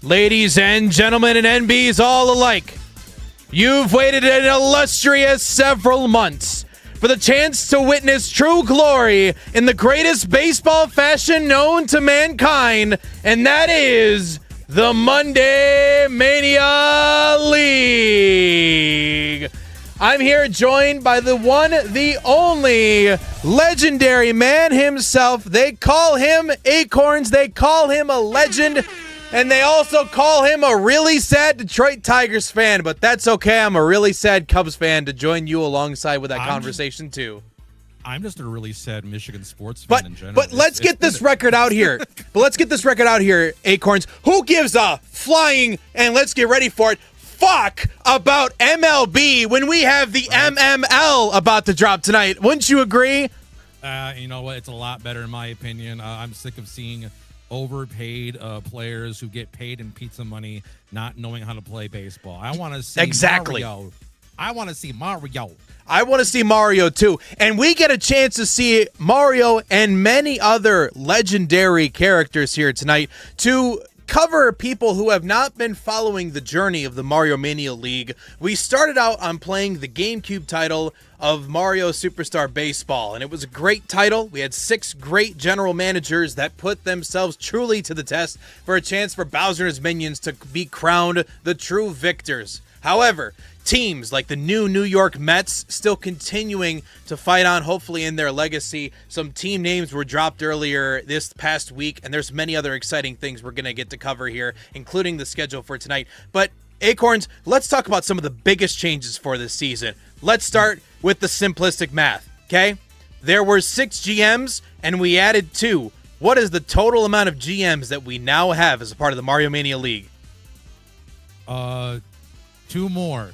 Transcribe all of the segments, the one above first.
Ladies and gentlemen and NBs all alike, you've waited an illustrious several months for the chance to witness true glory in the greatest baseball fashion known to mankind, and that is the Mario Mania League. I'm here joined by the one, the only legendary man himself. They call him Acorns, they call him a legend, and they also call him a really sad Detroit Tigers fan, but that's okay. I'm a really sad Cubs fan to join you alongside with that conversation too. I'm just a really sad Michigan sports fan in general. But let's get this record out here. Acorns. Who gives a flying, and let's get ready for it, fuck about MLB when we have the MML about to drop tonight? Wouldn't you agree? You know what? It's a lot better in my opinion. I'm sick of seeing overpaid players who get paid in pizza money not knowing how to play baseball. I want to see Mario. I want to see Mario. I want to see Mario too. And we get a chance to see Mario and many other legendary characters here tonight to cover people who have not been following the journey of the Mario Mania League. We started out on playing the GameCube title of Mario Superstar Baseball, and it was a great title. We had 6 great general managers that put themselves truly to the test for a chance for Bowser and his minions to be crowned the true victors. However, teams like the New York Mets still continuing to fight on, hopefully in their legacy. Some team names were dropped earlier this past week, and there's many other exciting things we're going to get to cover here, including the schedule for tonight. But Acorns, let's talk about some of the biggest changes for this season. Let's start with the simplistic math, okay? There were 6 GMs, and we added 2. What is the total amount of GMs that we now have as a part of the Mario Mania League? 2 more.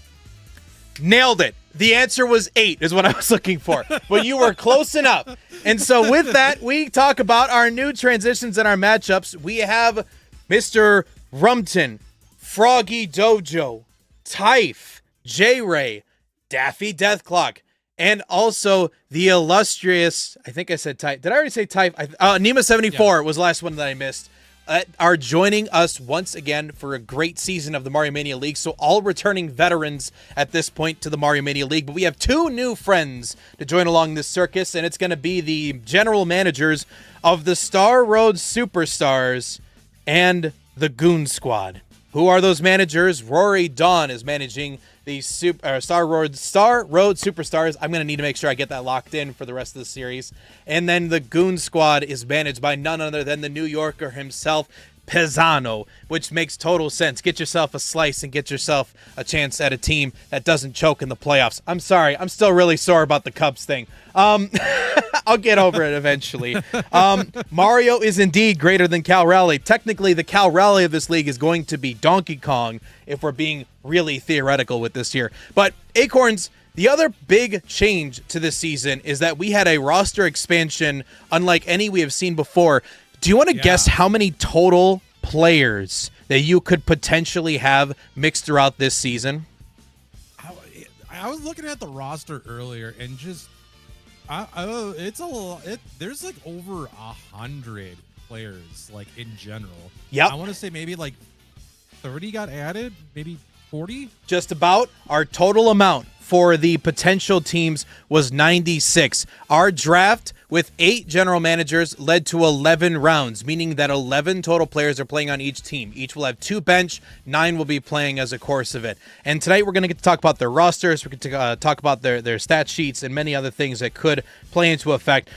Nailed it. The answer was 8 is what I was looking for, but you were close enough. And so with that, we talk about our new transitions and our matchups. We have Mr. Rumton, Froggy Dojo, Typh, J-Ray, Daffy Deathclock, and also the illustrious, I think I said Typh. Did I already say Typh? Nima74 was the last one that I missed. Are joining us once again for a great season of the Mario Mania League. So all returning veterans at this point to the Mario Mania League. But we have 2 new friends to join along this circus, and it's going to be the general managers of the Star Road Superstars and the Goon Squad. Who are those managers? Rory Dawn is managing the Star Road Superstars. I'm going to need to make sure I get that locked in for the rest of the series. And then the Goon Squad is managed by none other than the New Yorker himself, Pisano, which makes total sense. Get yourself a slice and get yourself a chance at a team that doesn't choke in the playoffs. I'm sorry. I'm still really sore about the Cubs thing. I'll get over it eventually. Mario is indeed greater than Cal Raleigh. Technically, the Cal Raleigh of this league is going to be Donkey Kong if we're being really theoretical with this here. But Acorns, the other big change to this season is that we had a roster expansion unlike any we have seen before. Do you want to guess how many total players that you could potentially have mixed throughout this season? I was looking at the roster earlier and just there's like over 100 players like in general. Yeah, I want to say maybe like 30 got added, maybe 40. Just about. Our total amount for the potential teams was 96. Our draft with 8 general managers led to 11 rounds, meaning that 11 total players are playing on each team. Each will have 2 bench, 9 will be playing as a course of it. And tonight we're going to get to talk about their rosters, we're going to talk about their stat sheets and many other things that could play into effect.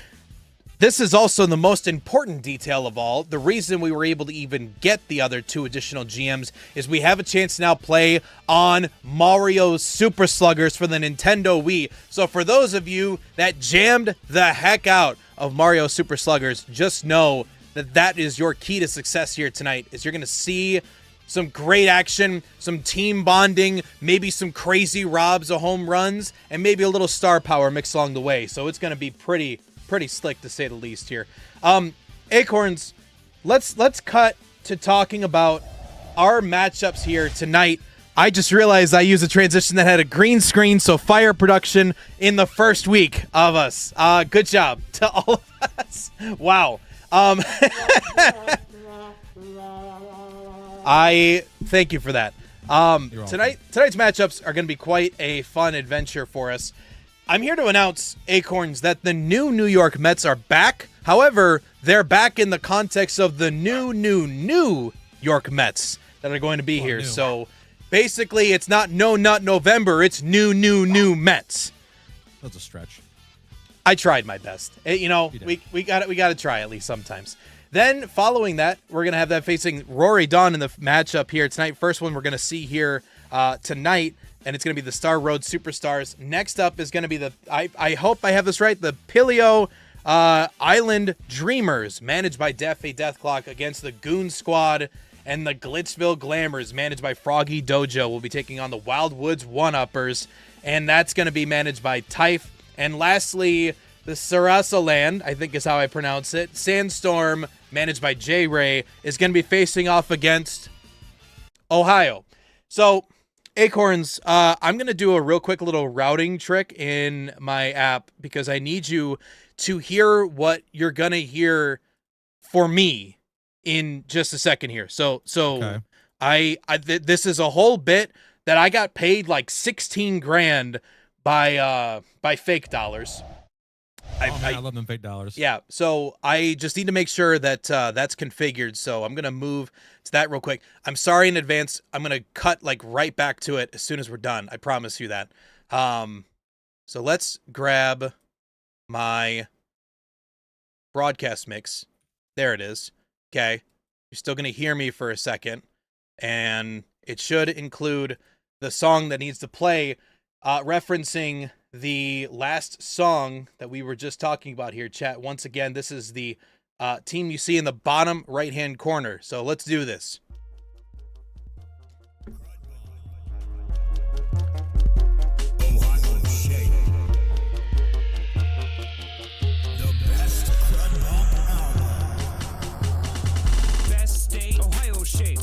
This is also the most important detail of all. The reason we were able to even get the other 2 additional GMs is we have a chance to now play on Mario's Super Sluggers for the Nintendo Wii. So for those of you that jammed the heck out of Mario Super Sluggers, just know that that is your key to success here tonight, is you're going to see some great action, some team bonding, maybe some crazy robs of home runs, and maybe a little star power mixed along the way. So it's going to be pretty slick to say the least here. Acorns, let's cut to talking about our matchups here tonight. I just realized I used a transition that had a green screen, so fire production in the first week of us. Good job to all of us. Wow. I thank you for that. Tonight's matchups are going to be quite a fun adventure for us. I'm here to announce, Acorns, that the new New York Mets are back. However, they're back in the context of the new York Mets that are going to be here. New. So basically, it's not November. It's new Mets. That's a stretch. I tried my best. We got to try at least sometimes. Then following that, we're going to have that facing Rory Dawn in the matchup here tonight. First one we're going to see here tonight, and it's going to be the Star Road Superstars. Next up is going to be I hope I have this right, the Pilio Island Dreamers, managed by Daffy Deathclock, against the Goon Squad and the Glitzville Glamours, managed by Froggy Dojo. Will be taking on the Wild Woods One-Uppers, and that's going to be managed by Typh. And lastly, the Sarasa Land, I think is how I pronounce it, Sandstorm, managed by J-Ray, is going to be facing off against Ohio. So, Acorns, I'm going to do a real quick little routing trick in my app because I need you to hear what you're going to hear for me in just a second here. So okay. This is a whole bit that I got paid like 16 grand by fake dollars. I love them fake dollars. Yeah, so I just need to make sure that that's configured. So I'm going to move to that real quick. I'm sorry in advance. I'm going to cut like right back to it as soon as we're done. I promise you that. So let's grab my broadcast mix. There it is. Okay. You're still going to hear me for a second. And it should include the song that needs to play, referencing the last song that we were just talking about here, chat. Once again, this is the team you see in the bottom right-hand corner. So let's do this.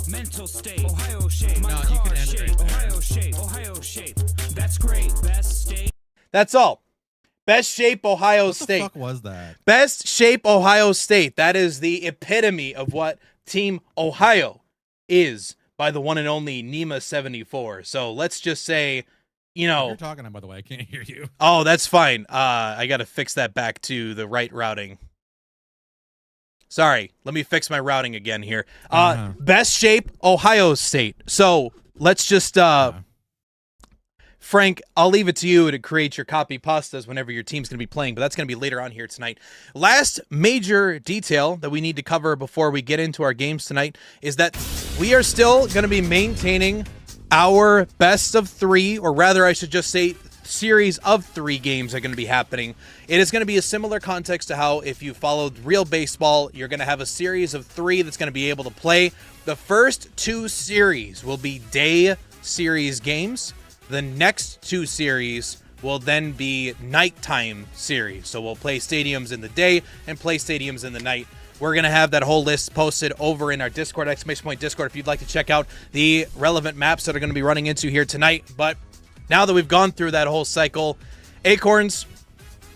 Mental state, Ohio shape, my car shape, Ohio shape, Ohio shape. That's great. Best state. That's all. Best shape, Ohio State. What the fuck was that? Best shape, Ohio State. That is the epitome of what Team Ohio is by the one and only Nima74. So let's just say, You're talking, by the way, I can't hear you. Oh, that's fine. I got to fix that back to the right routing. Sorry, let me fix my routing again here. Best shape, Ohio State. So let's just, Frank, I'll leave it to you to create your copy pastas whenever your team's going to be playing, but that's going to be later on here tonight. Last major detail that we need to cover before we get into our games tonight is that we are still going to be maintaining our best of three, or rather I should just say series of 3 games are going to be happening. It is going to be a similar context to how if you followed real baseball, you're going to have a series of 3 that's going to be able to play. The first 2 series will be day series games. The next 2 series will then be nighttime series. So we'll play stadiums in the day and play stadiums in the night. We're going to have that whole list posted over in our Discord, !Discord, if you'd like to check out the relevant maps that are going to be running into here tonight. But now that we've gone through that whole cycle, Acorns,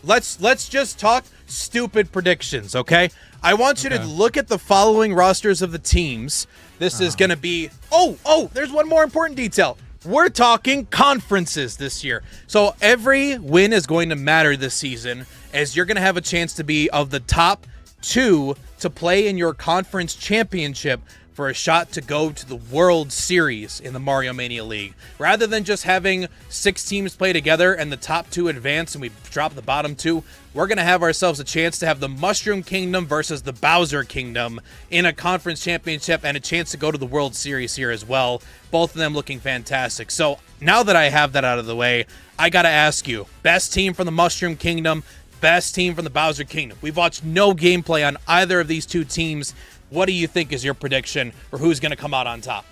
let's just talk stupid predictions, okay? I want you to look at the following rosters of the teams. This is going to be... Oh, there's one more important detail. We're talking conferences this year. So every win is going to matter this season, as you're going to have a chance to be of the top 2 to play in your conference championship for a shot to go to the World Series in the Mario Mania League. Rather than just having 6 teams play together and the top 2 advance and we drop the bottom 2, we're going to have ourselves a chance to have the Mushroom Kingdom versus the Bowser Kingdom in a conference championship and a chance to go to the World Series here as well. Both of them looking fantastic. So now that I have that out of the way, I got to ask you, best team from the Mushroom Kingdom, best team from the Bowser Kingdom. We've watched no gameplay on either of these 2 teams. What do you think is your prediction for who's going to come out on top?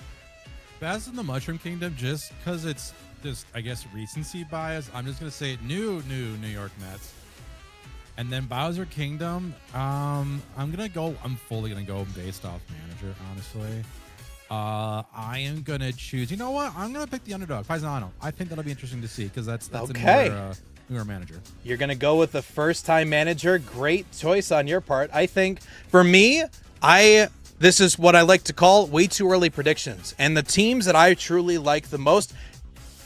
Best in the Mushroom Kingdom, just because it's just, I guess, recency bias. I'm just going to say new New York Mets. And then Bowser Kingdom, I'm fully going to go based off manager, honestly. I am going to choose, you know what? I'm going to pick the underdog, Paisano. I think that'll be interesting to see because that's okay. A newer manager. You're going to go with the first-time manager. Great choice on your part. I think, for me, I this is what I like to call way too early predictions. And the teams that I truly like the most,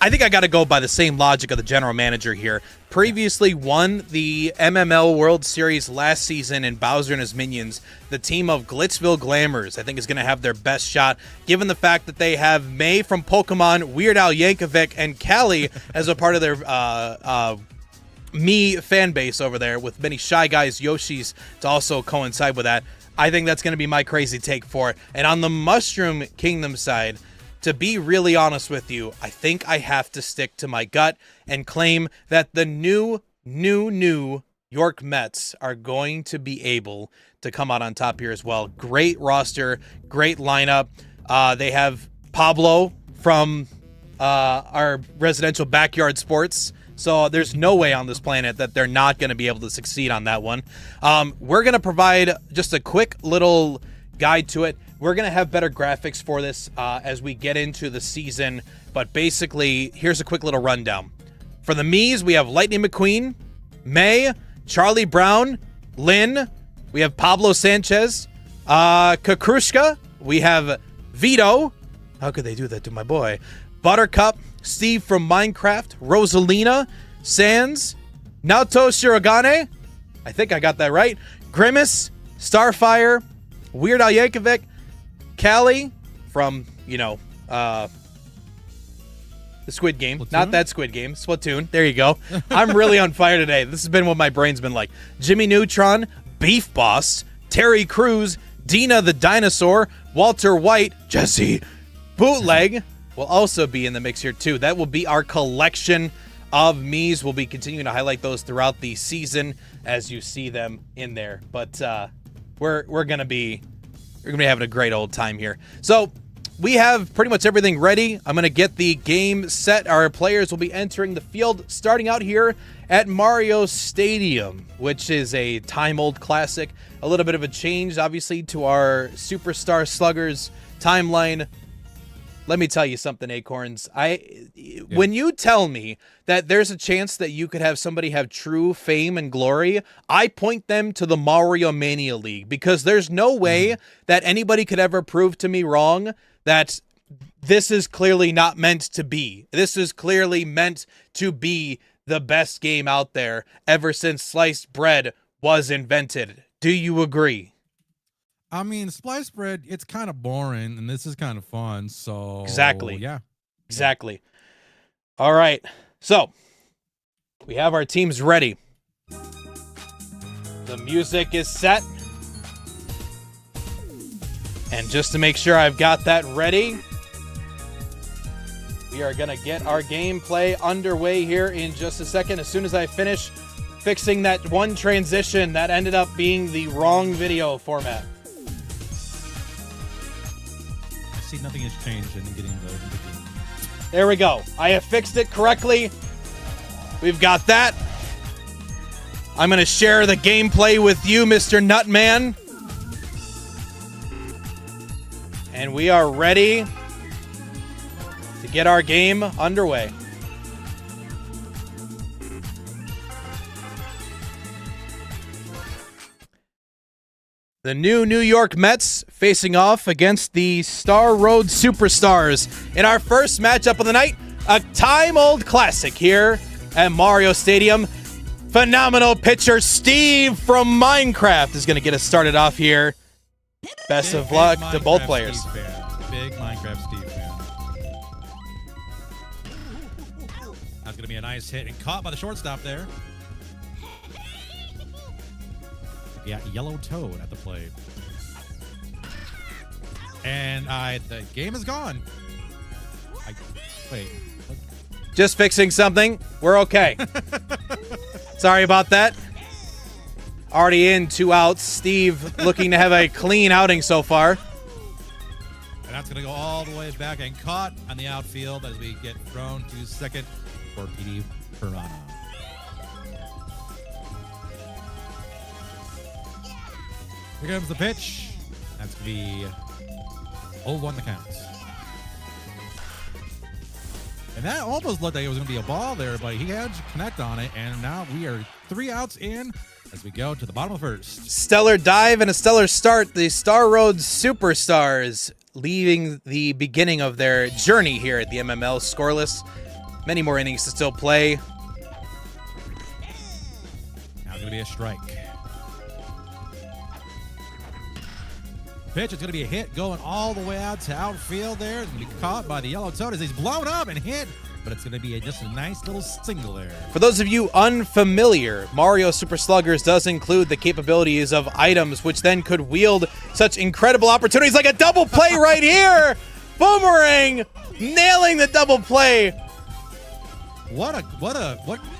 I think I got to go by the same logic of the general manager here. Previously won the MML World Series last season in Bowser and his Minions. The team of Glitzville Glamours, I think, is going to have their best shot, given the fact that they have May from Pokemon, Weird Al Yankovic, and Callie as a part of their me fan base over there, with many Shy Guys, Yoshis to also coincide with that. I think that's going to be my crazy take for it. And on the Mushroom Kingdom side, to be really honest with you, I think I have to stick to my gut and claim that the new York Mets are going to be able to come out on top here as well. Great roster, great lineup. They have Pablo from our residential backyard sports. So there's no way on this planet that they're not going to be able to succeed on that one. We're going to provide just a quick little guide to it. We're going to have better graphics for this as we get into the season. But basically, here's a quick little rundown. For the Mies, we have Lightning McQueen, May, Charlie Brown, Lynn. We have Pablo Sanchez, Kakrushka. We have Vito. How could they do that to my boy? Buttercup, Steve from Minecraft, Rosalina, Sans, Naoto Shirogane. I think I got that right. Grimace, Starfire, Weird Al Yankovic, Callie from, the Squid Game. Splatoon? Not that Squid Game. Splatoon. There you go. I'm really on fire today. This has been what my brain's been like. Jimmy Neutron, Beef Boss, Terry Crews, Dina the Dinosaur, Walter White, Jesse, Bootleg will also be in the mix here too. That will be our collection of Mies. We'll be continuing to highlight those throughout the season as you see them in there. But we're gonna be having a great old time here. So we have pretty much everything ready. I'm gonna get the game set. Our players will be entering the field, starting out here at Mario Stadium, which is a time-old classic. A little bit of a change, obviously, to our Superstar Sluggers timeline. Let me tell you something, Acorns. When you tell me that there's a chance that you could have somebody have true fame and glory, I point them to the Mario Mania League, because there's no way that anybody could ever prove to me wrong that this is clearly not meant to be. This is clearly meant to be the best game out there ever since sliced bread was invented. Do you agree? I mean, sliced bread, it's kind of boring, and this is kind of fun, so... Exactly. Yeah. Exactly. All right. So, we have our teams ready. The music is set. And just to make sure I've got that ready, we are going to get our gameplay underway here in just a second. As soon as I finish fixing that one transition that ended up being the wrong video format. See, nothing has changed in getting the game. There we go. I have fixed it correctly. We've got that. I'm going to share the gameplay with you, Mr. Nutman. And we are ready to get our game underway. The new New York Mets facing off against the Star Road Superstars in our first matchup of the night. A time-old classic here at Mario Stadium. Phenomenal pitcher Steve from Minecraft is going to get us started off here. Best of luck to both players. Big Minecraft Steve fan. That's going to be a nice hit and caught by the shortstop there. Yeah, Yellow Toad at the plate. And the game is gone. Wait. Just fixing something. We're okay. Sorry about that. Already in, 2 outs. Steve looking to have a clean outing so far. And that's going to go all the way back and caught on the outfield as we get thrown to second for PD Piranha. Here comes the pitch. That's going to be 0-1 the count. And that almost looked like it was going to be a ball there, but he had to connect on it. And now we are 3 outs in as we go to the bottom of first. Stellar dive and a stellar start. The Star Road Superstars leaving the beginning of their journey here at the MML scoreless. Many more innings to still play. Now it's going to be a strike. Pitch, it's going to be a hit going all the way out to outfield there. It's going to be caught by the yellow toad as he's blown up and hit, but it's going to be just a nice little single there. For those of you unfamiliar, Mario Super Sluggers does include the capabilities of items, which then could wield such incredible opportunities like a double play right here. Boomerang nailing the double play. What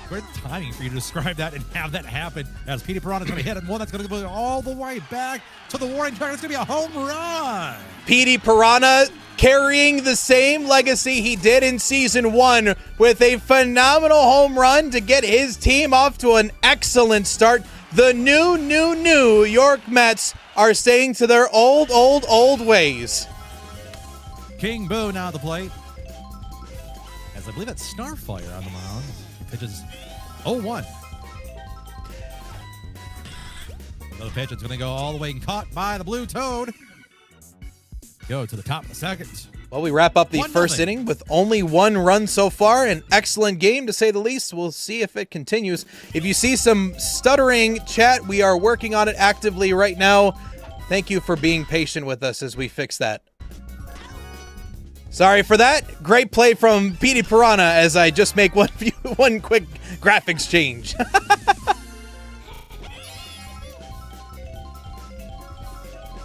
great timing for you to describe that and have that happen as Petey Piranha's going to hit one that's going to go all the way back to the warning track. It's going to be a home run. Petey Piranha carrying the same legacy he did in Season 1 with a phenomenal home run to get his team off to an excellent start. The New York Mets are staying to their old ways. King Boo now at the plate. As I believe that's Starfire on the mound. Pitches 0-1. Another pitch. It's going to go all the way and caught by the Blue Toad. Go to the top of the second. Well, we wrap up the first inning with only one run so far. An excellent game, to say the least. We'll see if it continues. If you see some stuttering chat, we are working on it actively right now. Thank you for being patient with us as we fix that. Sorry for that. Great play from Petey Piranha as I just make one quick graphics change.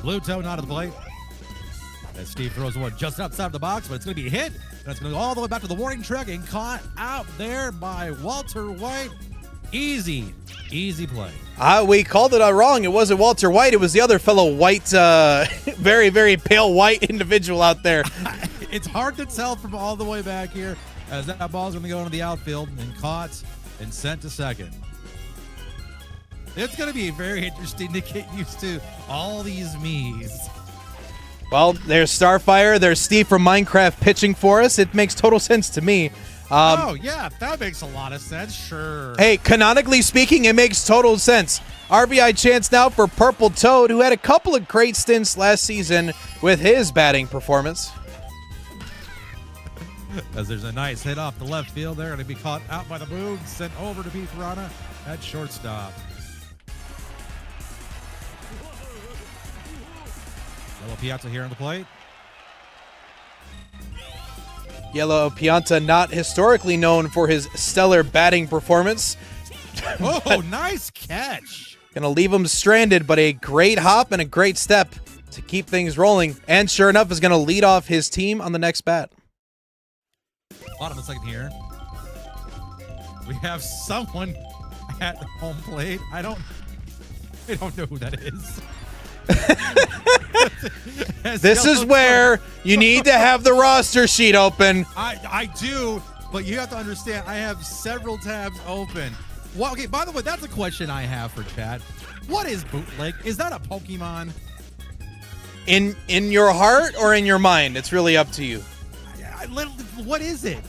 Blue Toad not at the plate. As Steve throws one just outside the box, but it's going to be hit. And it's going to go all the way back to the warning track and caught out there by Walter White. Easy play. We called it wrong. It wasn't Walter White. It was the other fellow white, very, very pale white individual out there. It's hard to tell from all the way back here as that ball's going to go into the outfield and caught and sent to second. It's going to be very interesting to get used to all these me's. Well, there's Starfire. There's Steve from Minecraft pitching for us. It makes total sense to me. Oh, yeah, that makes a lot of sense. Sure. Hey, canonically speaking, it makes total sense. RBI chance now for Purple Toad, who had a couple of great stints last season with his batting performance. As there's a nice hit off the left field there, going to be caught out by the boom, sent over to Pete Piranha at shortstop. Yellow Piazza here on the plate. Yellow Pianta, not historically known for his stellar batting performance. Oh, nice catch. Gonna leave him stranded, but a great hop and a great step to keep things rolling. And sure enough, is gonna lead off his team on the next bat. Bottom of the second here. We have someone at home plate. I don't know who that is. This is where you need to have the roster sheet open. I do, but you have to understand, I have several tabs open. Well, okay, by the way, that's a question I have for chat. What is bootleg? Is that a Pokemon? In your heart or in your mind? It's really up to you. What is it?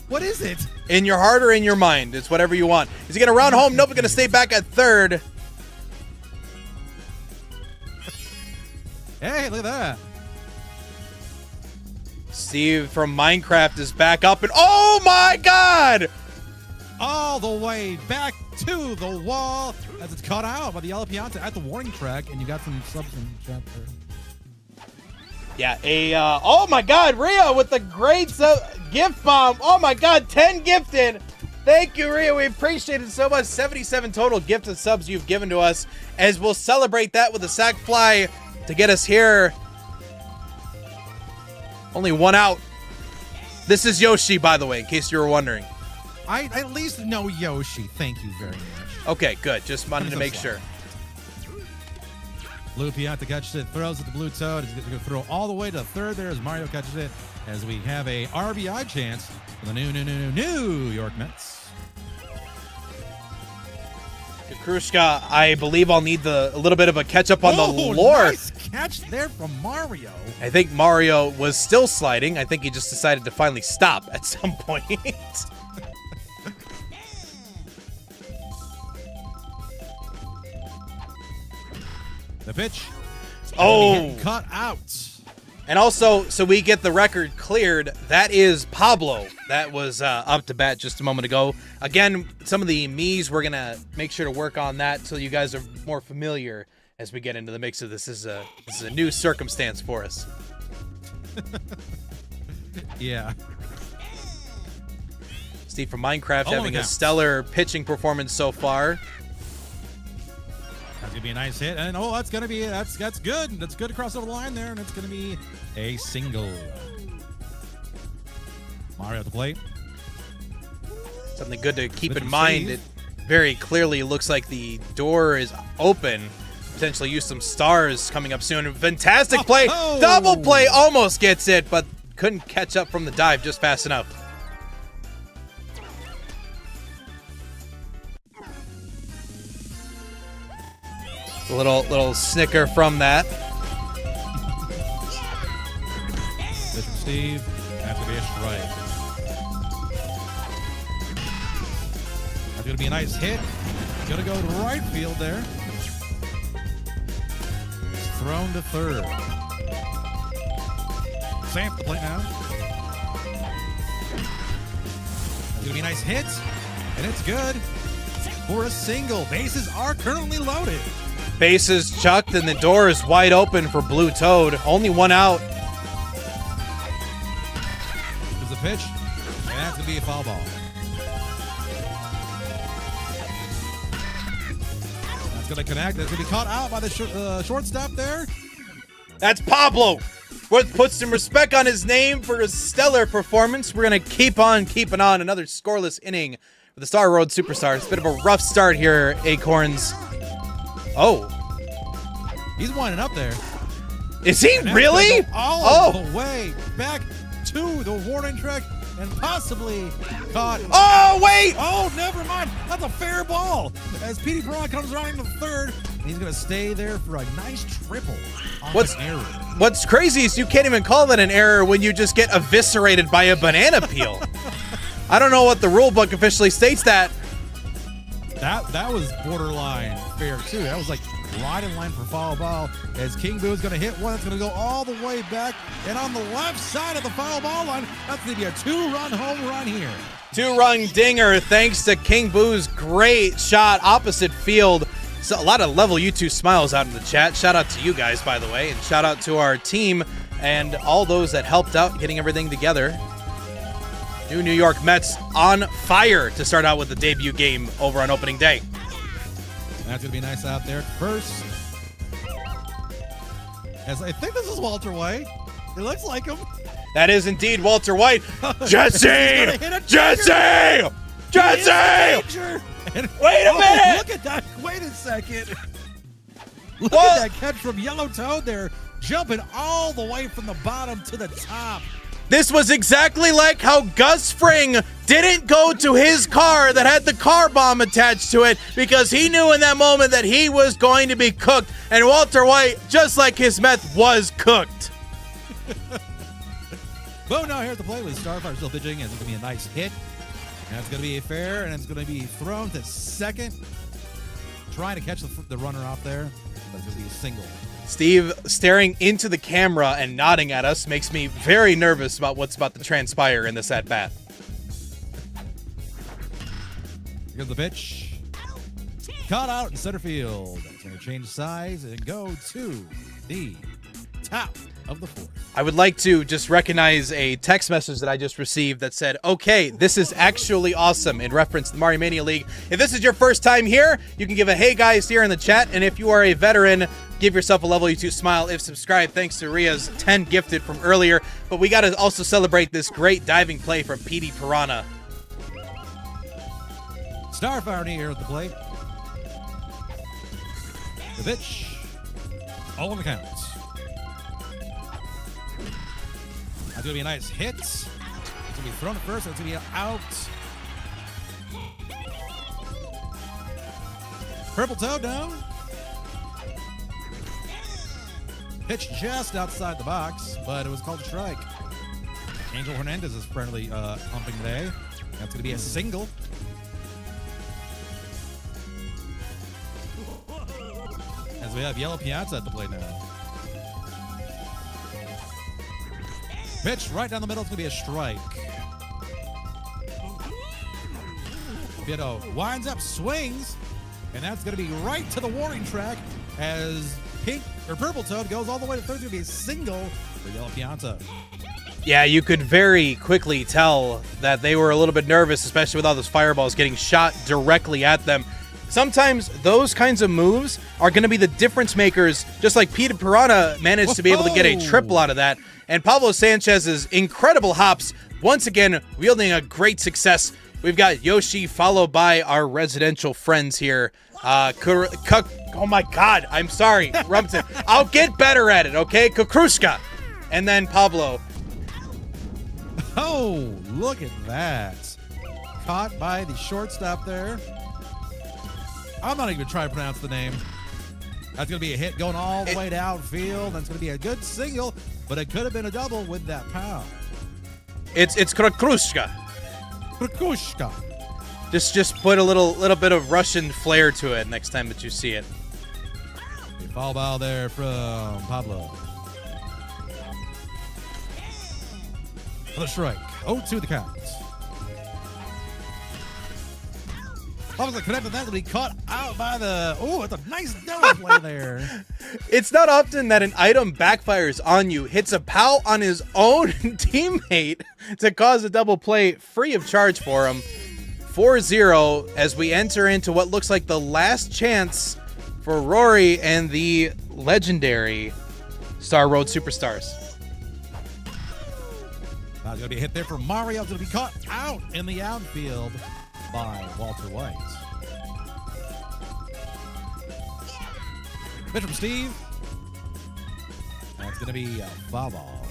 What is it? In your heart or in your mind? It's whatever you want. Is he going to round home? Nope, he's going to stay back at third. Hey, look at that. Steve from Minecraft is back up, and oh my God! All the way back to the wall as it's cut out by the Yellow Pianta at the warning track, and you got some subs in chat there. Yeah, oh my God, Rhea with the great gift bomb. Oh my God, 10 gifted. Thank you, Rhea. We appreciate it so much. 77 total gifted subs you've given to us, as we'll celebrate that with a sack fly to get us here. Only one out. This is Yoshi, by the way, in case you were wondering. I at least know Yoshi. Thank you very much. Okay, good. Just wanted to make sure. Blue Pianta catches it, throws at the Blue Toad. He's going to throw all the way to third there as Mario catches it, as we have a RBI chance for the New York Mets. Krushka, I believe I'll need a little bit of a catch up on the lore. Nice catch there from Mario. I think Mario was still sliding. I think he just decided to finally stop at some point. The pitch. Oh, Cut out. and also, so we get the record cleared. That is Pablo. That was up to bat just a moment ago. Again, some of the me's, we're going to make sure to work on that so you guys are more familiar as we get into the mix of this. This is a new circumstance for us. Yeah. Steve from Minecraft Oh, having a yeah. stellar pitching performance so far. That's gonna be a nice hit, and that's gonna be that's good. That's good across over the line there, and it's gonna be a single. Mario at the plate. Something good to keep in Mr. mind. Steve. It very clearly looks like the door is open. Potentially use some stars coming up soon. Fantastic play. Oh! Double play. Almost gets it, but couldn't catch up from the dive just fast enough. A little snicker from that. Pitch from Steve. That's gonna be a strike. That's gonna be a nice hit. Gonna go to right field there. It's thrown to third. Sam at the plate now. That's gonna be a nice hit, and it's good for a single. Bases are currently loaded. Bases chucked, and the door is wide open for Blue Toad. Only one out. There's the pitch, and that's gonna be a foul ball. That's gonna connect. That's gonna be caught out by the shortstop there. That's Pablo. Put some respect on his name for his stellar performance. We're going to keep on keeping on. Another scoreless inning for the Star Road Superstars. It's a bit of a rough start here, Acorns. Oh. He's winding up there. Is he And that's really? gonna go all Oh. the way back to the warning track and possibly caught. Oh, wait. Oh, never mind. That's a fair ball. As Petey Perron comes around into the third, and he's going to stay there for a nice triple on What's- an error. What's crazy is you can't even call that an error when you just get eviscerated by a banana peel. I don't know what the rule book officially states that. That was borderline fair, too. That was like right in line for foul ball. As King Boo is going to hit one, it's going to go all the way back. And on the left side of the foul ball line, that's going to be a two-run home run here. Two-run dinger thanks to King Boo's great shot opposite field. So a lot of level U2 smiles out in the chat. Shout out to you guys, by the way, and shout out to our team and all those that helped out getting everything together. New York Mets on fire to start out with the debut game over on opening day. That's going to be nice out there. First, as I think this is Walter White. It looks like him. That is indeed Walter White. Jesse! He's gonna hit a Jesse! Jesse! Wait a minute! Look at that. Wait a second. Look What? at that catch from Yellow Toad there, jumping all the way from the bottom to the top. This was exactly like how Gus Fring didn't go to his car that had the car bomb attached to it because he knew in that moment that he was going to be cooked. And Walter White, just like his meth, was cooked. Bo now here at the plate with Starfire still pitching. It's going to be a nice hit. And it's going to be fair, and it's going to be thrown to second. Trying to catch the runner off there, but it's going to be a single. Steve staring into the camera and nodding at us makes me very nervous about what's about to transpire in this at-bat. Here's the pitch. Caught out in center field. It's going to change size and go to the top of the fourth. I would like to just recognize a text message that I just received that said, okay, this is actually awesome, in reference to the Mario Mania League. If this is your first time here, you can give a hey guys here in the chat, and if you are a veteran, give yourself a level U2 smile if subscribed, thanks to Ria's 10 gifted from earlier. But we got to also celebrate this great diving play from Petey Piranha. Starfire here at the plate. The pitch. All on the count. That's going to be a nice hit. It's going to be thrown at first. It's going to be out. Purple Toad down. Pitch just outside the box, but it was called a strike. Angel Hernandez is apparently humping today. That's going to be a single. As As we have Yellow Piazza at the plate now. Pitch right down the middle. It's going to be a strike. Vito winds up, swings, and that's going to be right to the warning track as Purple Toad goes all the way to third. It's going to be a single for Yellow Piazza. Yeah, you could very quickly tell that they were a little bit nervous, especially with all those fireballs getting shot directly at them. Sometimes those kinds of moves are going to be the difference makers, just like Peter Piranha managed to be able to get a triple out of that. And Pablo Sanchez's incredible hops, once again, wielding a great success. We've got Yoshi followed by our residential friends here. Oh my God, I'm sorry, Rumpton. I'll get better at it, okay? Kukrushka. And then Pablo. Oh, look at that. Caught by the shortstop there. I'm not even going to try to pronounce the name. That's going to be a hit going all the way to outfield. That's going to be a good single, but it could have been a double with that pound. It's Kukrushka. Kukrushka. Just put a little bit of Russian flair to it next time that you see it. A foul ball there from Pablo. Another strike. 0-2 the count. Pablo's connected that to be caught out by the. Oh, it's a nice double play there. It's not often that an item backfires on you, hits a pal on his own teammate to cause a double play free of charge for him. 4-0 as we enter into what looks like the last chance for Rory and the legendary Star Road Superstars. Now going to be a hit there for Mario. It's going to be caught out in the outfield by Walter White. Pitch from Steve. That's going to be a foul ball.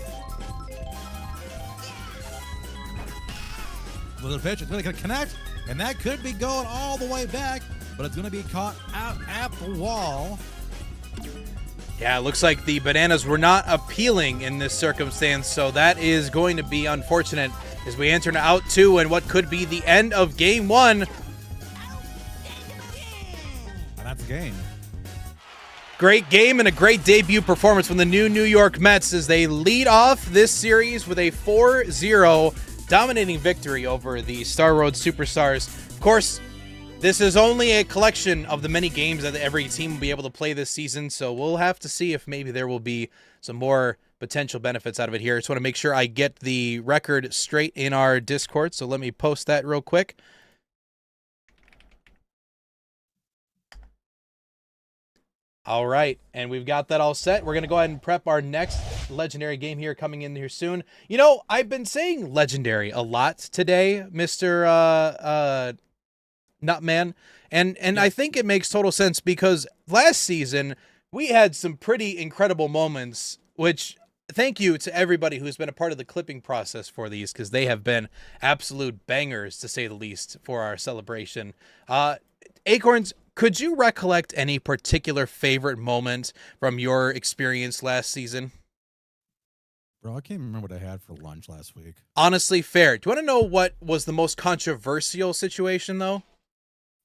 Little pitch. It's going to connect, and that could be going all the way back, but it's going to be caught out at the wall. Yeah, it looks like the bananas were not appealing in this circumstance, so that is going to be unfortunate as we enter out two and what could be the end of game one. And that's the game. Great game and a great debut performance from the new New York Mets as they lead off this series with a 4-0 dominating victory over the Star Road Superstars. Of course, this is only a collection of the many games that every team will be able to play this season, so we'll have to see if maybe there will be some more potential benefits out of it here. I just want to make sure I get the record straight in our Discord, so let me post that real quick. All right, and we've got that all set. We're going to go ahead and prep our next legendary game here coming in here soon. You know, I've been saying legendary a lot today, Mr. Nutman, and I think it makes total sense because last season we had some pretty incredible moments, which thank you to everybody who's been a part of the clipping process for these because they have been absolute bangers, to say the least, for our celebration. Acorns, could you recollect any particular favorite moment from your experience last season? Bro, I can't remember what I had for lunch last week. Honestly, fair. Do you want to know what was the most controversial situation, though?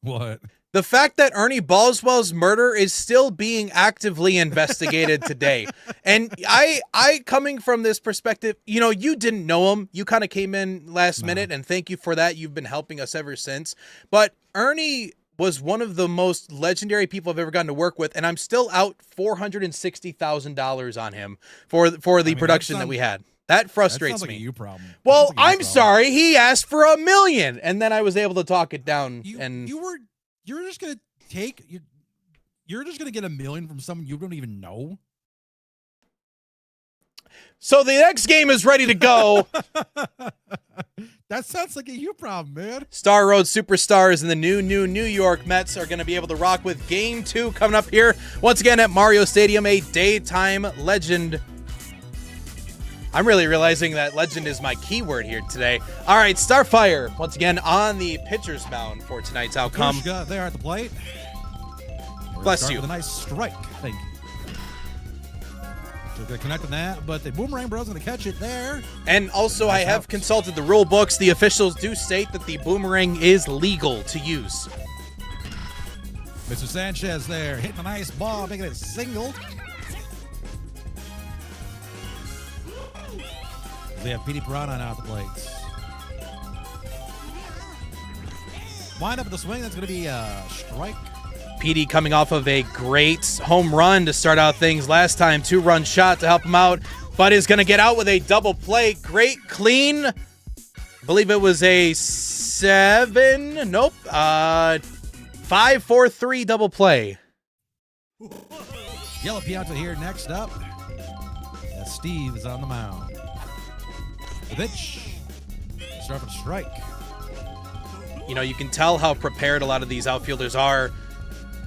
What? The fact that Ernie Boswell's murder is still being actively investigated today. And I coming from this perspective, you know, you didn't know him. You kind of came in last minute, and thank you for that. You've been helping us ever since. But Ernie was one of the most legendary people I've ever gotten to work with, and I'm still out $460,000 on him for the production that we had. That frustrates like me. A you problem. Well, I'm sorry. He asked for $1 million, and then I was able to talk it down. You're just gonna you're just gonna get $1 million from someone you don't even know. So the next game is ready to go. That sounds like a you problem, man. Star Road Superstars and the new New York Mets are going to be able to rock with Game 2 coming up here. Once again at Mario Stadium, a daytime legend. I'm really realizing that legend is my keyword here today. All right, Starfire, once again on the pitcher's mound for tonight's outcome. There at the plate. Bless you. With a nice strike. Thank you. So they're connecting that, but the Boomerang Bro's going to catch it there. And also, I have consulted the rule books. The officials do state that the boomerang is legal to use. Mr. Sanchez there, hitting a nice ball, making it single. They have Petey Piranha now at the plate. Wind up at the swing, that's going to be a strike. Petey coming off of a great home run to start out things last time. 2-run shot to help him out, but is going to get out with a double play. Great clean. I believe it was a 7. Nope. 5-4-3 double play. Yellow Piazza here next up. As Steve is on the mound. The pitch. Start with a strike. You know, you can tell how prepared a lot of these outfielders are.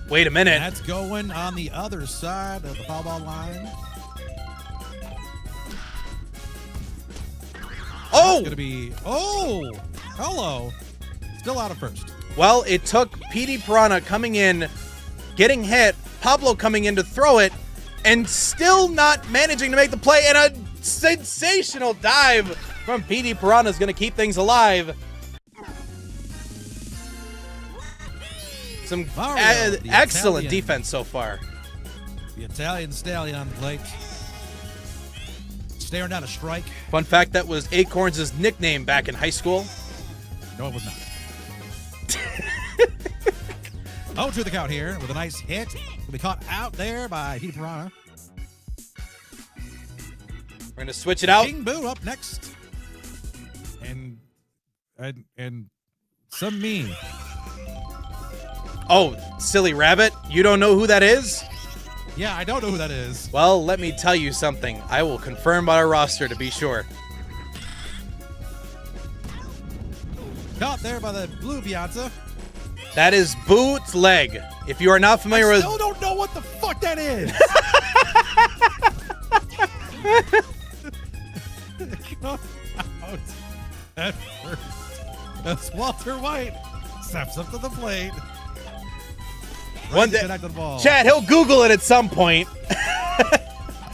Wait a minute. That's going on the other side of the foul ball line. Oh! It's going to be, hello. Still out of first. Well, it took Petey Piranha coming in, getting hit, Pablo coming in to throw it, and still not managing to make the play. And a sensational dive from Petey Piranha is going to keep things alive. Some excellent Italian defense so far. The Italian stallion on the plate. Staring down a strike. Fun fact, that was Acorns' nickname back in high school. No, it was not. 0-2 the count here with a nice hit. Will be caught out there by Petey Piranha. We're going to switch it out. King Boo up next. And some me. Oh, silly rabbit. You don't know who that is? Yeah, I don't know who that is. Well, let me tell you something. I will confirm by our roster to be sure. Caught there by the blue Piazza. That is bootleg. If you are not familiar I still don't know what the fuck that is. Out at first. That's Walter White. Steps up to the plate. One day, Connect the ball. Chad, he'll Google it at some point.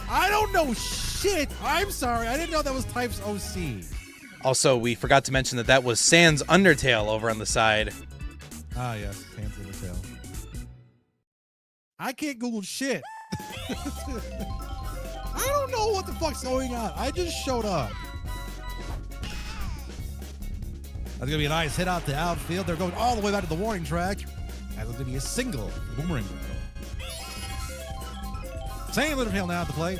I don't know shit. I'm sorry. I didn't know that was Types OC. Also, we forgot to mention that was Sans Undertale over on the side. Ah, yes. Hands in the tail. I can't Google shit. I don't know what the fuck's going on. I just showed up. That's going to be a nice hit out the outfield. They're going all the way back to the warning track. That's going to be a single boomerang. Sam Littletail now at the plate.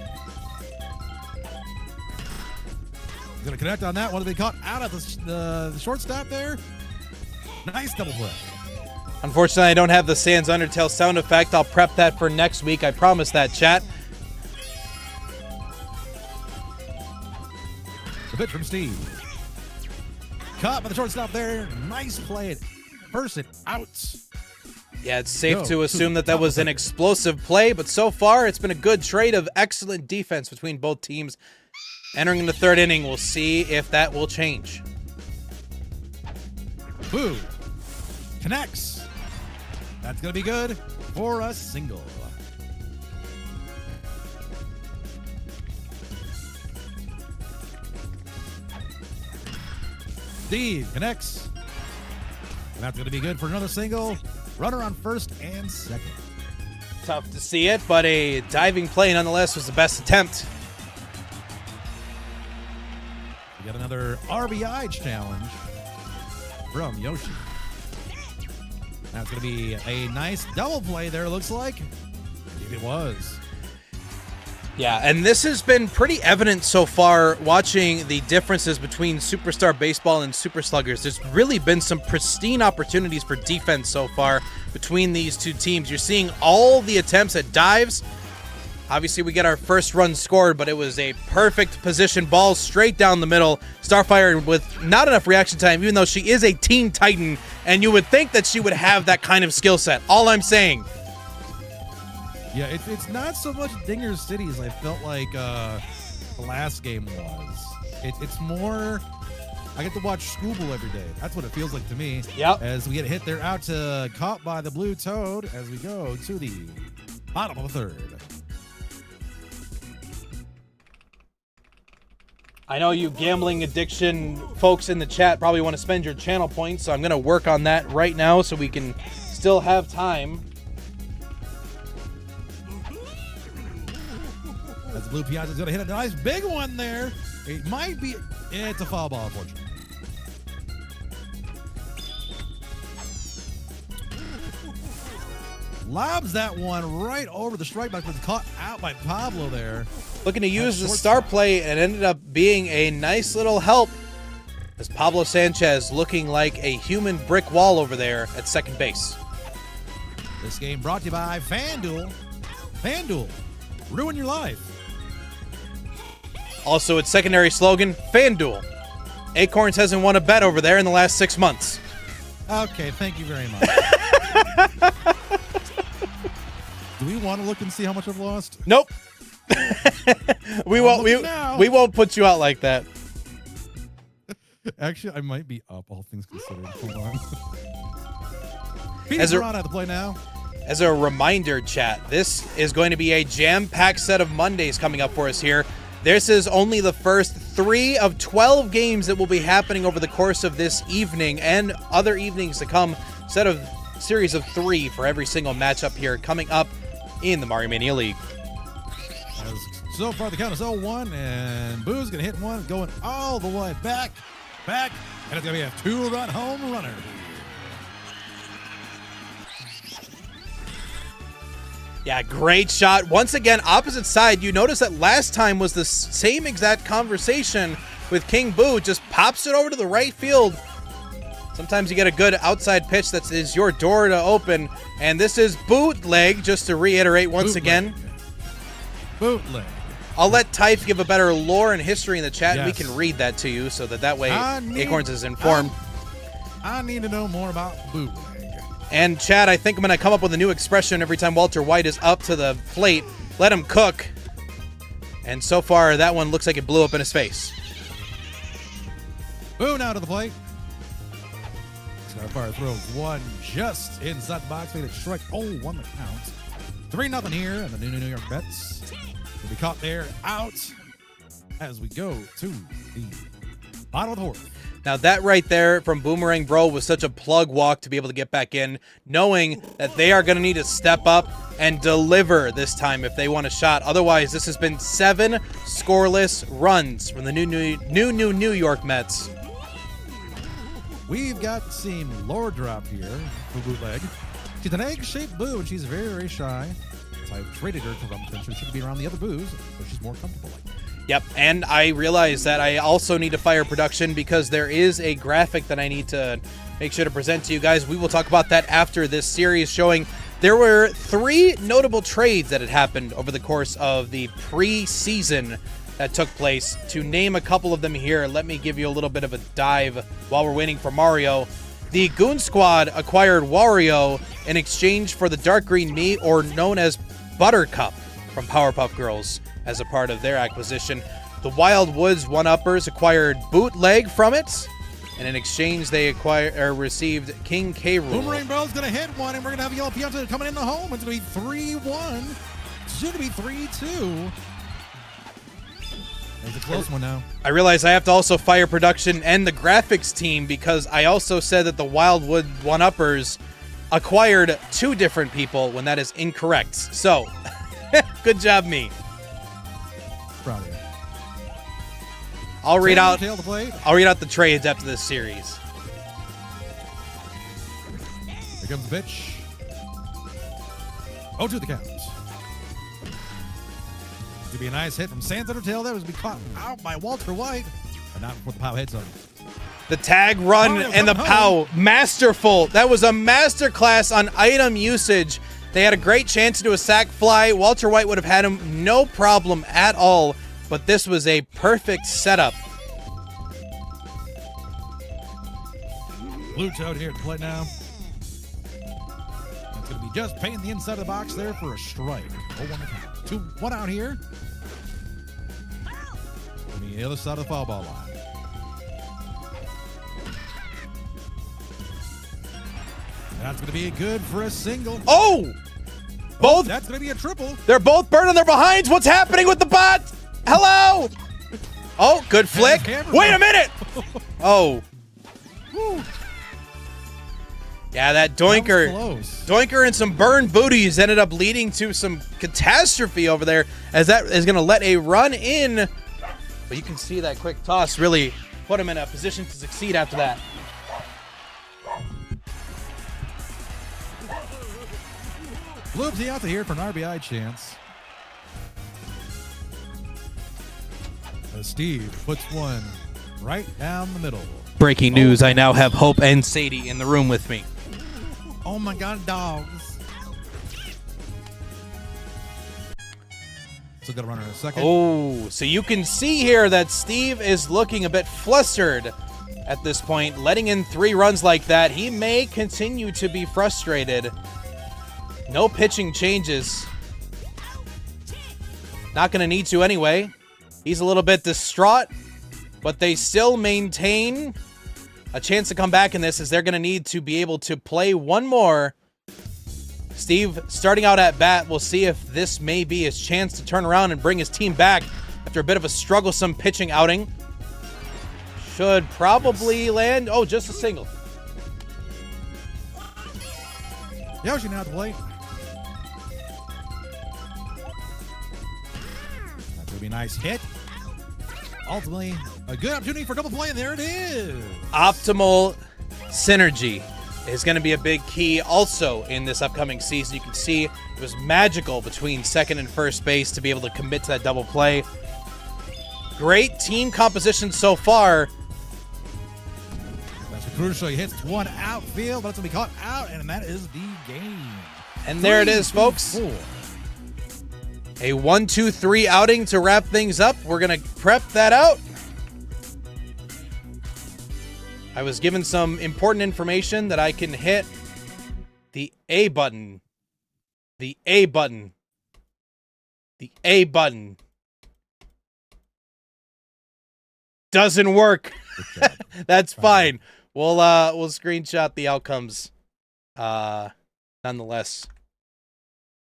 He's going to connect on that one. They caught out of the shortstop there. Nice double play. Unfortunately, I don't have the Sans Undertale sound effect. I'll prep that for next week. I promise that, chat. The pitch from Steve. Caught by the shortstop there. Nice play. First it out. Yeah, it's safe to assume that was an explosive play, but so far it's been a good trade of excellent defense between both teams. Entering the third inning, we'll see if that will change. Boo. Connects. That's going to be good for a single. Steve connects. And that's going to be good for another single. Runner on first and second. Tough to see it, but a diving play nonetheless was the best attempt. We got another RBI challenge from Yoshi. That's going to be a nice double play there, looks like. If it was. Yeah, and this has been pretty evident so far watching the differences between Superstar Baseball and Super Sluggers. There's really been some pristine opportunities for defense so far between these two teams. You're seeing all the attempts at dives. Obviously, we get our first run scored, but it was a perfect position ball straight down the middle. Starfire with not enough reaction time, even though she is a teen titan, and you would think that she would have that kind of skill set. All I'm saying. Yeah, it's not so much Dinger City as I felt like the last game was. It's more, I get to watch Scooble every day. That's what it feels like to me. Yep. As we get hit there out to caught by the Blue Toad as we go to the bottom of the third. I know you gambling addiction folks in the chat probably want to spend your channel points, so I'm going to work on that right now so we can still have time. Blue Piazza's going to hit a nice big one there. It might be. It's a foul ball, unfortunately. Lobs that one right over the strike box, but caught out by Pablo there. Looking to use the star play and ended up being a nice little help as Pablo Sanchez looking like a human brick wall over there at second base. This game brought to you by FanDuel. FanDuel, ruin your life. Also, its secondary slogan, FanDuel. Acorns hasn't won a bet over there in the last 6 months. Okay, thank you very much. Do we want to look and see how much I've lost? Nope. we won't put you out like that. Actually, I might be up, all things considered. Hold on. Peter's at the play now. As a reminder, chat, this is going to be a jam-packed set of Mondays coming up for us here. This is only the first 3 of 12 games that will be happening over the course of this evening and other evenings to come. Series of 3 for every single matchup here coming up in the Mario Mania League. So far, the count is 0-1, and Boo's going to hit one, going all the way back, and it's going to be a 2-run home runner. Yeah, great shot. Once again, opposite side. You notice that last time was the same exact conversation with King Boo. Just pops it over to the right field. Sometimes you get a good outside pitch that is your door to open. And this is bootleg, just to reiterate once again. Bootleg. I'll let Type give a better lore and history in the chat, and we Yes. can read that to you so that way Acorns is informed. I need to know more about bootleg. And Chad, I think I'm going to come up with a new expression every time Walter White is up to the plate. Let him cook. And so far, that one looks like it blew up in his face. Boo now to the plate. Starfire throws one just inside the box. Made it strike. Oh, one that counts. 3-0 here, and the New York Mets will be caught there out as we go to the bottom of the fourth. Now that right there from Boomerang Bro was such a plug walk to be able to get back in, knowing that they are going to need to step up and deliver this time if they want a shot. Otherwise, this has been 7 scoreless runs from the New York Mets. We've got Seam Lore Drop here for bootleg. She's an egg-shaped boo, and she's very, very shy. So I've traded her to Rump, so she can be around the other boos, so she's more comfortable like that. Yep, and I realize that I also need to fire production because there is a graphic that I need to make sure to present to you guys. We will talk about that after this series, showing there were 3 notable trades that had happened over the course of the preseason that took place. To name a couple of them here, let me give you a little bit of a dive while we're waiting for Mario. The Goon Squad acquired Wario in exchange for the Dark Green Me, or known as Buttercup, from Powerpuff Girls as a part of their acquisition. The Wild Woods One-Uppers acquired Bootleg from it, and in exchange they received King K. Rool. Boomerang Bro's going to hit one, and we're going to have Yellow Piazza coming in the home. It's going to be 3-1. Soon to be 3-2. It's a close one now. I realize I have to also fire production and the graphics team because I also said that the Wildwood One-Uppers acquired 2 different people when that is incorrect. So, good job, me. Proud of you. I'll read out the trades after this series. Here comes the pitch. 0-2 the count. To be a nice hit from Sans Undertale. That was to be caught out by Walter White, but not before the POW hits him. The tag run and the POW, masterful. That was a masterclass on item usage. They had a great chance to do a sack fly. Walter White would have had him no problem at all, but this was a perfect setup. Blue Toad here to play now. That's going to be just painting the inside of the box there for a strike. 0-1 the count. 2-1 out here. On the other side of the foul ball line. That's going to be good for a single. Oh! Both. That's going to be a triple. They're both burning their behinds. What's happening with the bot? Hello? Oh, good flick. Wait a minute. Oh. Yeah, that Doinker and some burned booties ended up leading to some catastrophe over there, as that is going to let a run in. But you can see that quick toss really put him in a position to succeed after that. Bloopsy out to here for an RBI chance. Steve puts one right down the middle. Breaking news, I now have Hope and Sadie in the room with me. Oh my God, dogs. Still got a runner in a second. Oh, so you can see here that Steve is looking a bit flustered at this point. Letting in 3 runs like that, he may continue to be frustrated. No pitching changes. Not going to need to anyway. He's a little bit distraught, but they still maintain a chance to come back in this, as they're going to need to be able to play one more. Steve starting out at bat. We'll see if this may be his chance to turn around and bring his team back after a bit of a strugglesome pitching outing. Should probably land. Oh, just a single. Yoshi now at the plate. That's going to be a nice hit. Ultimately, a good opportunity for a double play, and there it is. Optimal synergy is going to be a big key also in this upcoming season. You can see it was magical between second and first base to be able to commit to that double play. Great team composition so far. That's crucial. He hits one outfield, but it's going to be caught out, and that is the game. And there it is, folks. 4. A 1-2-3 outing to wrap things up. We're going to prep that out. I was given some important information that I can hit the A button. The A button. The A button. Doesn't work. That's fine. We'll screenshot the outcomes. Nonetheless,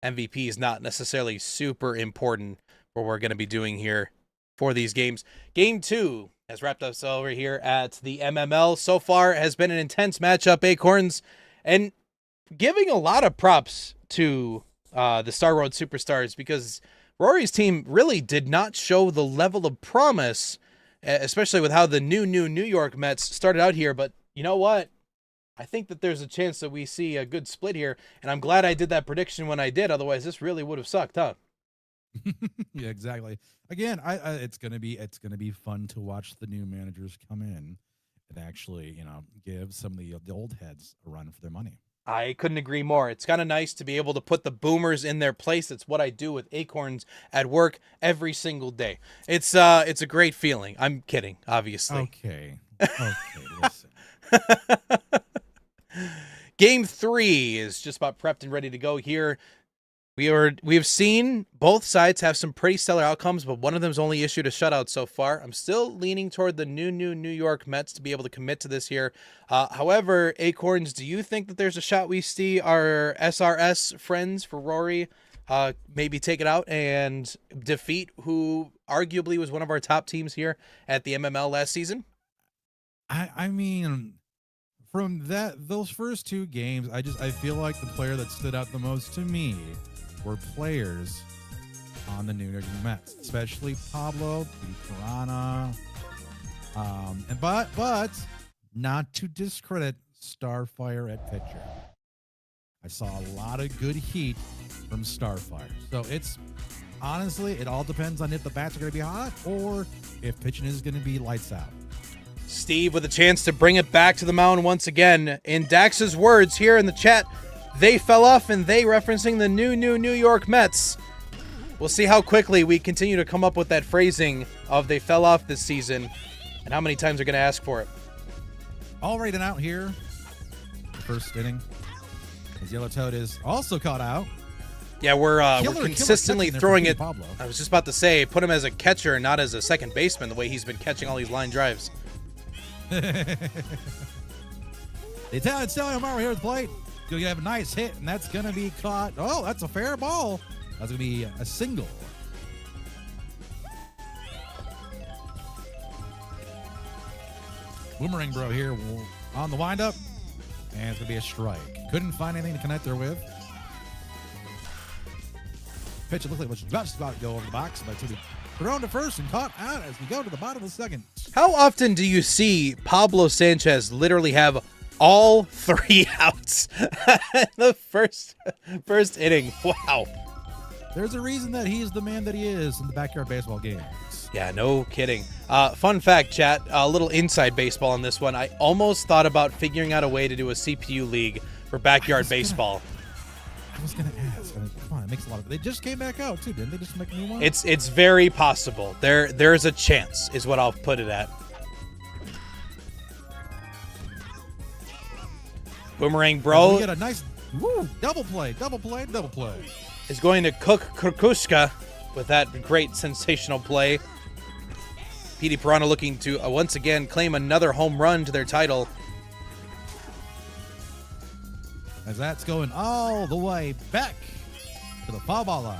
MVP is not necessarily super important for what we're going to be doing here for these games. Game 2 has wrapped us over here at the MML. So far has been an intense matchup, Acorns, and giving a lot of props to the Star Road Superstars, because Rory's team really did not show the level of promise, especially with how the new New York Mets started out here. But you know what? I think that there's a chance that we see a good split here, and I'm glad I did that prediction when I did. Otherwise, this really would have sucked, huh? Yeah, exactly. Again, it's gonna be fun to watch the new managers come in and actually, give some of the old heads a run for their money. I couldn't agree more. It's kind of nice to be able to put the boomers in their place. It's what I do with Acorns at work every single day. It's a great feeling. I'm kidding, obviously. Okay, listen. Game 3 is just about prepped and ready to go here. We have seen both sides have some pretty stellar outcomes, but one of them's only issued a shutout so far. I'm still leaning toward the new New York Mets to be able to commit to this here. However, Acorns, do you think that there's a shot we see our SRS friends for Rory maybe take it out and defeat who arguably was one of our top teams here at the MML last season? I mean, from those first 2 games, I feel like the player that stood out the most to me were players on the New York Mets, especially Pablo, Piranha, but not to discredit Starfire at pitcher. I saw a lot of good heat from Starfire. So honestly, it all depends on if the bats are going to be hot or if pitching is going to be lights out. Steve with a chance to bring it back to the mound once again. In Dax's words here in the chat, they fell off, and they referencing the new New York Mets. We'll see how quickly we continue to come up with that phrasing of they fell off this season and how many times they're going to ask for it. All right and out here. The first inning. As Yellow Toad is also caught out. Yeah, we're consistently throwing it. Pablo. I was just about to say, put him as a catcher and not as a second baseman, the way he's been catching all these line drives. The Italian Stallion Mario here at the plate. Going to have a nice hit, and that's going to be caught. Oh, that's a fair ball. That's going to be a single. Boomerang Bro here on the windup. And it's going to be a strike. Couldn't find anything to connect there with. Pitch, it looks like it was just about to go over the box, but it's going to be thrown to first and caught out as we go to the bottom of the second. How often do you see Pablo Sanchez literally have all 3 outs in the first inning? Wow. There's a reason that he's the man that he is in the backyard baseball games. Yeah, no kidding. Fun fact, chat, a little inside baseball on this one. I almost thought about figuring out a way to do a CPU league for backyard baseball. I was going to ask. I mean, come on, it makes a lot of... They just came back out, too. Didn't they just make a new one? It's very possible. There's a chance, is what I'll put it at. Boomerang Bro We get a nice double play. is going to cook Kukushka with that great sensational play. Petey Piranha looking to once again claim another home run to their title. As that's going all the way back to the foul ball line.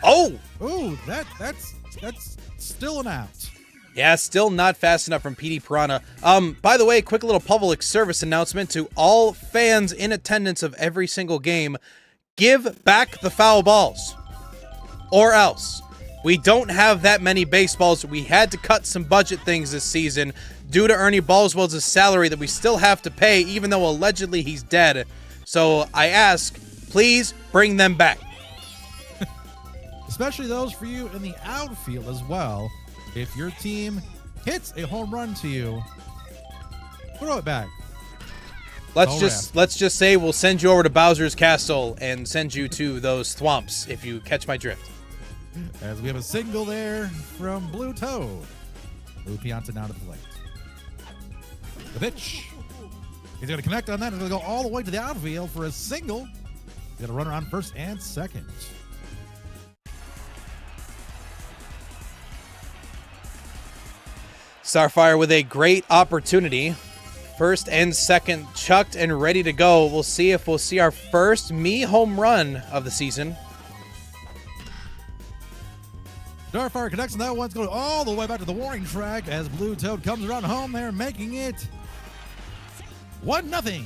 Oh! Ooh, that's still an out. Yeah, still not fast enough from Petey Piranha. By the way, quick little public service announcement to all fans in attendance of every single game. Give back the foul balls. Or else. We don't have that many baseballs. We had to cut some budget things this season due to Ernie Ballswell's salary that we still have to pay, even though allegedly he's dead. So I ask, please bring them back. Especially those for you in the outfield as well. If your team hits a home run to you, throw it back. Let's just say we'll send you over to Bowser's Castle and send you to those thwomps if you catch my drift. As we have a single there from Blue Toad. Blue Pianta now to the plate. The pitch. He's going to connect on that. He's going to go all the way to the outfield for a single. He's got a runner on first and second. Starfire with a great opportunity. First and second chucked and ready to go. We'll see if we'll see our first me home run of the season. Starfire connects on that one's going all the way back to the warning track as Blue Toad comes around home there, making it 1-0.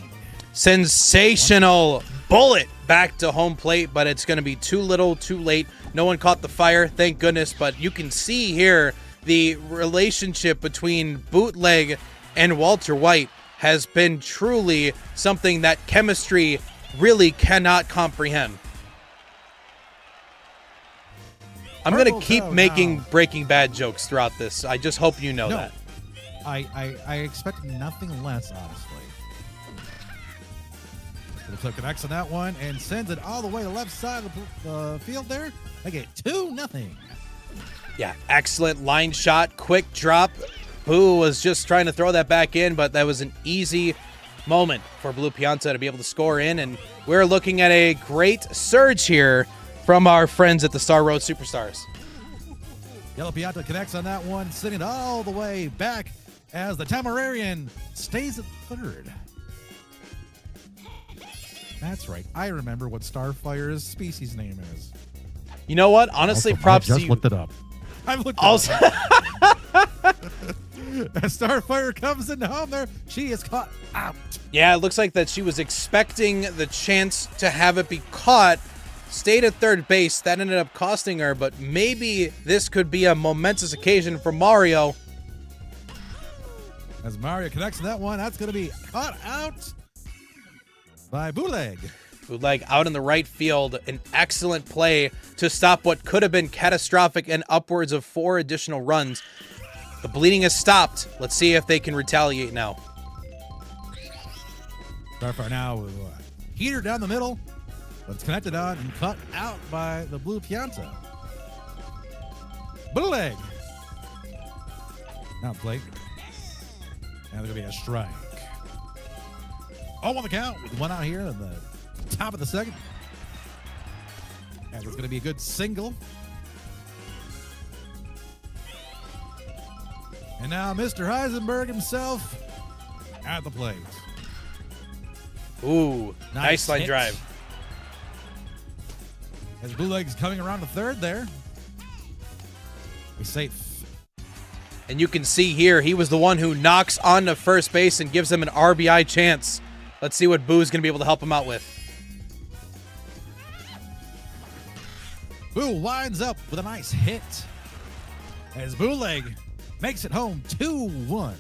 Sensational bullet back to home plate, but it's going to be too little, too late. No one caught the fire, thank goodness, but you can see here the relationship between Bootleg and Walter White has been truly something that chemistry really cannot comprehend. I'm going to keep making Breaking Bad jokes throughout this. I just hope you know that. I expect nothing less, honestly. So connects on that one and sends it all the way to the left side of the field there. They get 2-0. Yeah, excellent line shot, quick drop. Boo was just trying to throw that back in, but that was an easy moment for Blue Pianta to be able to score in, and we're looking at a great surge here from our friends at the Star Road Superstars. Yellow Pianta connects on that one, sending it all the way back as the Tamararian stays at third. That's right. I remember what Starfire's species name is. You know what? Honestly, props to you. I just looked it up. I've looked it up. As Starfire comes in home there, she is caught out. Yeah, it looks like that she was expecting the chance to have it be caught. Stayed at third base. That ended up costing her, but maybe this could be a momentous occasion for Mario. As Mario connects to that one, that's going to be caught out by Bootleg. Bootleg out in the right field. An excellent play to stop what could have been catastrophic and upwards of 4 additional runs. The bleeding has stopped. Let's see if they can retaliate now. Starfire now with a heater down the middle. It's connected on and cut out by the Blue Pianta. Bootleg. Now plate. Now there's going to be a strike. Oh, on the count with one out here in the top of the second. And it's going to be a good single. And now Mr. Heisenberg himself at the plate. Ooh, nice line drive. As Bootleg's coming around the third there. He's safe. And you can see here, he was the one who knocks onto first base and gives him an RBI chance. Let's see what Boo's going to be able to help him out with. Boo winds up with a nice hit as Bootleg makes it home 2-1.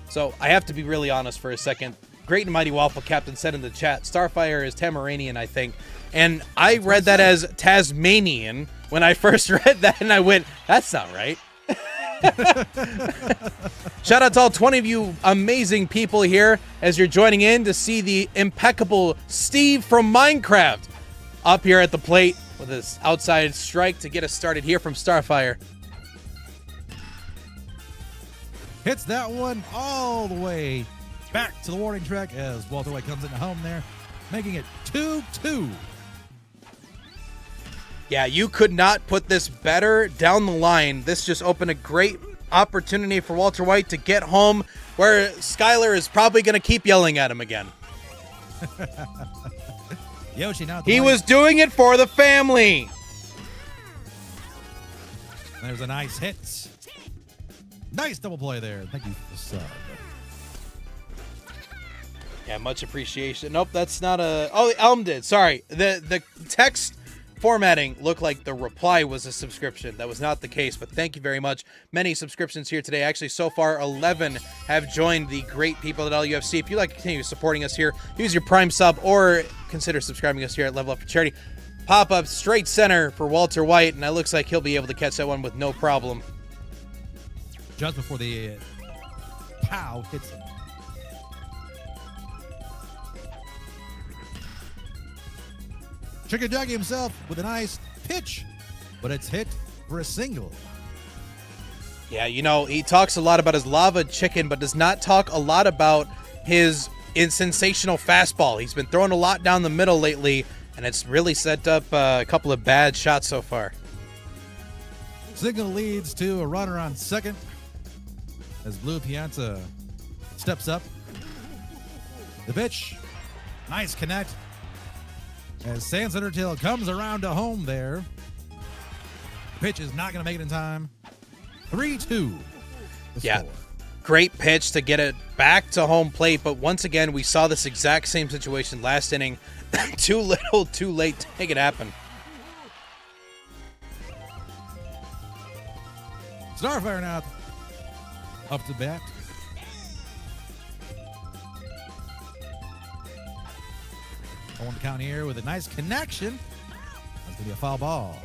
So I have to be really honest for a second. Great and Mighty Waffle Captain said in the chat, Starfire is Tamaranian, I think. And I read that as Tasmanian when I first read that, and I went, that's not right. Shout out to all 20 of you amazing people here as you're joining in to see the impeccable Steve from Minecraft up here at the plate with his outside strike to get us started here from Starfire. Hits that one all the way back to the warning track as Walter White comes into home there, making it 2-2. Yeah, you could not put this better down the line. This just opened a great opportunity for Walter White to get home, where Skylar is probably going to keep yelling at him again. Yoshi now. He was doing it for the family. There's a nice hit. Nice double play there. Thank you for the sub. Yeah, much appreciation. Nope, that's not a... Oh, Elm did. Sorry. The text formatting looked like the reply was a subscription. That was not the case, but thank you very much. Many subscriptions here today. Actually, so far, 11 have joined the great people at LUFC. If you'd like to continue supporting us here, use your Prime sub or consider subscribing us here at Level Up for Charity. Pop up straight center for Walter White, and it looks like he'll be able to catch that one with no problem. Just before the pow hits him. Chicken Jackie himself with a nice pitch, but it's hit for a single. Yeah, you know, he talks a lot about his lava chicken, but does not talk a lot about his sensational fastball. He's been throwing a lot down the middle lately, and it's really set up a couple of bad shots so far. Single leads to a runner on second as Blue Piazza steps up. The pitch, nice connect. As Sans Undertale comes around to home there. Pitch is not going to make it in time. 3-2. Yeah, great pitch to get it back to home plate. But once again, we saw this exact same situation last inning. Too little, too late to make it happen. Starfire now up to bat. On the count here with a nice connection. That's going to be a foul ball.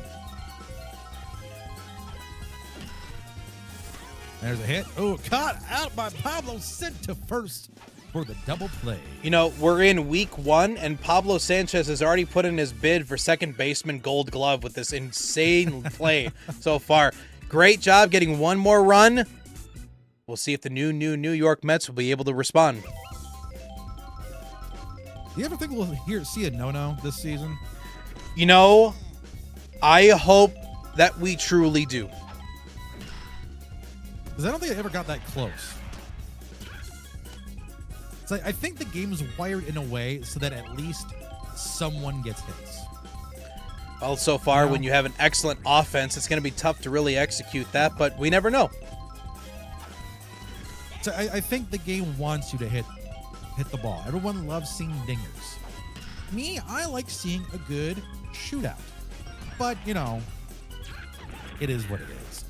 There's a hit. Oh, caught out by Pablo, sent to first for the double play. You know, we're in week 1, and Pablo Sanchez has already put in his bid for second baseman Gold Glove with this insane play so far. Great job getting one more run. We'll see if the new New York Mets will be able to respond. Do you ever think we'll see a no-no this season? You know, I hope that we truly do. Because I don't think I ever got that close. It's like, I think the game is wired in a way so that at least someone gets hits. Well, so far, when you have an excellent offense, it's going to be tough to really execute that, but we never know. So I think the game wants you to hit the ball. Everyone loves seeing dingers. Me, I like seeing a good shootout. But, you know, it is what it is.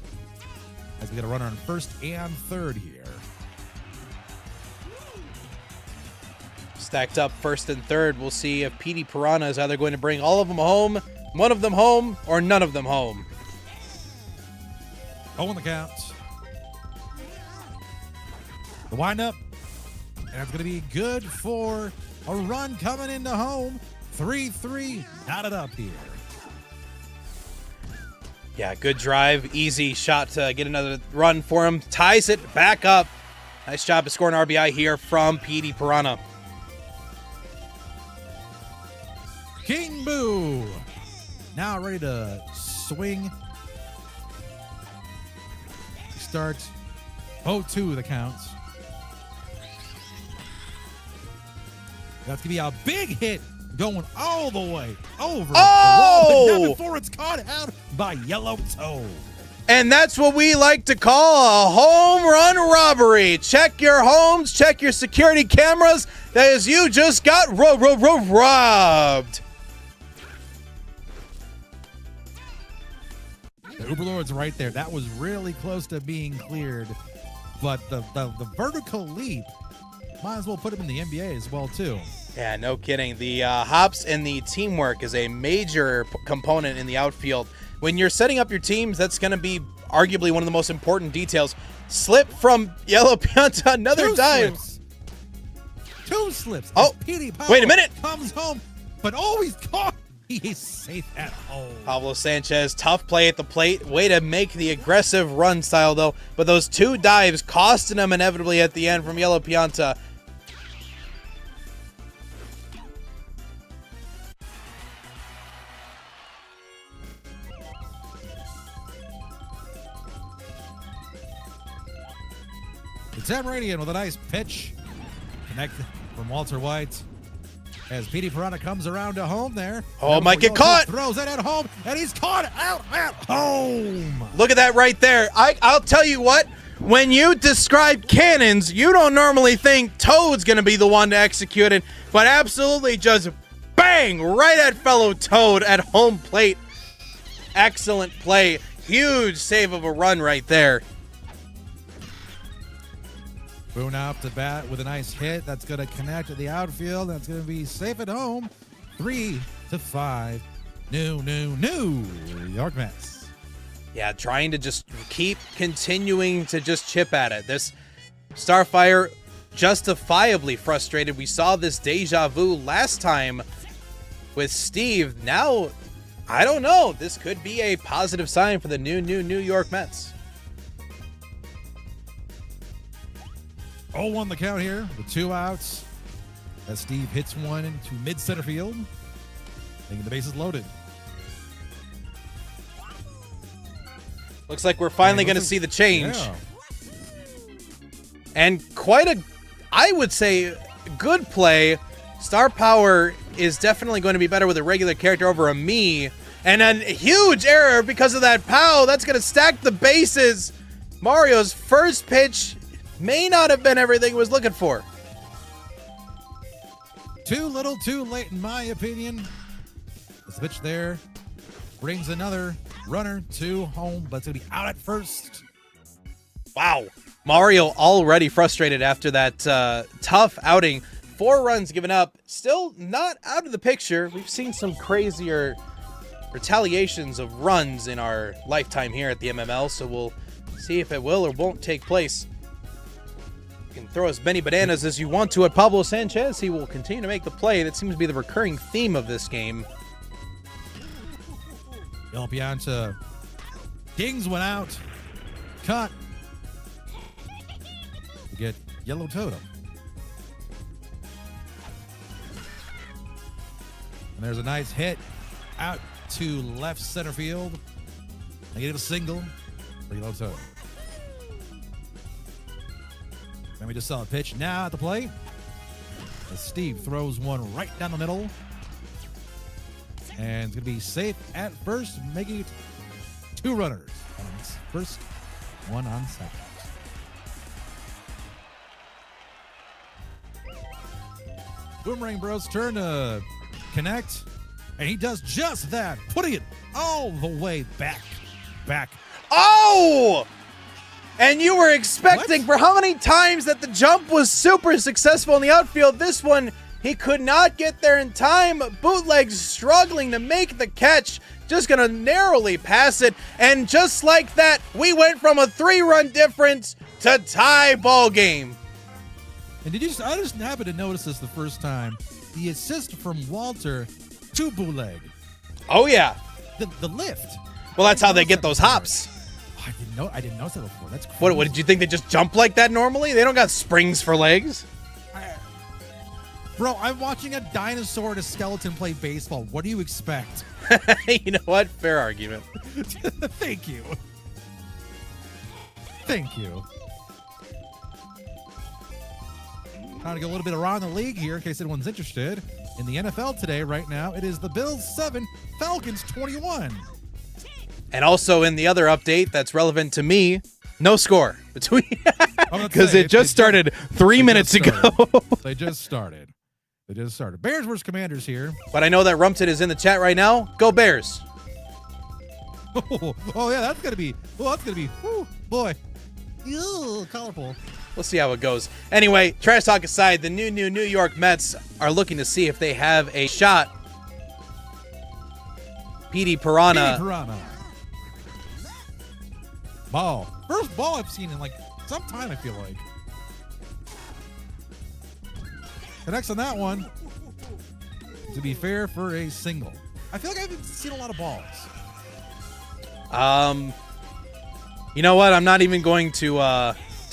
As we get a runner on first and third here. Stacked up first and third. We'll see if Petey Piranha is either going to bring all of them home, one of them home, or none of them home. On the count. The windup. And it's going to be good for a run coming into home. 3-3. Knotted up here. Yeah, good drive. Easy shot to get another run for him. Ties it back up. Nice job to score an RBI here from Petey Piranha. King Boo. Now ready to swing. Start 0-2 the counts. That's going to be a big hit going all the way over the wall, but not before it's caught out by Yellow Toe. And that's what we like to call a home run robbery. Check your homes, check your security cameras, as you just got robbed. The Uberlord's right there. That was really close to being cleared. But the vertical leap, might as well put him in the NBA as well, too. Yeah, no kidding. The hops and the teamwork is a major component in the outfield. When you're setting up your teams, that's going to be arguably one of the most important details. Slip from Yellow Pianta, another dive. Two slips. Oh, wait a minute. Comes home, but he's caught. He's safe at home. Pablo Sanchez, tough play at the plate. Way to make the aggressive run style, though. But those two dives costing him inevitably at the end from Yellow Pianta. It's Amradian with a nice pitch. Connect from Walter White. As Petey Piranha comes around to home there. Oh, might get caught. Throws it at home, and he's caught out at home. Look at that right there. I'll tell you what. When you describe cannons, you don't normally think Toad's going to be the one to execute it, but absolutely just bang right at fellow Toad at home plate. Excellent play. Huge save of a run right there. Boone out to bat with a nice hit. That's going to connect to the outfield. That's going to be safe at home. 3-5. New York Mets. Yeah, trying to just keep continuing to just chip at it. This Starfire justifiably frustrated. We saw this deja vu last time with Steve. Now, I don't know. This could be a positive sign for the new New York Mets. 0-1 the count here with 2 outs as Steve hits one into mid-center field, making the bases loaded. Looks like we're finally going to see the change. Yeah. And quite a, I would say, good play. Star Power is definitely going to be better with a regular character over a me. And a huge error because of that POW. That's going to stack the bases. Mario's first pitch may not have been everything he was looking for. Too little, too late, in my opinion. This pitch there brings another runner to home, but it's going to be out at first. Wow. Mario already frustrated after that tough outing. 4 runs given up. Still not out of the picture. We've seen some crazier retaliations of runs in our lifetime here at the MML, so we'll see if it will or won't take place. You can throw as many bananas as you want to at Pablo Sanchez. He will continue to make the play. That seems to be the recurring theme of this game. El Pianta dings one out. Cut. We get Yellow Totem. And there's a nice hit out to left center field. Negative single for Yellow Totem. Then we just saw a pitch now at the plate. As Steve throws one right down the middle. And it's going to be safe at first, making it 2 runners. On first, 1 on second. Boomerang Bros turn to connect. And he does just that, putting it all the way back. Oh! And you were expecting for how many times that the jump was super successful in the outfield. This one, he could not get there in time. Bootlegs struggling to make the catch. Just going to narrowly pass it. And just like that, we went from a 3-run difference to tie ball game. And I just happened to notice this the first time. The assist from Walter to Bootleg. Oh, yeah. The lift. Well, that's how they get those hops. I didn't notice that before. That's crazy. What did you think they just jump like that normally? They don't got springs for legs. Bro, I'm watching a dinosaur and a skeleton play baseball. What do you expect? You know what? Fair argument. Thank you. Trying to go a little bit around the league here in case anyone's interested. In the NFL today, right now, it is the Bills 7, Falcons 21. And also in the other update that's relevant to me, no score between because it just started 3 minutes ago. They just started. Bears versus Commanders here. But I know that Rumpton is in the chat right now. Go Bears. Oh yeah, that's gonna be. Whew, boy. Ew, colorful. We'll see how it goes. Anyway, trash talk aside, the new New York Mets are looking to see if they have a shot. Petey Piranha. Ball. First ball I've seen in like some time, I feel like. Connects on that one. To be fair, for a single. I feel like I haven't seen a lot of balls. You know what? I'm not even going to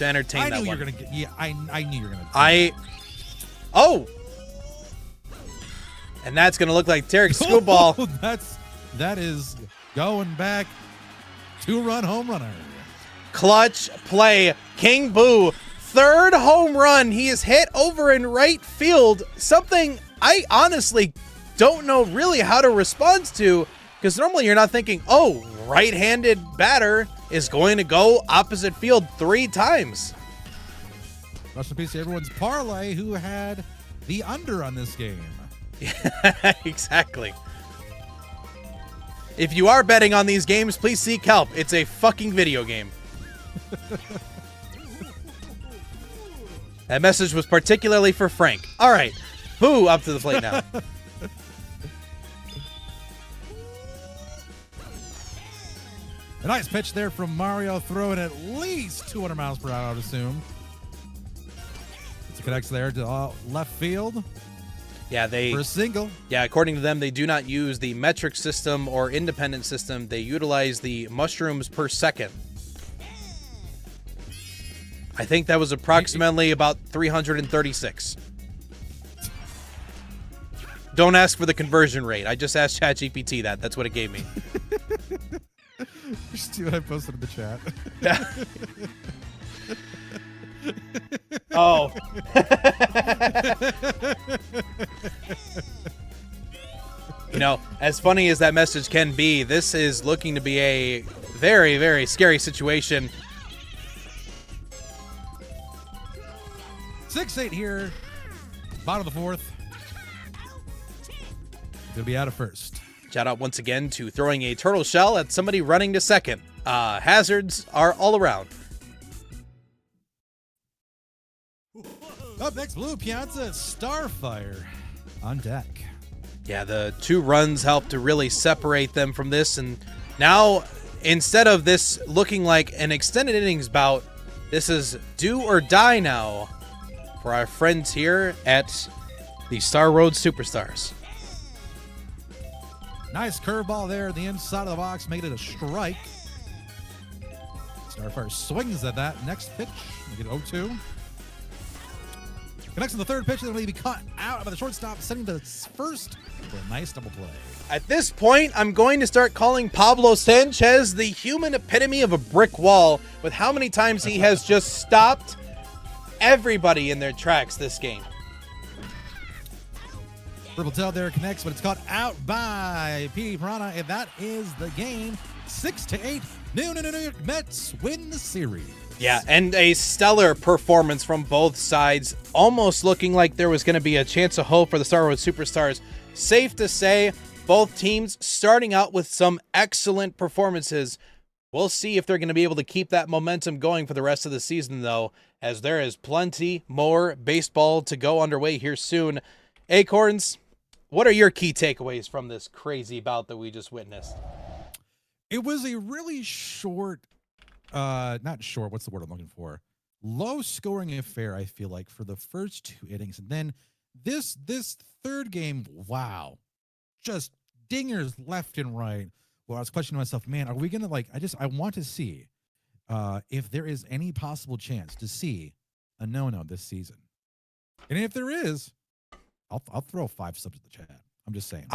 entertain that one. I knew you were gonna get. Yeah, I knew you were gonna. Oh, and that's gonna look like Tarek Scooball. That is going back. 2-run home runner. Clutch play. King Boo, third home run. He is hit over in right field. Something I honestly don't know really how to respond to, because normally you're not thinking, oh, right-handed batter is going to go opposite field 3 times. Rest in peace to everyone's parlay who had the under on this game. Yeah, exactly. If you are betting on these games, please seek help. It's a fucking video game. That message was particularly for Frank. All right. Boo up to the plate now. A nice pitch there from Mario, throwing at least 200 miles per hour, I would assume. It connects there to left field. Yeah, for a single. Yeah, according to them, they do not use the metric system or independent system. They utilize the mushrooms per second. I think that was approximately about 336. Don't ask for the conversion rate. I just asked ChatGPT that. That's what it gave me. You see what I posted in the chat? Yeah. Oh. You know, as funny as that message can be, this is looking to be a very, very scary situation. 6-8 here. Bottom of the fourth. Gonna be out of first. Shout out once again to throwing a turtle shell at somebody running to second. Hazards are all around. Up next, Blue Piazza Starfire on deck. Yeah, the 2 runs helped to really separate them from this. And now, instead of this looking like an extended innings bout, this is do or die now for our friends here at the Star Road Superstars. Nice curveball there at the inside of the box, making it a strike. Starfire swings at that. Next pitch, we get 0-2. Connects on the third pitch, then will be caught out by the shortstop, sending to first for a nice double play. At this point, I'm going to start calling Pablo Sanchez the human epitome of a brick wall with how many times he has just stopped everybody in their tracks this game. Purple tail there connects, but it's caught out by Petey Piranha, and that is the game. 6-8. New York Mets win the series. Yeah, and a stellar performance from both sides. Almost looking like there was going to be a chance of hope for the Star Road Superstars. Safe to say, both teams starting out with some excellent performances. We'll see if they're going to be able to keep that momentum going for the rest of the season, though, as there is plenty more baseball to go underway here soon. Acorns, what are your key takeaways from this crazy bout that we just witnessed? It was a really short, not short, what's the word I'm looking for? Low scoring affair, I feel like, for the first 2 innings. And then this third game, wow, just dingers left and right. Well, I was questioning myself, man, are we going to I want to see if there is any possible chance to see a no-no this season. And if there is, I'll throw 5 subs in the chat. I'm just saying.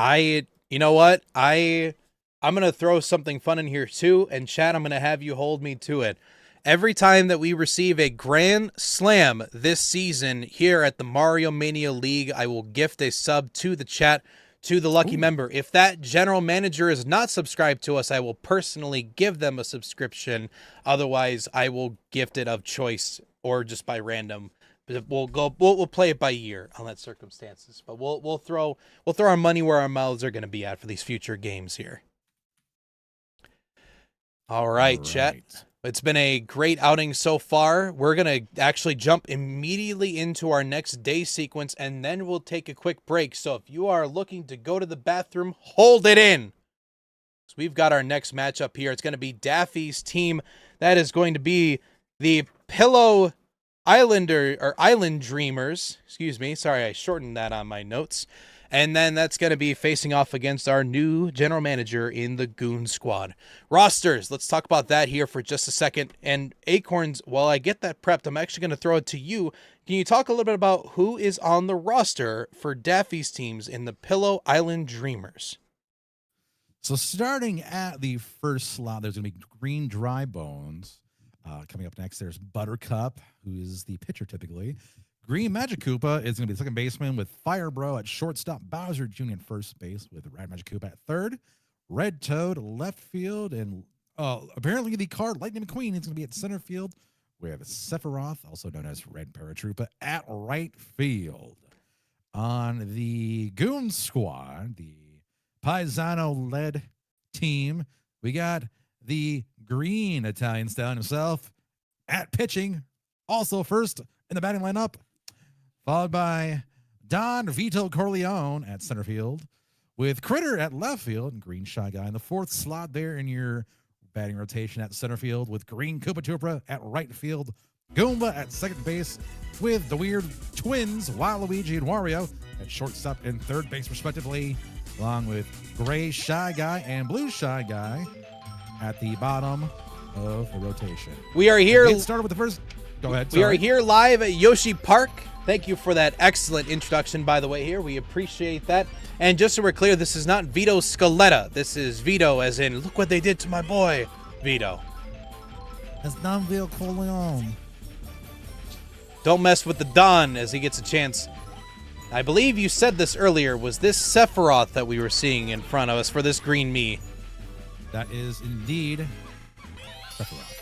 You know what? I'm going to throw something fun in here too, and chat, I'm going to have you hold me to it. Every time that we receive a grand slam this season here at the Mario Mania League, I will gift a sub to the chat. to the lucky member. If that general manager is not subscribed to us, I will personally give them a subscription. Otherwise, I will gift it of choice or just by random. But we'll play it by year on that circumstances. But we'll throw our money where our mouths are going to be at for these future games here. All right, chat. It's been a great outing so far. We're going to actually jump immediately into our next day sequence, and then we'll take a quick break. So if you are looking to go to the bathroom, hold it in. So we've got our next matchup here. It's going to be Daffy's team. That is going to be the Pillow Islander or Island Dreamers. Excuse me. Sorry, I shortened that on my notes. And then that's going to be facing off against our new general manager in the Goon Squad. Rosters, let's talk about that here for just a second. And Acorns, while I get that prepped, I'm actually going to throw it to you. Can you talk a little bit about who is on the roster for Daffy's teams in the Pillow Island Dreamers? So starting at the first slot, there's going to be Green Dry Bones. Coming up next, there's Buttercup, who is the pitcher typically. Green Magic Koopa is going to be the second baseman with Fire Bro at shortstop, Bowser Jr. at first base with Red Magic Koopa at third, Red Toad left field, and apparently the card Lightning McQueen is going to be at center field with Sephiroth, also known as Red Paratroopa, at right field. On the Goon Squad, the Paisano-led team, we got the Green Italian Stallion himself at pitching, also first in the batting lineup, followed by Don Vito Corleone at center field, with Critter at left field and Green Shy Guy in the fourth slot there in your batting rotation at center field, with Green Koopa Troopa at right field, Goomba at second base, with the Weird Twins, Waluigi and Wario at shortstop and third base respectively, along with Gray Shy Guy and Blue Shy Guy at the bottom of the rotation. We are here. Get started with the first. Go ahead. We are here live at Yoshi Park. Thank you for that excellent introduction, by the way, here. We appreciate that. And just so we're clear, this is not Vito Scaletta. This is Vito as in, look what they did to my boy, Vito. That's Don Vito Corleone. Don't mess with the Don as he gets a chance. I believe you said this earlier. Was this Sephiroth that we were seeing in front of us for this Green Me? That is indeed Sephiroth.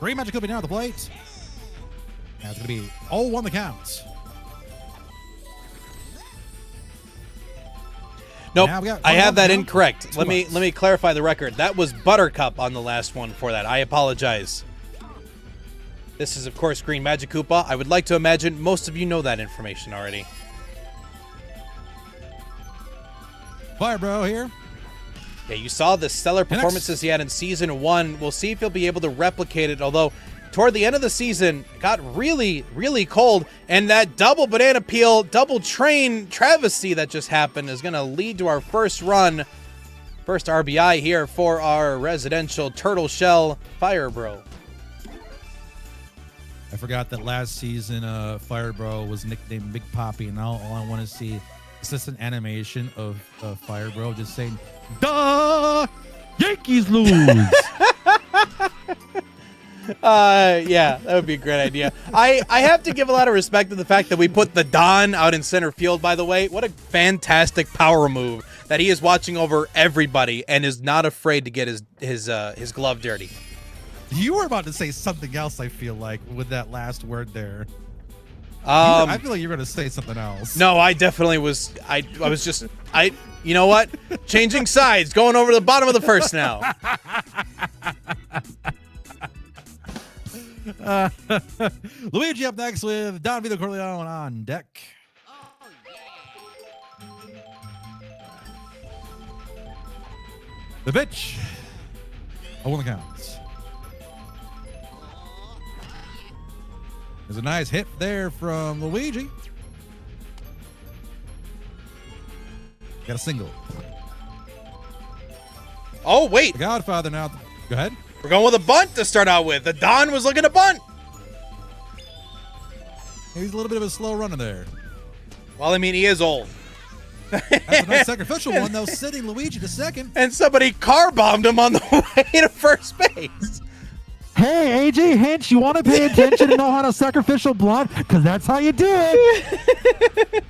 Green Magic Koopa now at the plate. That's going to be 0-1 the count. Nope, I have that incorrect. Let me clarify the record. That was Buttercup on the last one for that. I apologize. This is, of course, Green Magic Koopa. I would like to imagine most of you know that information already. Fire Bro here. Yeah, you saw the stellar performances he had in Season 1. We'll see if he'll be able to replicate it, although toward the end of the season, it got really, really cold, and that double banana peel, double train travesty that just happened is going to lead to our first run, first RBI here for our residential Turtle Shell Fire Bro. I forgot that last season, Fire Bro was nicknamed Big Poppy, and all I want to see is just an animation of Fire Bro just saying, "Duh! Yankees lose!" Yeah, that would be a great idea. I have to give a lot of respect to the fact that we put the Don out in center field, by the way. What a fantastic power move that he is watching over everybody and is not afraid to get his glove dirty. You were about to say something else, I feel like, with that last word there. I feel like you're going to say something else. No, I definitely was. I was just, you know what? Changing sides, going over to the bottom of the first now. Luigi up next with Don Vito Corleone on deck. The pitch. Oh, the counts. There's a nice hit there from Luigi. Got a single. Oh, wait. The Godfather now. Go ahead. We're going with a bunt to start out with. The Don was looking to bunt. He's a little bit of a slow runner there. Well, I mean, he is old. That's a nice sacrificial one, though, sitting Luigi to second. And somebody car bombed him on the way to first base. Hey, AJ Hinch, you want to pay attention and know how to sacrificial blunt? Because that's how you do it.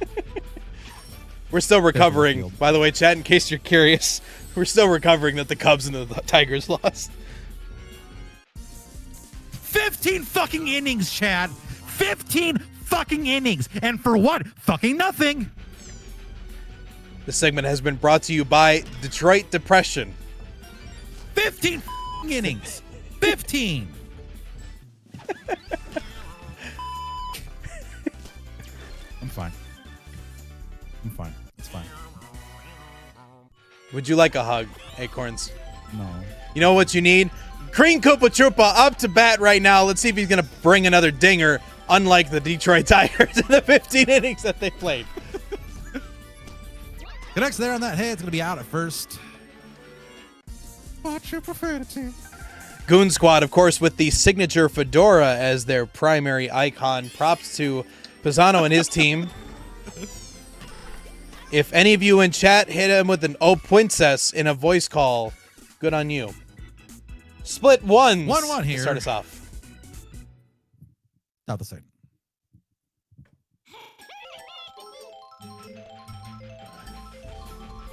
We're still recovering. field. By the way, chat, in case you're curious, we're still recovering that the Cubs and the Tigers lost. 15 fucking innings, Chad. 15 fucking innings. And for what? Fucking nothing. This segment has been brought to you by Detroit Depression. 15 fucking innings. 15. I'm fine. I'm fine. It's fine. Would you like a hug, Acorns? No. You know what you need? Green Koopa Troopa up to bat right now. Let's see if he's going to bring another dinger, unlike the Detroit Tigers in the 15 innings that they played. Connects there on that hit. It's going to be out at first. Watch your profanity. Goon Squad, of course, with the signature fedora as their primary icon. Props to Pisano and his team. If any of you in chat hit him with an "Oh Princess" in a voice call, good on you. Split ones. 1-1 here. To start us off. Not the same.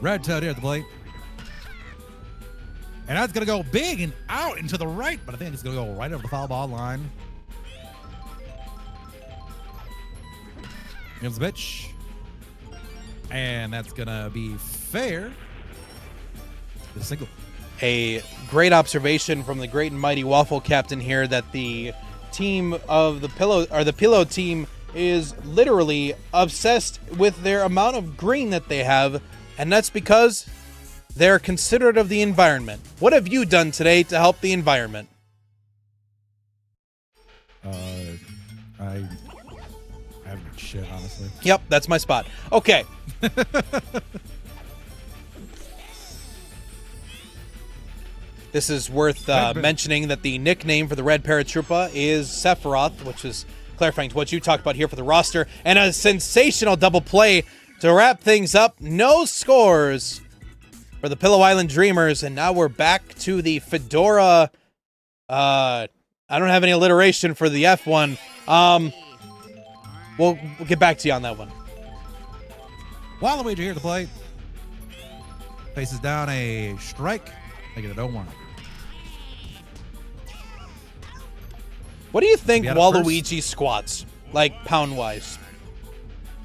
Red Toad here at the plate. And that's going to go big and out and to the right, but I think it's going to go right over the foul ball line. Here's the pitch. And that's going to be fair. The single. A great observation from the great and mighty Waffle Captain here that the team of the Pillow team is literally obsessed with their amount of green that they have, and that's because they're considerate of the environment. What have you done today to help the environment? I haven't shit, honestly. Yep, that's my spot. Okay. This is worth mentioning that the nickname for the Red Paratroopa is Sephiroth, which is clarifying to what you talked about here for the roster. And a sensational double play to wrap things up. No scores for the Pillow Island Dreamers. And now we're back to the Fedora. I don't have any alliteration for the F one. We'll get back to you on that one. Waluigi here to play. Faces down a strike. Make it a 0-1. What do you think Be out at Waluigi squats, like pound-wise?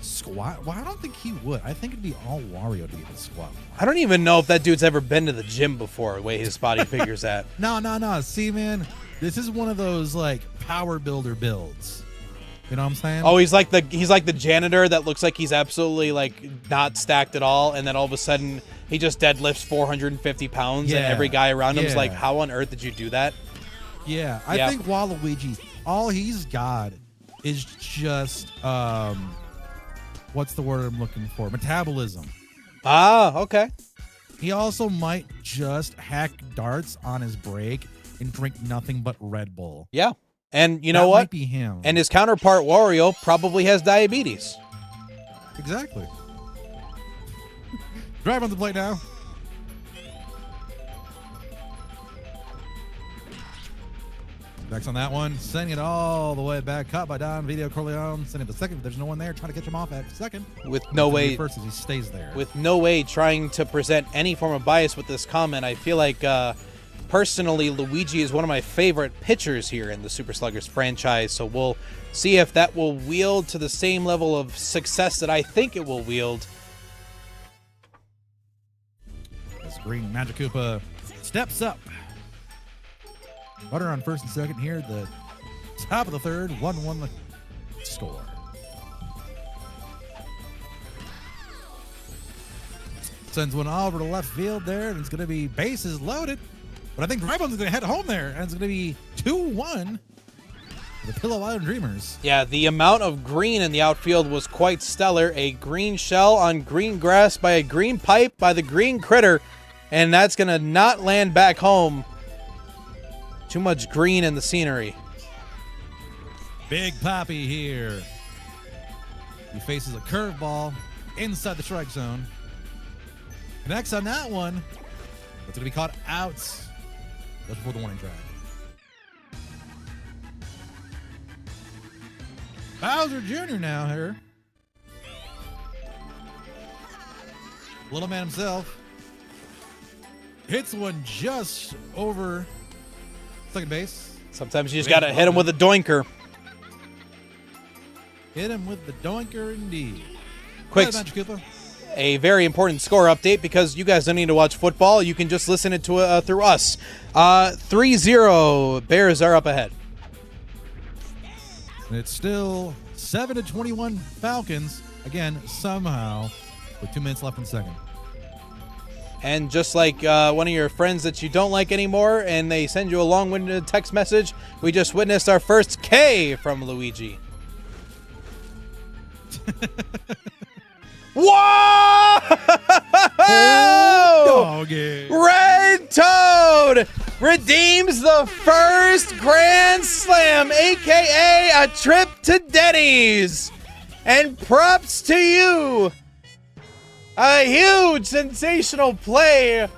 Squat? Well, I don't think he would. I think it'd be all Wario to get the squat. I don't even know if that dude's ever been to the gym before, the way his body figures at. No. See, man, this is one of those, like, power builder builds. You know what I'm saying? Oh, he's like the janitor that looks like he's absolutely, like, not stacked at all, and then all of a sudden he just deadlifts 450 pounds, and every guy around him is like, how on earth did you do that? Yeah, I think Waluigi, all he's got is just, what's the word I'm looking for? Metabolism. Ah, okay. He also might just hack darts on his break and drink nothing but Red Bull. Yeah. And you know That what? might be him. And his counterpart, Wario, probably has diabetes. Exactly. Drive on the plate now. Next on that one, sending it all the way back. Caught by Don Video Corleone. Sending it to second. There's no one there. Trying to catch him off at second. With no way. First as he stays there. With no way trying to present any form of bias with this comment, I feel like personally Luigi is one of my favorite pitchers here in the Super Sluggers franchise. So we'll see if that will wield to the same level of success that I think it will wield. As Green Magic Koopa steps up. Runner on first and second here at the top of the third. 1-1 the score. Sends one over to left field there, and it's going to be bases loaded. But I think Drybun's going to head home there, and it's going to be 2-1 for the Pillow Island Dreamers. Yeah, the amount of green in the outfield was quite stellar. A green shell on green grass by a green pipe by the green critter, and that's going to not land back home. Too much green in the scenery. Big Poppy here. He faces a curveball inside the strike zone. Next on that one, it's going to be caught out. That's before the warning track. Bowser Jr. now here. Little man himself hits one just over second base. Sometimes you just got to hit him with a doinker. Hit him with the doinker indeed. Quick, Cooper. a very important score update because you guys don't need to watch football. You can just listen it to through us. 3-0. Bears are up ahead. And it's still 7-21 Falcons. Again, somehow, with 2 minutes left in second. And just like one of your friends that you don't like anymore, and they send you a long-winded text message, we just witnessed our first K from Luigi. Whoa! Doggy. Red Toad redeems the first Grand Slam, a.k.a. a trip to Denny's. And props to you. A huge, sensational play. It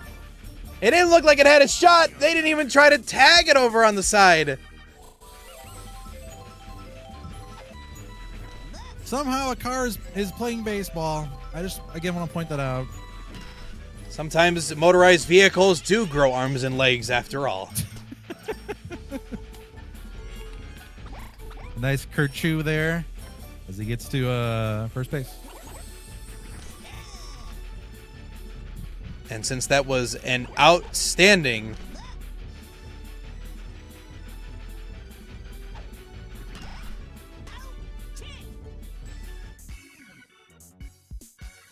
didn't look like it had a shot. They didn't even try to tag it over on the side. Somehow a car is playing baseball. I just, again, want to point that out. Sometimes motorized vehicles do grow arms and legs after all. Nice Kerchew there as he gets to first base. And since that was an outstanding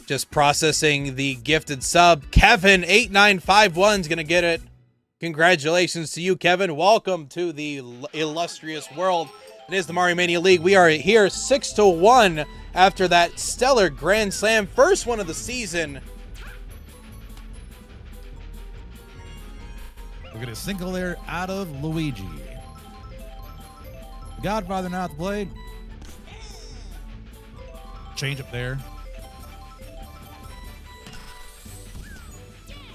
just processing the gifted sub, Kevin8951 is going to get it. Congratulations to you, Kevin. Welcome to the illustrious world. It is the Mario Mania League. We are here 6-1 after that stellar Grand Slam. First one of the season. We're going to single there out of Luigi. Godfather now at the plate. Change up there.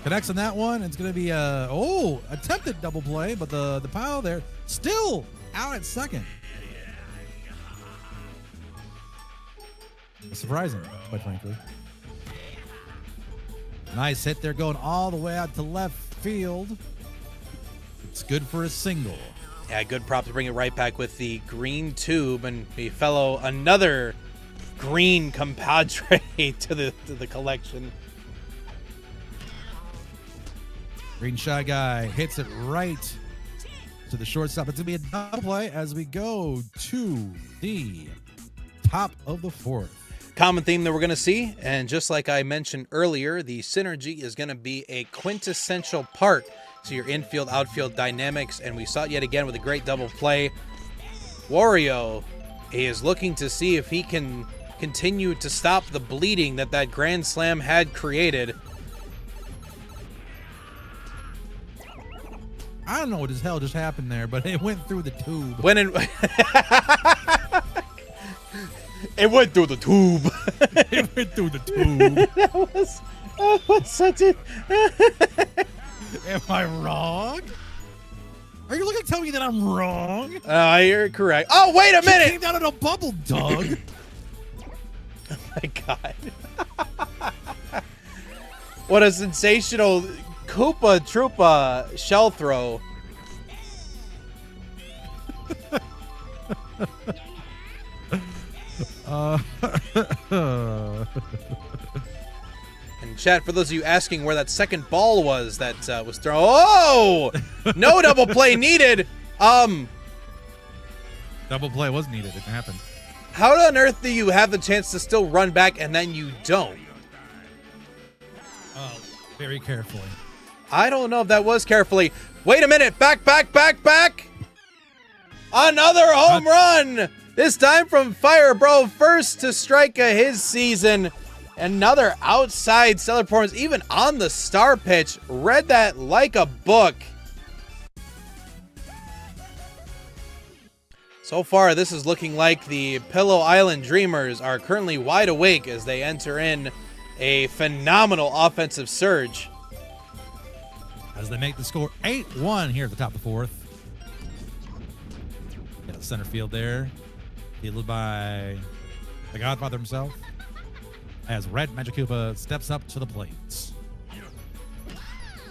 Connects on that one. It's going to be attempted double play, but the pile there still out at second. Surprising, quite frankly. Nice hit there, going all the way out to left field. It's good for a single. Yeah, good prop to bring it right back with the green tube and another green compadre to the collection. Green Shy Guy hits it right to the shortstop. It's going to be a double play as we go to the top of the fourth. Common theme that we're going to see, and just like I mentioned earlier, the synergy is going to be a quintessential part to your infield, outfield dynamics, and we saw it yet again with a great double play. Wario is looking to see if he can continue to stop the bleeding that Grand Slam had created. I don't know what the hell just happened there, but it went through the tube. It went through the tube. It went through the tube. that was such a... Am I wrong? Are you looking to tell me that I'm wrong? You're correct. Oh, wait a minute. You came down in a bubble, Doug. Oh, my God. What a sensational Koopa Troopa shell throw. And chat, for those of you asking where that second ball was that was thrown. Oh! No double play needed. Double play was needed. It happened. How on earth do you have the chance to still run back and then you don't? Oh, very carefully. I don't know if that was carefully. Wait a minute. Back. Another home run. This time from Fire Bro. First to strike of his season. Another outside stellar performance. Even on the star pitch. Read that like a book. So far, this is looking like the Pillow Island Dreamers are currently wide awake as they enter in a phenomenal offensive surge. As they make the score 8-1 here at the top of the fourth. Got center field there. Fielded by the Godfather himself. as Red Magikoopa steps up to the plate.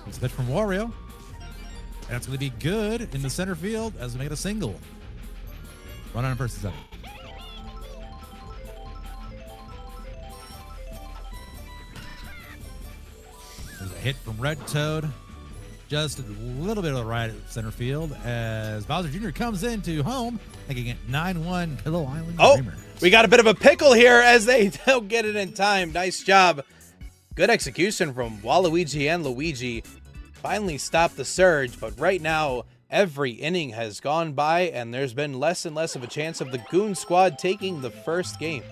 It's a pitch from Wario. That's going to be good in the center field as we make it a single. Run on first and second. There's a hit from Red Toad. Just a little bit of the right at center field as Bowser Jr. comes into home, making it 9-1 Pillow Island Dreamers. We got a bit of a pickle here as they don't get it in time. Nice job. Good execution from Waluigi and Luigi. Finally stopped the surge, but right now, every inning has gone by, and there's been less and less of a chance of the Goon Squad taking the first game.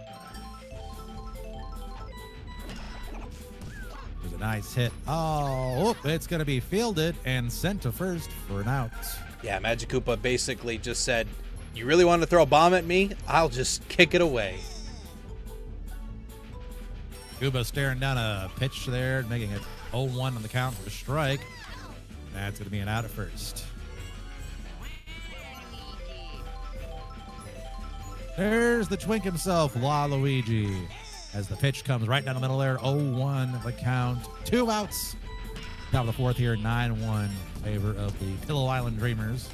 There's a nice hit. Oh, it's going to be fielded and sent to first for an out. Yeah, Magikoopa basically just said, you really want to throw a bomb at me? I'll just kick it away. Gooba staring down a pitch there, making it 0-1 on the count for a strike. That's going to be an out at first. There's the twink himself, Waluigi, as the pitch comes right down the middle there. 0-1 the count. 2 outs. Top of the fourth here, 9-1 in favor of the Pillow Island Dreamers.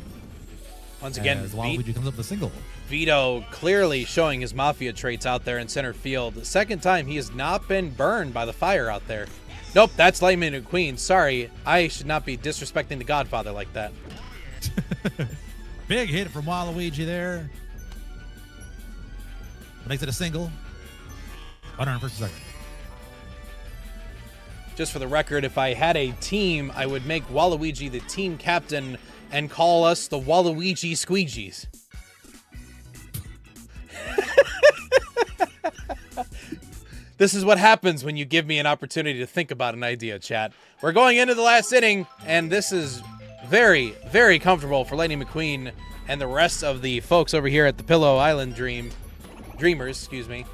Once again, as Waluigi comes up with a single. Vito clearly showing his mafia traits out there in center field. The second time he has not been burned by the fire out there. Nope, that's Lightning McQueen. Sorry, I should not be disrespecting the Godfather like that. Big hit from Waluigi there. Makes it a single. Runner on first and second. Just for the record, if I had a team, I would make Waluigi the team captain and call us the Waluigi Squeegees. This is what happens when you give me an opportunity to think about an idea, chat. We're going into the last inning, and this is very, very comfortable for Lightning McQueen and the rest of the folks over here at the Pillow Island Dreamers, excuse me.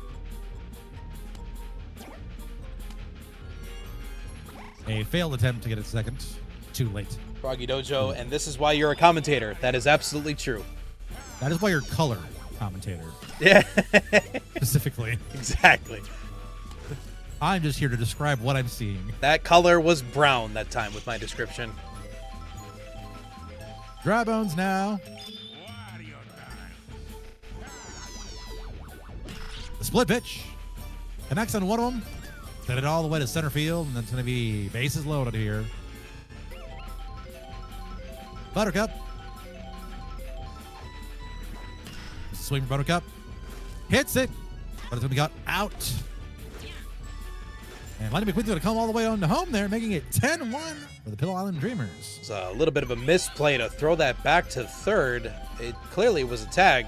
A failed attempt to get it second. Too late. Froggy Dojo, and this is why you're a commentator. That is absolutely true. That is why you're color commentator. Yeah. Specifically. Exactly. I'm just here to describe what I'm seeing. That color was brown that time with my description. Dry bones now. The split pitch. Connects on one of them. Send it all the way to center field, and that's going to be bases loaded here. Buttercup. Swing for Buttercup. Hits it, but it's going to be got out. And Lightning McQueen's going to come all the way on to home there, making it 10-1 for the Pillow Island Dreamers. It's a little bit of a misplay to throw that back to third. It clearly was a tag.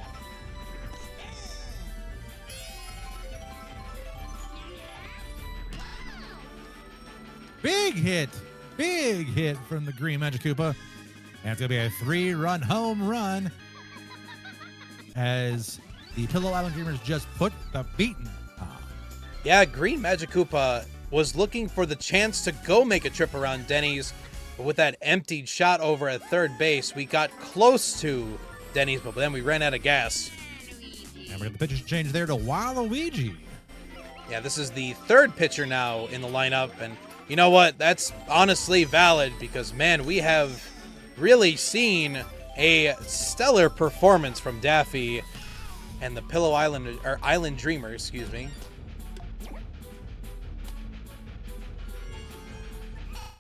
Big hit from the green Magikoopa. And it's going to be a 3-run home run as the Pillow Island Dreamers just put the beating on. Yeah, green Magikoopa was looking for the chance to go make a trip around Denny's, but with that emptied shot over at third base, we got close to Denny's, but then we ran out of gas. And we're going to pitch change there to Waluigi. Yeah, this is the third pitcher now in the lineup, and you know what? That's honestly valid because, man, we have really seen a stellar performance from Daffy and the Pillow Island, or Island Dreamers, excuse me.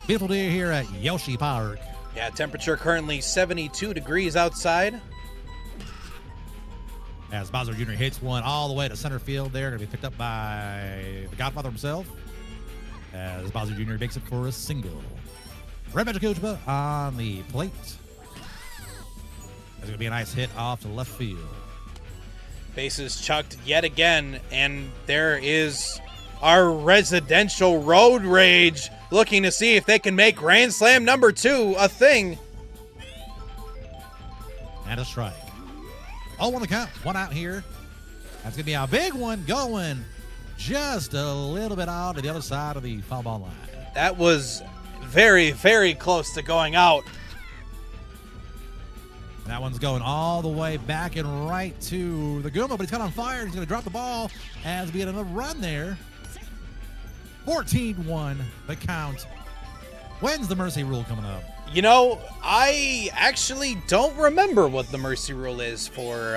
Beautiful day here at Yoshi Park. Yeah, temperature currently 72 degrees outside. As Bowser Jr. hits one all the way to center field there, going to be picked up by the Godfather himself. As Bowser Jr. makes it for a single. Red Magikoopa on the plate. There's going to be a nice hit off to left field. Bases chucked yet again, and there is our residential road rage looking to see if they can make Grand Slam number 2 a thing. And a strike. Oh, on the count. One out here. That's going to be a big one going just a little bit out to the other side of the foul ball line. That was very, very close to going out. That one's going all the way back and right to the Goomba, but he's got on fire. He's going to drop the ball as we get another run there. 14-1, the count. When's the mercy rule coming up? You know, I actually don't remember what the mercy rule is for,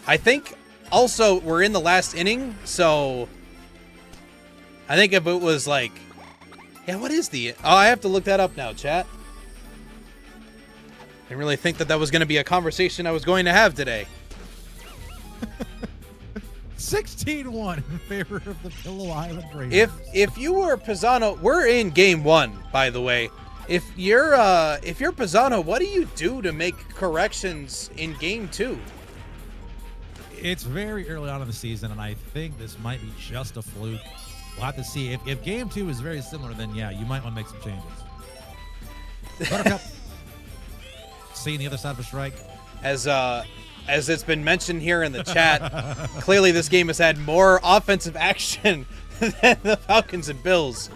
I think also we're in the last inning, so I think if it was like, yeah, what is the, oh, I have to look that up now, chat. I didn't really think that that was going to be a conversation I was going to have today. 16-1 in favor of the Pillow Island Raiders. If you were Pisano, we're in game 1, by the way. If you're Pisano, what do you do to make corrections in game 2? It's very early on in the season, and I think this might be just a fluke. We'll have to see. If game 2 is very similar, then yeah, you might want to make some changes. Buttercup, seeing the other side of a strike. As it's been mentioned here in the chat, clearly this game has had more offensive action than the Falcons and Bills.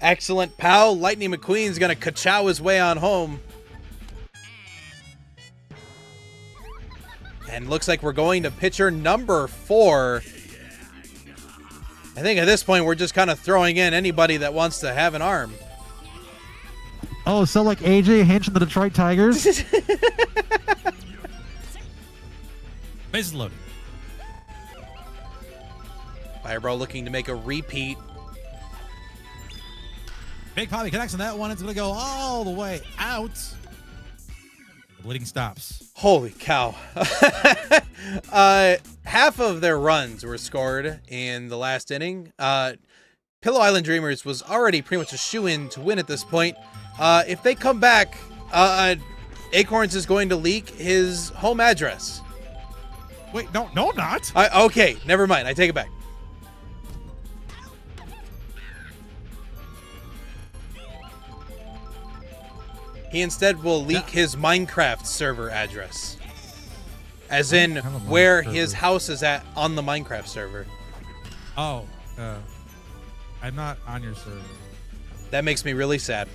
Excellent pal. Lightning McQueen's going to ka-chow his way on home. And looks like we're going to pitcher number 4. I think at this point we're just kind of throwing in anybody that wants to have an arm. Oh, so like AJ Hinch and the Detroit Tigers? Bases loaded. Fireball looking to make a repeat. Big Poppy connects on that one. It's going to go all the way out. The bleeding stops. Holy cow. Half of their runs were scored in the last inning. Pillow Island Dreamers was already pretty much a shoo-in to win at this point. If they come back, Acorns is going to leak his home address. Wait, no, not. Okay, never mind. I take it back. He instead will leak his Minecraft server address. As in where his house is at on the Minecraft server. Oh, I'm not on your server. That makes me really sad.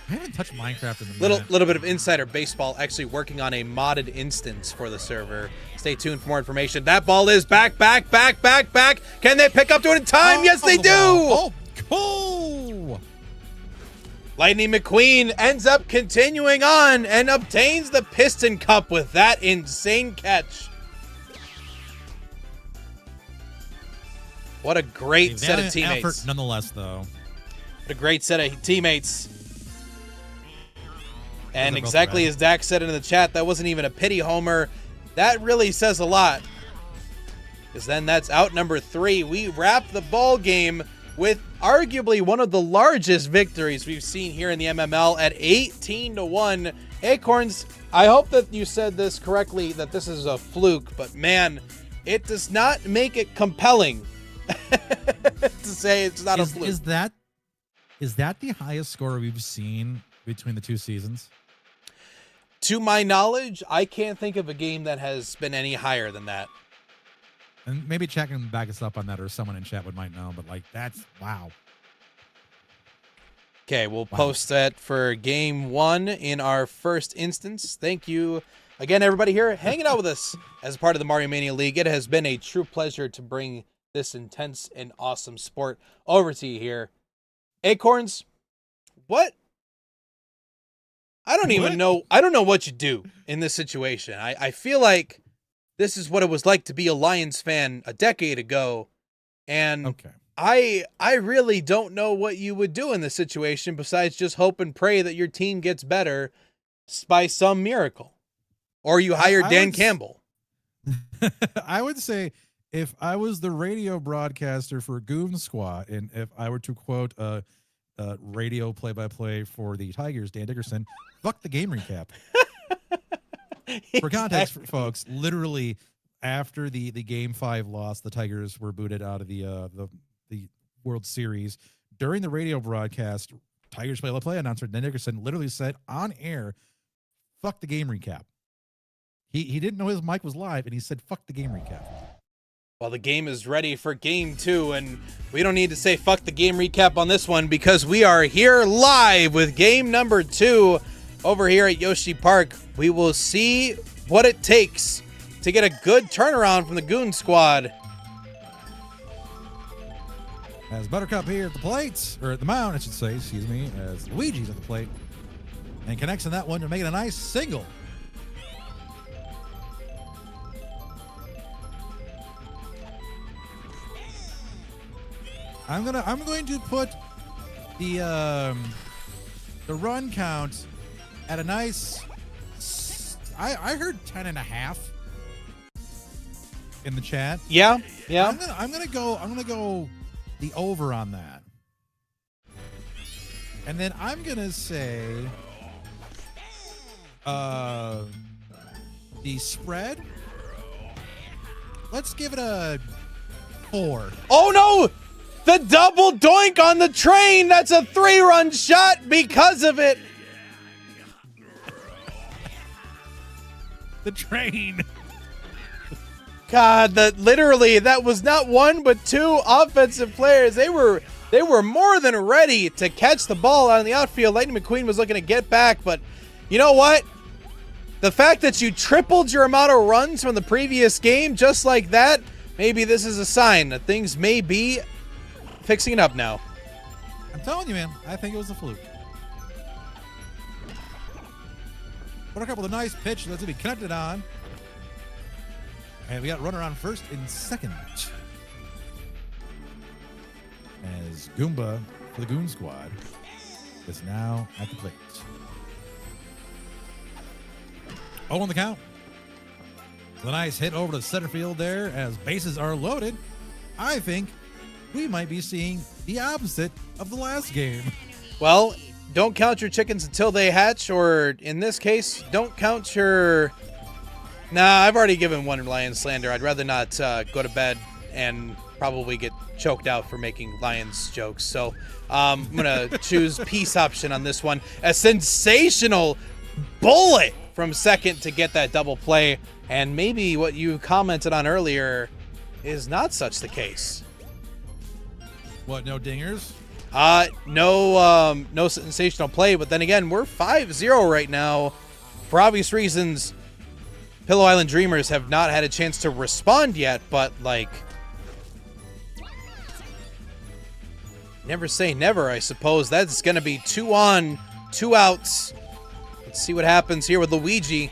I haven't touched Minecraft in a minute. Little bit of insider baseball, actually working on a modded instance for the server. Stay tuned for more information. That ball is back. Can they pick up to it in time? Yes, they do. Oh, cool. Lightning McQueen ends up continuing on and obtains the Piston Cup with that insane catch. What a great set of teammates. Effort nonetheless, though. What a great set of teammates. And exactly as Dak said in the chat, that wasn't even a pity homer. That really says a lot. Because then that's out number 3. We wrap the ball game with arguably one of the largest victories we've seen here in the MML at 18-1. Acorns, I hope that you said this correctly, that this is a fluke, but man, it does not make it compelling to say it's not a fluke. Is that the highest score we've seen between the two seasons? To my knowledge, I can't think of a game that has been any higher than that. And maybe chat can back us up on that, or someone in chat might know, but like, that's wow. Okay, we'll post that for game 1 in our first instance. Thank you again, everybody here hanging out with us as part of the Mario Mania League. It has been a true pleasure to bring this intense and awesome sport over to you here. Acorns, what? I don't even know. I don't know what you do in this situation. I feel like this is what it was like to be a Lions fan a decade ago. And okay. I really don't know what you would do in this situation besides just hope and pray that your team gets better by some miracle. Or you hire Dan Campbell. I would say if I was the radio broadcaster for Goon Squad, and if I were to quote radio play-by-play for the Tigers, Dan Dickerson, fuck the game recap. Exactly. For context, folks, literally after the Game 5 loss, the Tigers were booted out of the World Series. During the radio broadcast, Tigers play-by-play announcer Dan Dickerson literally said on air, fuck the game recap. He didn't know his mic was live, and he said, fuck the game recap. Well, the game is ready for game 2, and we don't need to say fuck the game recap on this one because we are here live with game number 2 over here at Yoshi Park. We will see what it takes to get a good turnaround from the Goon Squad. As Buttercup here at the plate, or at the mound, I should say, excuse me, as Luigi's at the plate. And connects on that one to make it a nice single. I'm going to put the run count at a nice. I heard 10.5 in the chat. Yeah. I'm gonna go the over on that, and then I'm gonna say the spread. Let's give it a 4. Oh no! The double doink on the train. That's a 3-run shot because of it. The train. God, literally that was not one but two offensive players. They were more than ready to catch the ball out in the outfield. Lightning McQueen was looking to get back, but you know what? The fact that you tripled your amount of runs from the previous game just like that, maybe this is a sign that things may be fixing it up now. I'm telling you, man, I think it was a fluke. Buttercup with a nice pitch that's going to be connected on. And we got runner on first and second. As Goomba for the Goon Squad is now at the plate. Oh, on the count. The nice hit over to center field there as bases are loaded. I think we might be seeing the opposite of the last game. Well, don't count your chickens until they hatch, or in this case, don't count your... Nah, I've already given one Lions slander. I'd rather not go to bed and probably get choked out for making Lions jokes. So I'm going to choose peace option on this one. A sensational bullet from second to get that double play. And maybe what you commented on earlier is not such the case. What, no dingers? No sensational play. But then again, we're 5-0 right now. For obvious reasons, Pillow Island Dreamers have not had a chance to respond yet, but, like, never say never, I suppose. That's going to be 2 on, 2 outs. Let's see what happens here with Luigi.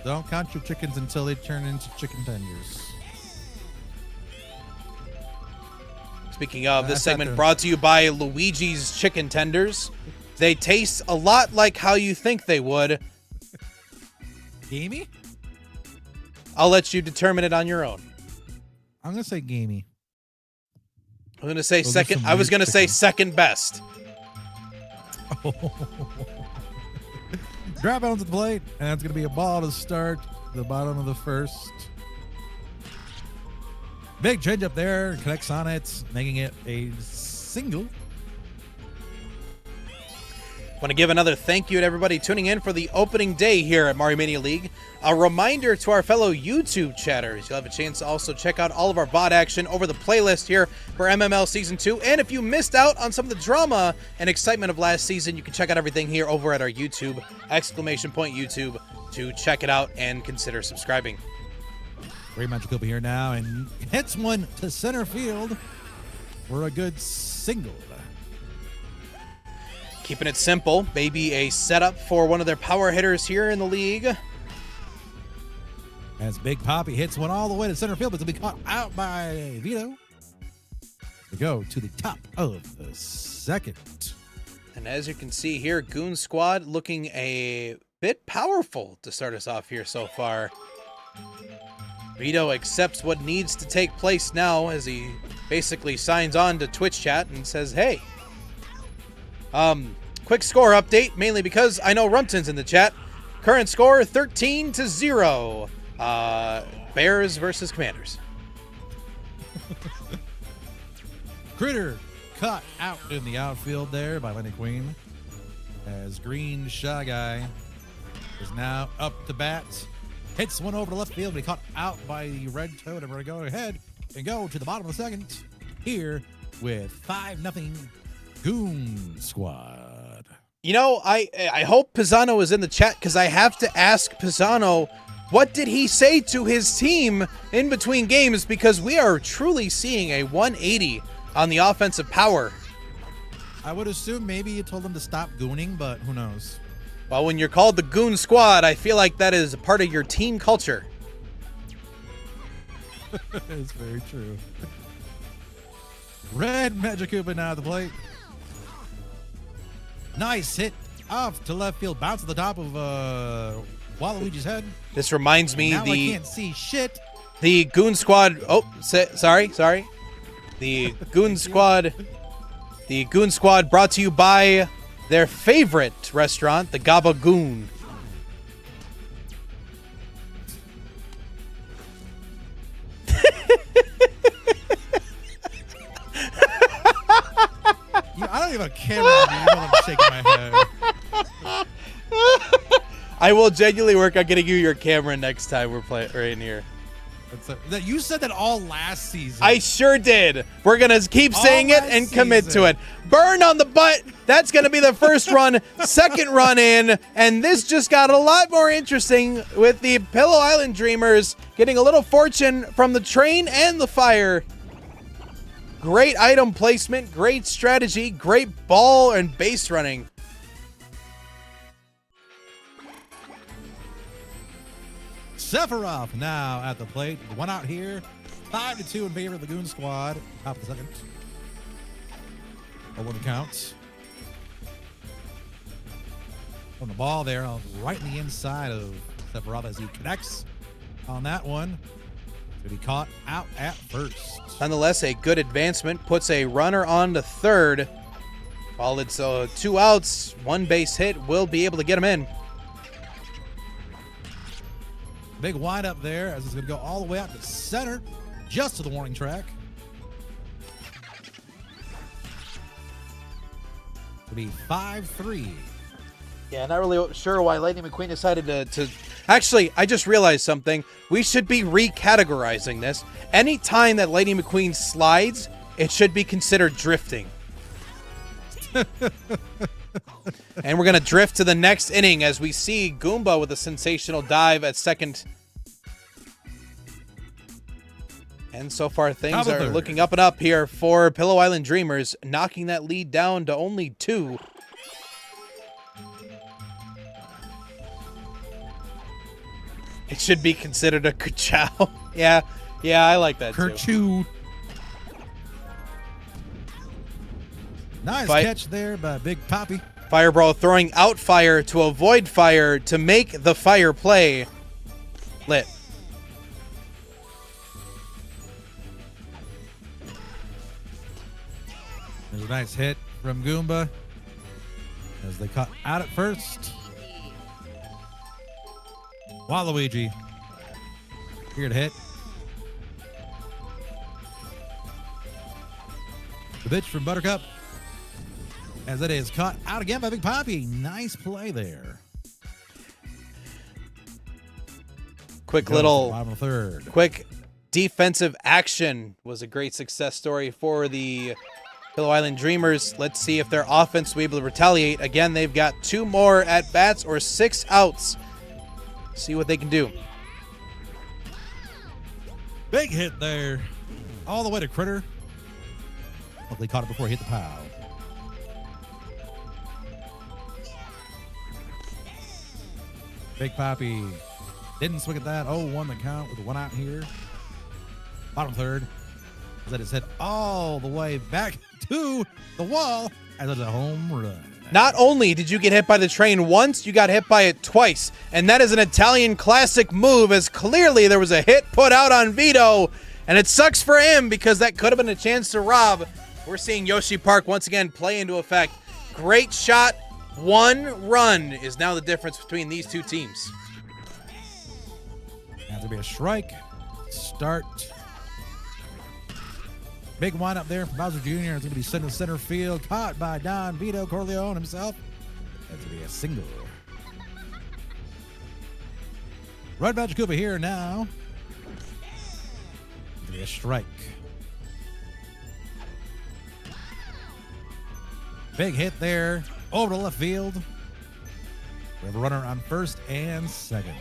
Don't count your chickens until they turn into chicken tenders. Speaking of, this segment brought to you by Luigi's Chicken Tenders. They taste a lot like how you think they would. Gamey? I'll let you determine it on your own. I'm going to say gamey. I'm going to say second. I was going to say second best. Drop bounce at the plate, and that's going to be a ball to start the bottom of the first. Big change up there, connects on it, making it a single. Want to give another thank you to everybody tuning in for the opening day here at Mario Mania League. A reminder to our fellow YouTube chatters, you'll have a chance to also check out all of our VOD action over the playlist here for MML Season 2. And if you missed out on some of the drama and excitement of last season, you can check out everything here over at our YouTube, !YouTube, to check it out and consider subscribing. Ray Magical here now and hits one to center field for a good single. Keeping it simple, maybe a setup for one of their power hitters here in the league. As Big Poppy hits one all the way to center field, but to be caught out by Vito. To go to the top of the second. And as you can see here, Goon Squad looking a bit powerful to start us off here so far. Vito accepts what needs to take place now as he basically signs on to Twitch chat and says, hey. Quick score update, mainly because I know Rumpton's in the chat. Current score, 13-0. Bears versus Commanders. Critter cut out in the outfield there by Lenny Queen. As Green Shy Guy is now up to bat. Hits one over to left field, but he caught out by the Red Toad. And we're going to go ahead and go to the bottom of the second here with 5-0 Goon Squad. You know, I hope Pisano is in the chat because I have to ask Pisano What did he say to his team in between games? Because we are truly seeing a 180 on the offensive power. I would assume maybe you told them to stop gooning, but who knows? Well, when you're called the Goon Squad, I feel like that is a part of your team culture. It's very true. Red Magikoopa now at the plate. Nice hit off to left field. Bounce at the top of Waluigi's head. This reminds me now I can't see shit. The Goon Squad. Oh, sorry. The Goon Squad. The Goon Squad brought to you by their favorite restaurant, the Gabagoon. I don't even have a camera on me. You know I'm shaking my head. I will genuinely work on getting you your camera next time we're playing right in here. You said that all last season. I sure did. We're going to keep saying it and commit to it. Burn on the butt. That's going to be the first run. Second run in. And this just got a lot more interesting with the Pillow Island Dreamers getting a little fortune from the train and the fire. Great item placement, great strategy, great ball and base running. Sephiroth now at the plate. One out here. 5-2 in favor of the Goon Squad. Top of the second. 0-1 the counts. On the ball there, right in the inside of Sephiroth as he connects on that one. To be caught out at first. Nonetheless, a good advancement puts a runner on to third. While it's 2 outs, 1 base hit, will be able to get him in. Big windup there as it's going to go all the way out to center, just to the warning track. It'll be 5-3. Yeah, not really sure why Lightning McQueen decided to... Actually, I just realized something. We should be recategorizing this. Any time that Lightning McQueen slides, it should be considered drifting. And we're going to drift to the next inning as we see Goomba with a sensational dive at second. And so far, things are looking up and up here for Pillow Island Dreamers, knocking that lead down to only 2. It should be considered a Kerchow. Yeah, I like that too. Nice catch there by Big Poppy. Fireball throwing out fire to avoid fire to make the fire play lit. There's a nice hit from Goomba as they cut out at first. Waluigi. Weird hit. The pitch from Buttercup. As it is caught out again by Big Poppy. Nice play there. Quick defensive action was a great success story for the Pillow Island Dreamers. Let's see if their offense will be able to retaliate. Again, they've got 2 more at-bats or 6 outs. See what they can do. Big hit there. All the way to Critter. Hopefully caught it before he hit the pile. Big Poppy didn't swing at that. 0-1 the count with a 1 out here. Bottom third. That is hit all the way back to the wall as it's a home run. Not only did you get hit by the train once, you got hit by it twice. And that is an Italian classic move, as clearly there was a hit put out on Vito. And it sucks for him because that could have been a chance to rob. We're seeing Yoshi Park once again play into effect. Great shot. 1 run is now the difference between these 2 teams. Has to be a strike. Start. Big windup there from Bowser Jr. It's going to be sent to center field. Caught by Don Vito Corleone himself. That's going to be a single. Red Magikoopa here now. It's going to be a strike. Big hit there. Over to left field. We have a runner on first and second.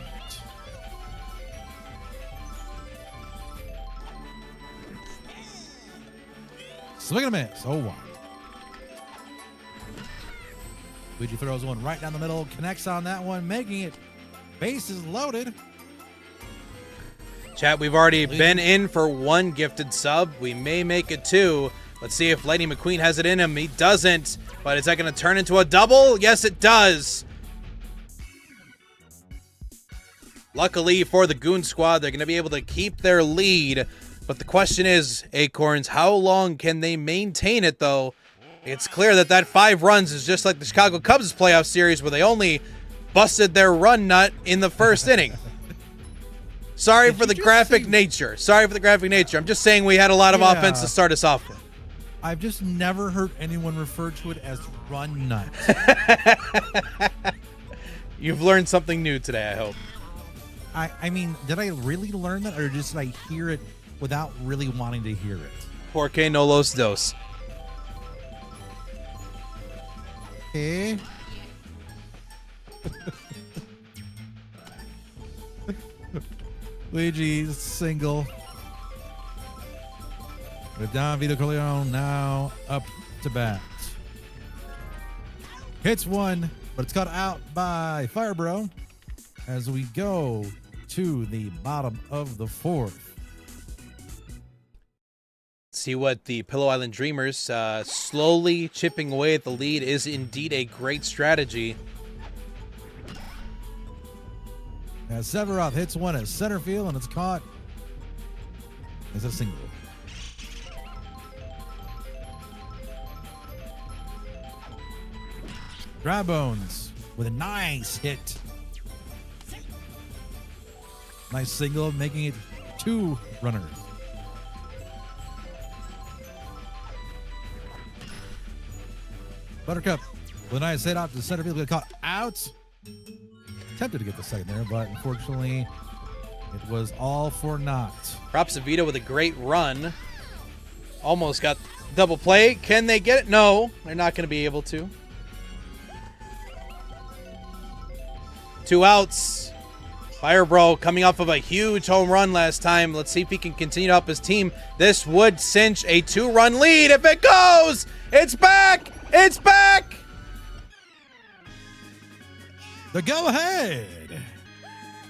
Swing and a miss. Oh, one. Luigi throws one right down the middle, connects on that one, making it bases loaded. Chat, we've already been in for one gifted sub. We may make it two. Let's see if Lightning McQueen has it in him. He doesn't. But is that going to turn into a double? Yes, it does. Luckily for the Goon Squad, they're going to be able to keep their lead. But the question is, Acorns, how long can they maintain it, though? It's clear that 5 runs is just like the Chicago Cubs playoff series where they only busted their run nut in the first inning. Sorry for the graphic nature. Sorry for the graphic nature. I'm just saying we had a lot of offense to start us off with. I've just never heard anyone refer to it as run nut. You've learned something new today, I hope. I mean, did I really learn that, or just did I hear it without really wanting to hear it? Porque no los dos. Eh? Luigi single. With Don Vito Corleone now up to bat. Hits one, but it's caught out by Firebro as we go to the bottom of the 4th. See what the Pillow Island Dreamers slowly chipping away at the lead is indeed a great strategy. As Severov hits one at center field, and it's caught as a single. Dry Bones with a nice hit. Nice single, making it 2 runners. Buttercup with a nice hit out to center field, got caught out. Attempted to get the second there, but unfortunately, it was all for naught. Props to Vito with a great run. Almost got double play. Can they get it? No, they're not going to be able to. 2 outs. Firebro coming off of a huge home run last time. Let's see if he can continue to help his team. This would cinch a 2-run lead. If it goes, it's back. It's back. The go-ahead.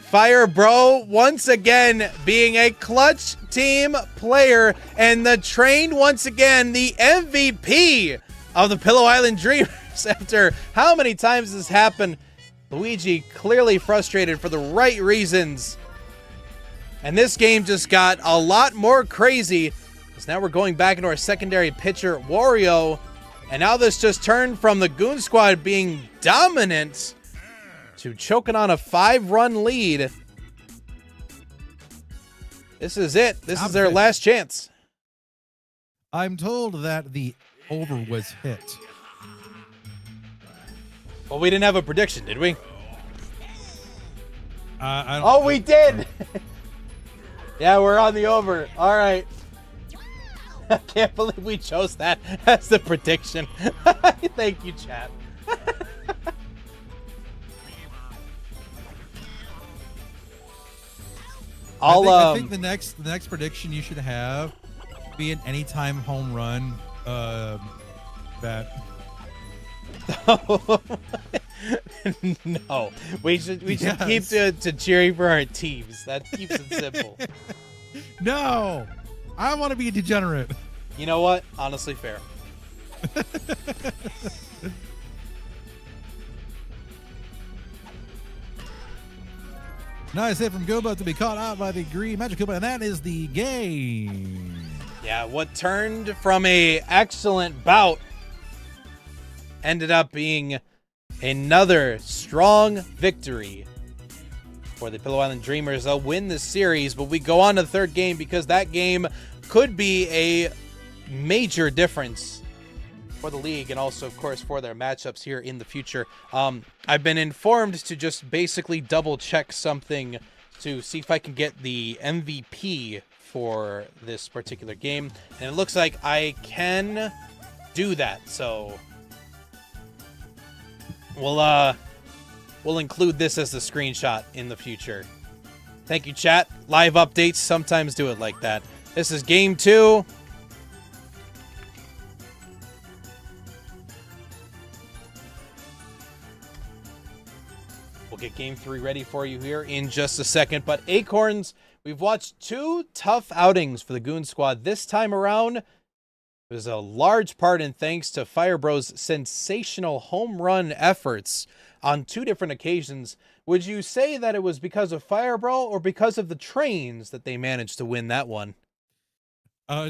Firebro once again being a clutch team player, and the train once again the MVP of the Pillow Island Dreamers. After how many times this happened, Luigi clearly frustrated for the right reasons. And this game just got a lot more crazy, because now we're going back into our secondary pitcher, Wario. And now this just turned from the Goon Squad being dominant to choking on a 5-run lead. This is it. This is their last chance. I'm told that the over was hit. Well, we didn't have a prediction, did we? I don't Oh, we did. Yeah, we're on the over. All right. I can't believe we chose that as the prediction. Thank you, chat. I think the next prediction you should have be an anytime home run bet. No, we should keep to cheering for our teams. That keeps it simple. No, I want to be a degenerate. You know what? Honestly, fair. Nice hit from Goba to be caught out by the green Magic Koopa, and that is the game. Yeah, what turned from a excellent bout ended up being another strong victory for the Pillow Island Dreamers. They'll win the series, but we go on to the third game because that game could be a major difference for the league and also, of course, for their matchups here in the future. I've been informed to just basically double check something to see if I can get the MVP for this particular game, and it looks like I can do that. So we'll include this as the screenshot in the future. Thank you, chat. Live updates sometimes do it like that. This is game 2. get game 3 ready for you here in just a second. But Acorns, we've watched 2 tough outings for the Goon Squad this time around. It was a large part in thanks to Firebro's sensational home run efforts on 2 different occasions. Would you say that it was because of Firebro or because of the trains that they managed to win that one?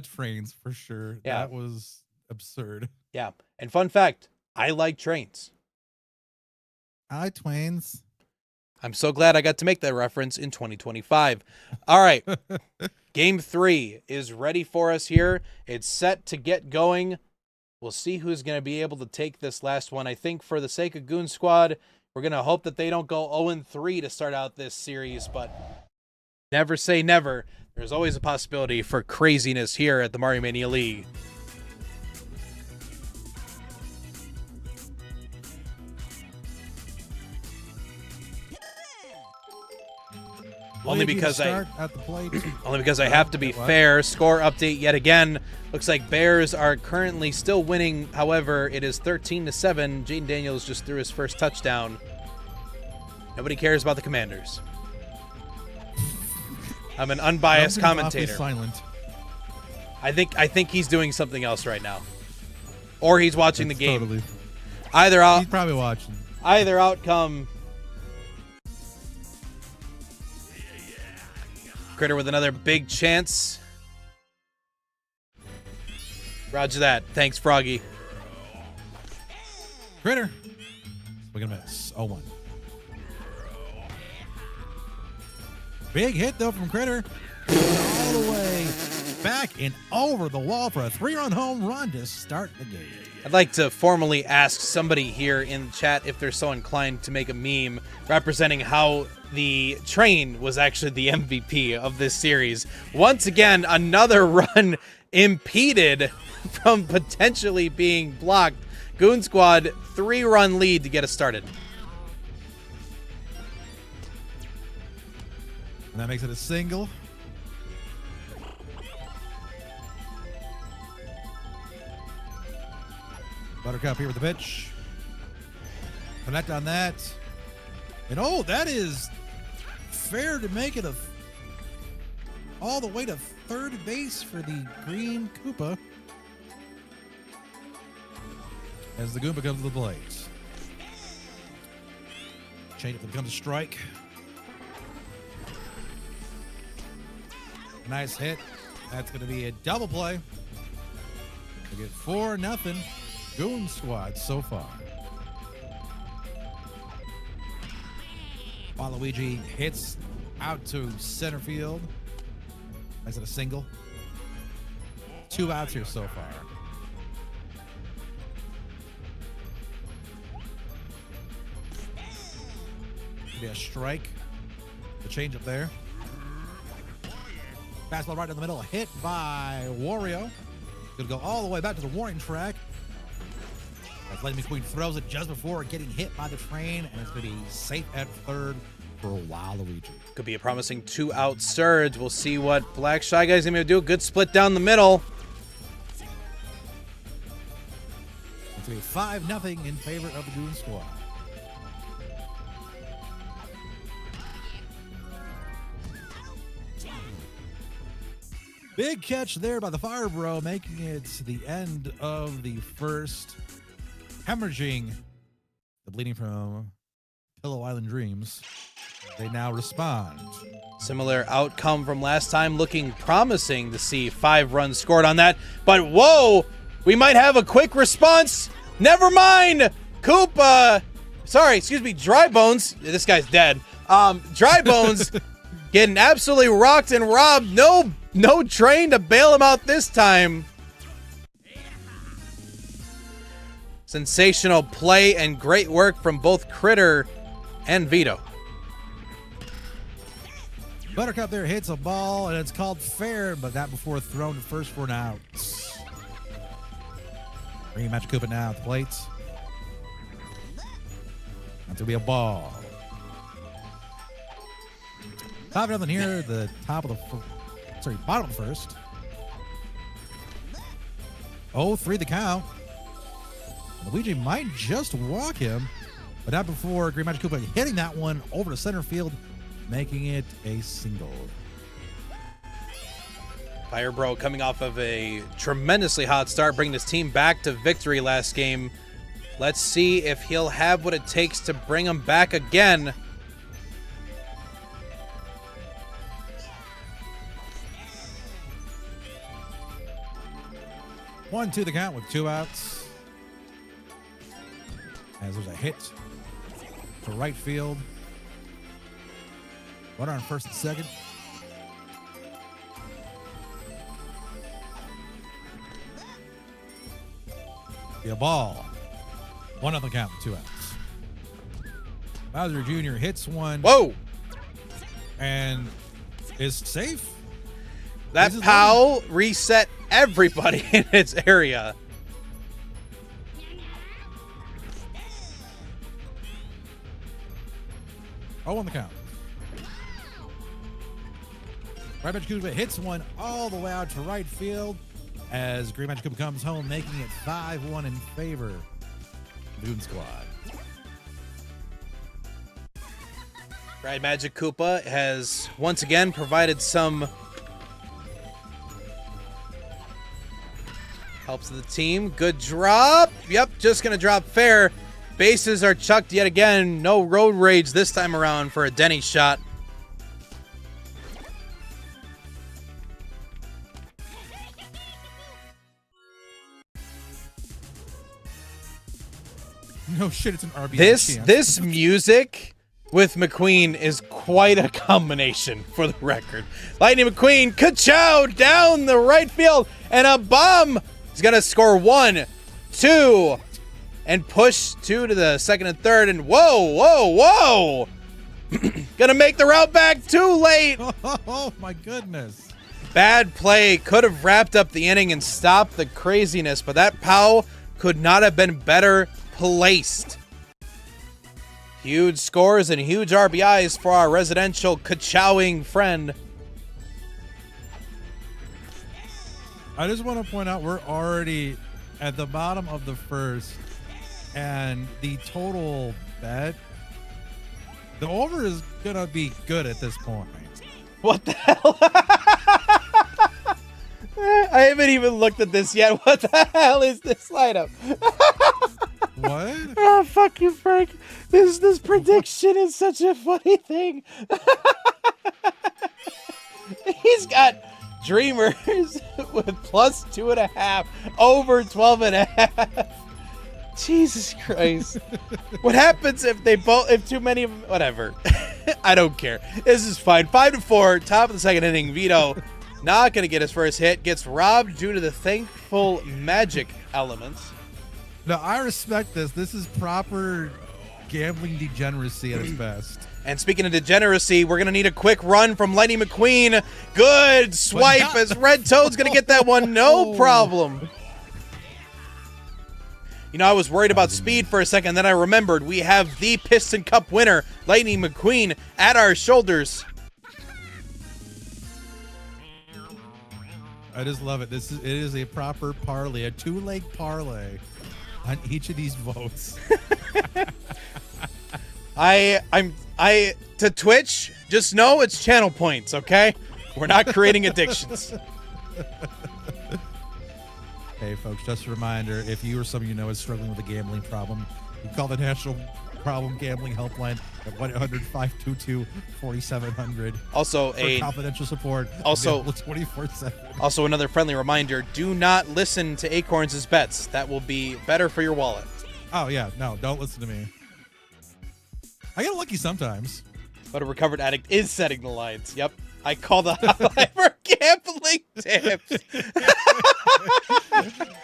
Trains for sure. Yeah. That was absurd. Yeah. And fun fact, I like trains. Twains. I'm so glad I got to make that reference in 2025. All right. Game 3 is ready for us here. It's set to get going. We'll see who's going to be able to take this last one. I think for the sake of Goon Squad, we're going to hope that they don't go 0-3 to start out this series, but never say never. There's always a possibility for craziness here at the Mario Mania League. Only because I have to be fair. Score update yet again. Looks like Bears are currently still winning. However, it is 13-7. Jaden Daniels just threw his first touchdown. Nobody cares about the Commanders. I'm an unbiased commentator. Silent. I think he's doing something else right now, or he's watching the game. Totally. He's probably watching. Either outcome. Critter with another big chance. Roger that. Thanks, Froggy. Critter. We're going to miss. 0-1. Big hit, though, from Critter. All the way back and over the wall for a 3-run home run to start the game. I'd like to formally ask somebody here in chat if they're so inclined to make a meme representing how the train was actually the MVP of this series. Once again, another run impeded from potentially being blocked. Goon Squad, 3-run lead to get us started. And that makes it a single. Buttercup here with the pitch. Connect on that. And oh, that is fair to make it all the way to third base for the green Koopa. As the Goomba comes to the plate. Change up becomes a strike. Nice hit. That's going to be a double play. We get 4-0 Goon Squad so far. Waluigi hits out to center field. Makes it a single. 2 outs here so far. Be a strike. The change up there. Fastball right in the middle, hit by Wario. Gonna go all the way back to the warning track. As Lightning McQueen throws it just before getting hit by the train, and it's gonna be safe at third for Waluigi. Could be a promising 2-out surge. We'll see what Black Shy Guy's gonna do. Good split down the middle. It's gonna be 5-0 in favor of the Goon Squad. Big catch there by the Fire Bro, making it the end of the first. Hemorrhaging the bleeding from Pillow Island Dreams. They now respond. Similar outcome from last time, looking promising to see 5 runs scored on that. But whoa, we might have a quick response. Never mind. Koopa. Sorry, excuse me, Dry Bones. This guy's dead. Dry Bones getting absolutely rocked and robbed. No train to bail him out this time. Sensational play and great work from both Critter and Vito. Buttercup there hits a ball, and it's called fair, but that before thrown to first for an out. Rematch Koopa now at the plate. That's going to be a ball. 5-0 here, the top of the bottom of the first. 0-3 the count. Luigi might just walk him. but not before Green Magic Koopa hitting that one over to center field, making it a single. Fire Bro coming off of a tremendously hot start, bringing his team back to victory last game. Let's see if he'll have what it takes to bring him back again. One, two, the count with 2 outs. As there's a hit to right field. Runner on first and second. Be a ball. 1-0 count with 2 outs. Bowser Jr. hits one. Whoa! And is safe. That POW reset everybody in its area. Oh, on the count. Right Magic Koopa hits one all the way out to right field as Green Magic Koopa comes home, making it 5-1 in favor of the Goon Squad. Right Magic Koopa has once again provided some help to the team. Good drop. Yep, just going to drop fair. Bases are chucked yet again. No road rage this time around for a Denny shot. No shit, it's an RBI. This music with McQueen is quite a combination for the record. Lightning McQueen, ka-chow, down the right field, and a bomb. He's going to score 1, 2, and push 2 to the second and third, and whoa. Gonna make the route back too late. Oh my goodness. Bad play. Could have wrapped up the inning and stopped the craziness, but that POW could not have been better placed. Huge scores and huge RBIs for our residential ka-chowing friend. I just want to point out we're already at the bottom of the first, and the total bet, the over is going to be good at this point. What the hell? I haven't even looked at this yet. What the hell is this lineup? What? Oh, fuck you, Frank. This prediction is such a funny thing. He's got Dreamers with plus 2.5, over 12.5. Jesus Christ. What happens if if too many of them, whatever. I don't care. This is fine. 5-4, top of the second inning. Vito not going to get his first hit. Gets robbed due to the thankful magic elements. No, I respect this. This is proper gambling degeneracy at its best. And speaking of degeneracy, we're going to need a quick run from Lightning McQueen. Good swipe as Red Toad's going to get that one. No problem. You know, I was worried about speed for a second. Then I remembered we have the Piston Cup winner, Lightning McQueen, at our shoulders. I just love it. It is a proper parlay, a 2-leg parlay on each of these votes. To Twitch, just know it's channel points, okay? We're not creating addictions. Hey, folks, just a reminder, if you or someone you know is struggling with a gambling problem, you call the National Problem Gambling Helpline at 1-800-522-4700. Also, for confidential support. Also, 24/7. Also, another friendly reminder, do not listen to Acorns' bets. That will be better for your wallet. Oh, yeah. No, don't listen to me. I get lucky sometimes. But a recovered addict is setting the lines. Yep. I call the hotline for gambling tips.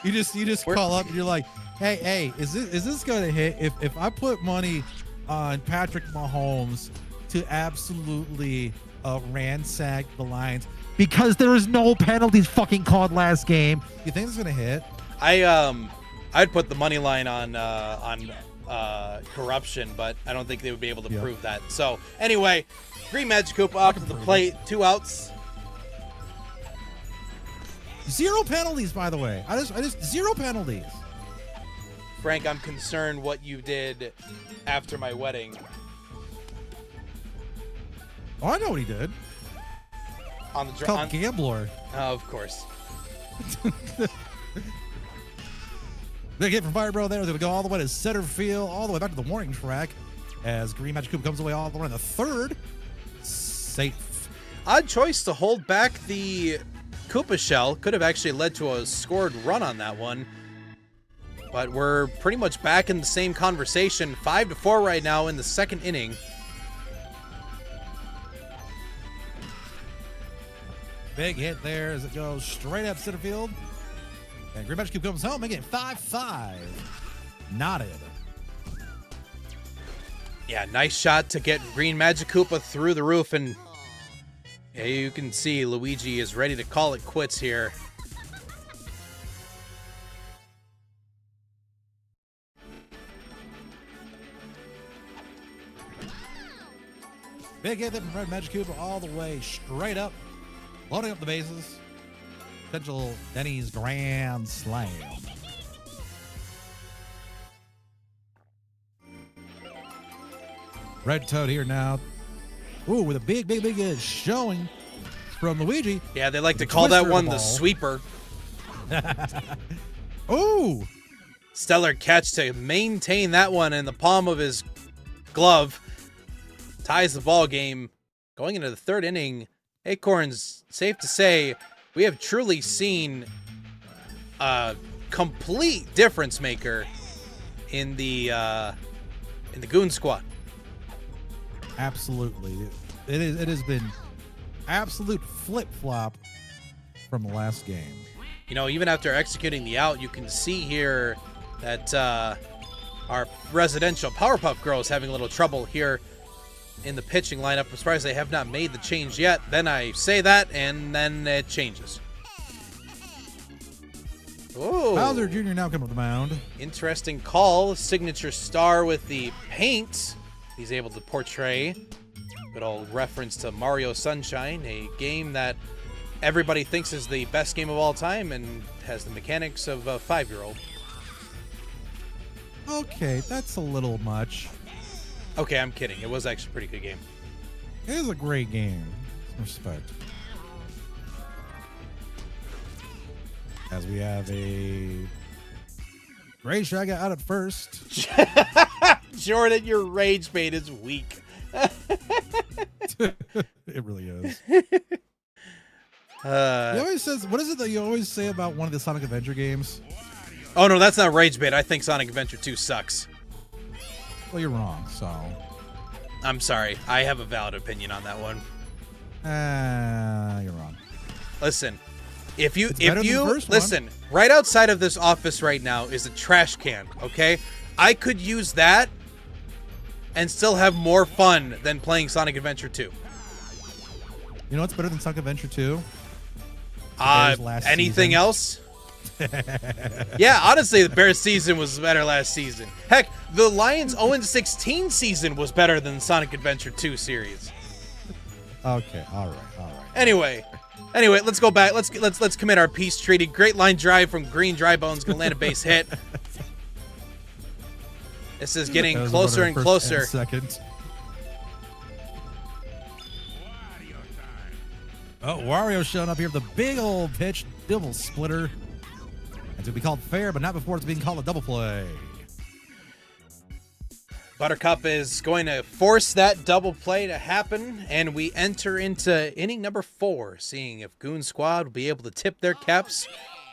You just call up and you're like, hey, is this going to hit? If I put money on Patrick Mahomes to absolutely ransack the Lions because there was no penalties fucking called last game, you think it's going to hit? I'd put the money line on corruption, but I don't think they would be able to prove that. So anyway, Green Magic Koopa off to the plate, 2 outs. 0 penalties, by the way. I just 0 penalties. Frank, I'm concerned what you did after my wedding. Oh, I know what he did. On the It's called Gambler. Oh, of course. Big hit from Firebro there. They're going to go all the way to center field, all the way back to the warning track as Green Magic Koopa comes away all the way in the third. Safe. Odd choice to hold back the Koopa shell. Could have actually led to a scored run on that one. But we're pretty much back in the same conversation. 5-4 right now in the second inning. Big hit there as it goes straight up center field. And Green Magic Koopa comes home, making it 5-5. Knotted. Yeah, nice shot to get Green Magic Koopa through the roof. And yeah, you can see Luigi is ready to call it quits here. Big hit there from Red Magic Koopa all the way straight up. Loading up the bases. Potential Denny's Grand Slam. Red Toad here now. Ooh, with a big showing from Luigi. Yeah, they like to call that one the ball. sweeper. Ooh. Stellar catch to maintain that one in the palm of his glove. Ties the ball game. Going into the third inning, Acorns, safe to say, we have truly seen a complete difference maker in the Goon Squad. Absolutely. It has been absolute flip-flop from the last game. You know, even after executing the out, you can see here that our residential Powerpuff Girls having a little trouble here in the pitching lineup. I'm surprised they have not made the change yet. Then I say that, and then it changes. Oh, Bowser Jr. now coming to the mound. interesting call. Signature star with the paint. He's able to portray. Good old reference to Mario Sunshine, a game that everybody thinks is the best game of all time and has the mechanics of a 5-year-old. Okay, that's a little much. Okay, I'm kidding. It was actually a pretty good game. It is a great game. Respect. As we have a Rage Dragon out at first. Jordan, your rage bait is weak. It really is. He always says, what is it that you always say about one of the Sonic Adventure games? Oh, no, that's not rage bait. I think Sonic Adventure 2 sucks. Well, you're wrong, so. I'm sorry. I have a valid opinion on that one. You're wrong. Listen, if you first one. listen, right outside of this office right now is a trash can, okay? I could use that and still have more fun than playing Sonic Adventure 2. You know what's better than Sonic Adventure 2? Anything else? Yeah, honestly, the Bears season was better last season. Heck, the Lions 0-16 season was better than the Sonic Adventure 2 series. Okay, all right. Anyway, let's go back. Let's commit our peace treaty. Great line drive from Green Drybones, gonna land a base hit. This is getting closer and closer. Second. Oh, Wario showing up here with a big old pitch, double splitter. It's going to be called fair, but not before it's being called a double play. Buttercup is going to force that double play to happen, and we enter into inning number 4, seeing if Goon Squad will be able to tip their caps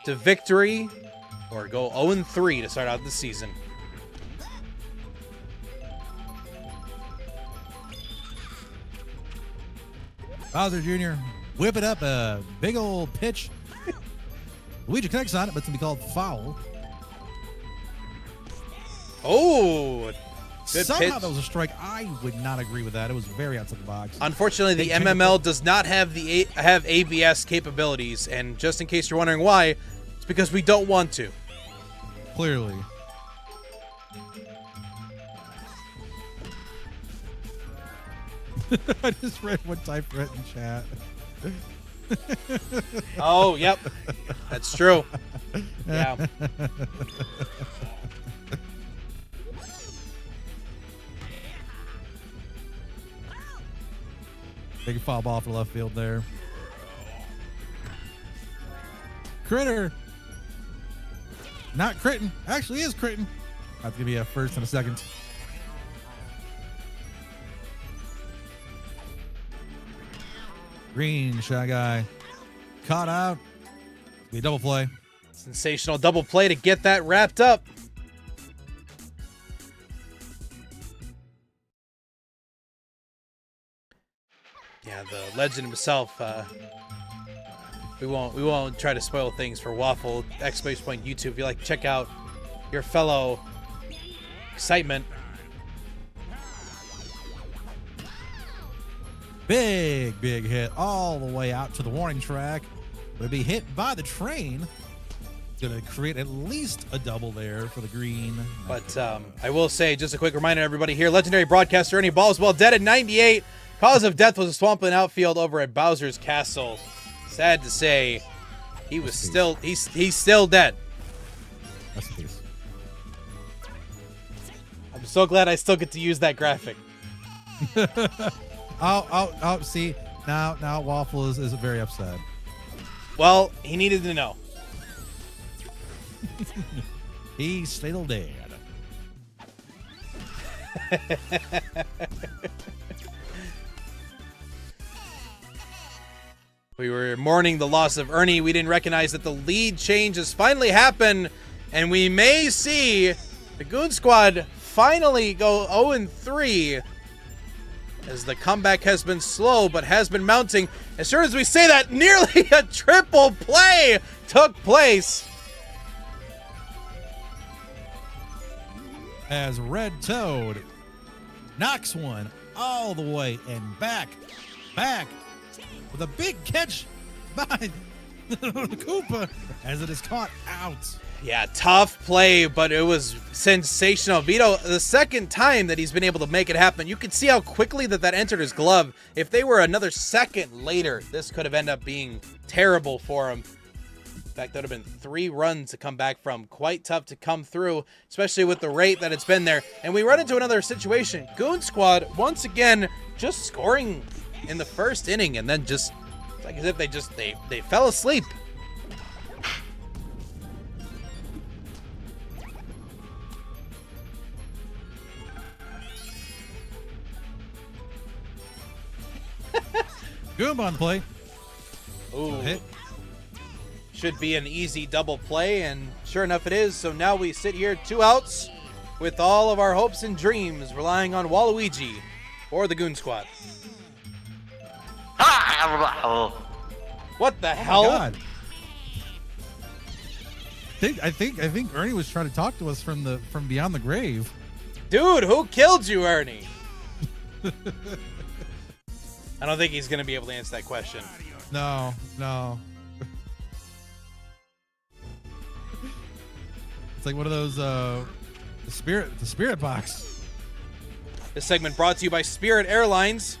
to victory or go 0-3 to start out the season. Bowser Jr. whip it up, a big old pitch. Luigi connects on it, but it's going to be called foul. Oh, good Somehow pitch. that was a strike. I would not agree with that. It was very outside the box. Unfortunately, the They changed MML does not have have ABS capabilities, and just in case you're wondering why, it's because we don't want to. Clearly. I just read what type read in chat. Oh, yep. That's true. Yeah. Big foul ball for left field there. Critter. Not critting. Actually is critting. That's going to be a first and a second. Green, Shy Guy. Caught out. Be a double play. Sensational double play to get that wrapped up. Yeah, the legend himself. We won't try to spoil things for Waffle. Exclamation point YouTube. If you like to check out your fellow excitement. Big hit all the way out to the warning track. Would be hit by the train. Going to create at least a double there for the green. But I will say, just a quick reminder to everybody here, legendary broadcaster Ernie Ballswell dead at 98. Cause of death was a swampland outfield over at Bowser's Castle. Sad to say, he's still dead. That's the case. I'm so glad I still get to use that graphic. Oh, see, now Waffle is very upset. Well, he needed to know. He's still dead. We were mourning the loss of Ernie. We didn't recognize that the lead change has finally happened, and we may see the Goon Squad finally go 0-3 as the comeback has been slow but has been mounting. As soon as we say that, nearly a triple play took place. As Red Toad knocks one all the way and back with a big catch by Koopa as it is caught out. Yeah, tough play, but it was sensational. Vito, the second time that he's been able to make it happen, you can see how quickly that entered his glove. If they were another second later, this could have ended up being terrible for him. In fact, that would have been 3 runs to come back from. Quite tough to come through, especially with the rate that it's been there. And we run into another situation. Goon Squad, once again, just scoring in the first inning, and then just, it's like as if they fell asleep. Goomba on the play. Ooh. Hit. Should be an easy double play, and sure enough it is. So now we sit here 2 outs with all of our hopes and dreams relying on Waluigi or the Goon Squad. What the hell? God. I think Ernie was trying to talk to us from beyond the grave. Dude, who killed you, Ernie? I don't think he's going to be able to answer that question. No. It's like one of those the spirit box. This segment brought to you by Spirit Airlines.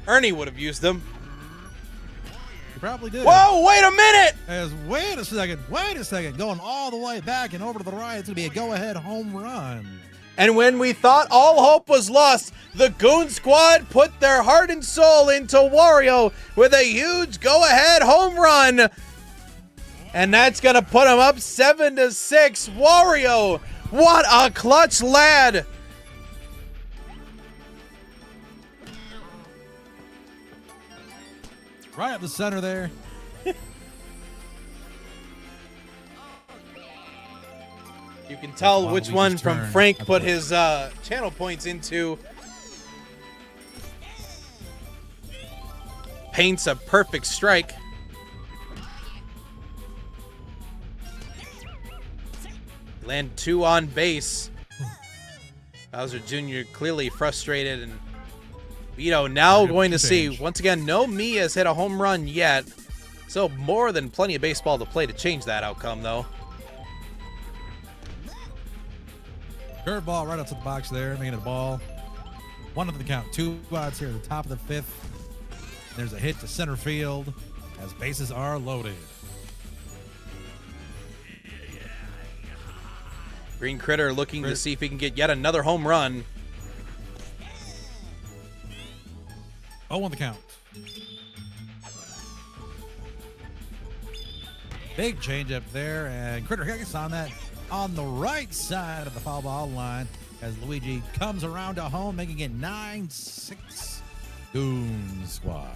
Ernie would have used them. He probably did. Whoa, wait a minute! Wait a second. Going all the way back and over to the right. It's going to be a go-ahead home run. And when we thought all hope was lost, the Goon Squad put their heart and soul into Wario with a huge go-ahead home run. And that's going to put him up 7-6. Wario, what a clutch lad. Right up the center there. You can tell which one from turn. Frank put his channel points into. Paints a perfect strike. Land 2 on base. Bowser Jr. clearly frustrated, and Vito now going to see, once again, no Me has hit a home run yet. So more than plenty of baseball to play to change that outcome, though. Curveball right up to the box there, making it a ball. 1 to the count. 2 outs here at the top of the 5th. There's a hit to center field as bases are loaded. Green Critter looking to see if he can get yet another home run. 0 on the count. Big change up there, and Critter gets on that on the right side of the foul ball line as Luigi comes around to home, making it 9-6 Goon Squad.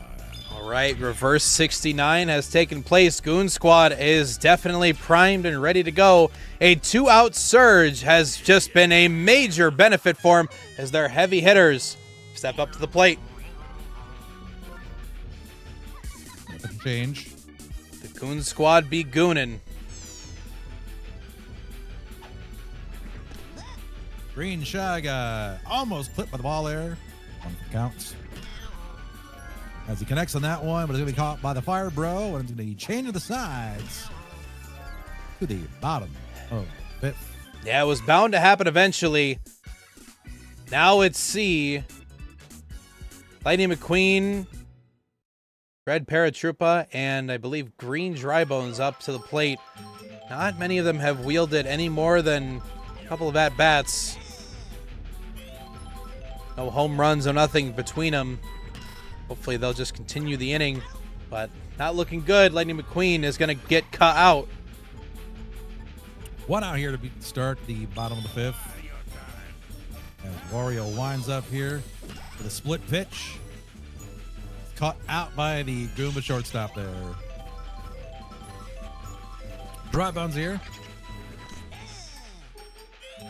All right, reverse 69 has taken place. Goon Squad is definitely primed and ready to go. A 2-out surge has just been a major benefit for them as their heavy hitters step up to the plate. Change. The Goon Squad be goonin'. Green Shy Guy almost clipped by the ball there. One for counts. As he connects on that one, but it's going to be caught by the Fire Bro, and it's going to be changing the sides to the bottom of fifth. Yeah, it was bound to happen eventually. Now it's C. Lightning McQueen, Red Paratroopa, and I believe Green Drybones up to the plate. Not many of them have wielded any more than a couple of at-bats. No home runs or nothing between them. Hopefully they'll just continue the inning, but not looking good. Lightning McQueen is going to get cut out. One out here to start the bottom of the fifth. As Wario winds up here with a split pitch. Caught out by the Goomba shortstop there. Dry bones here.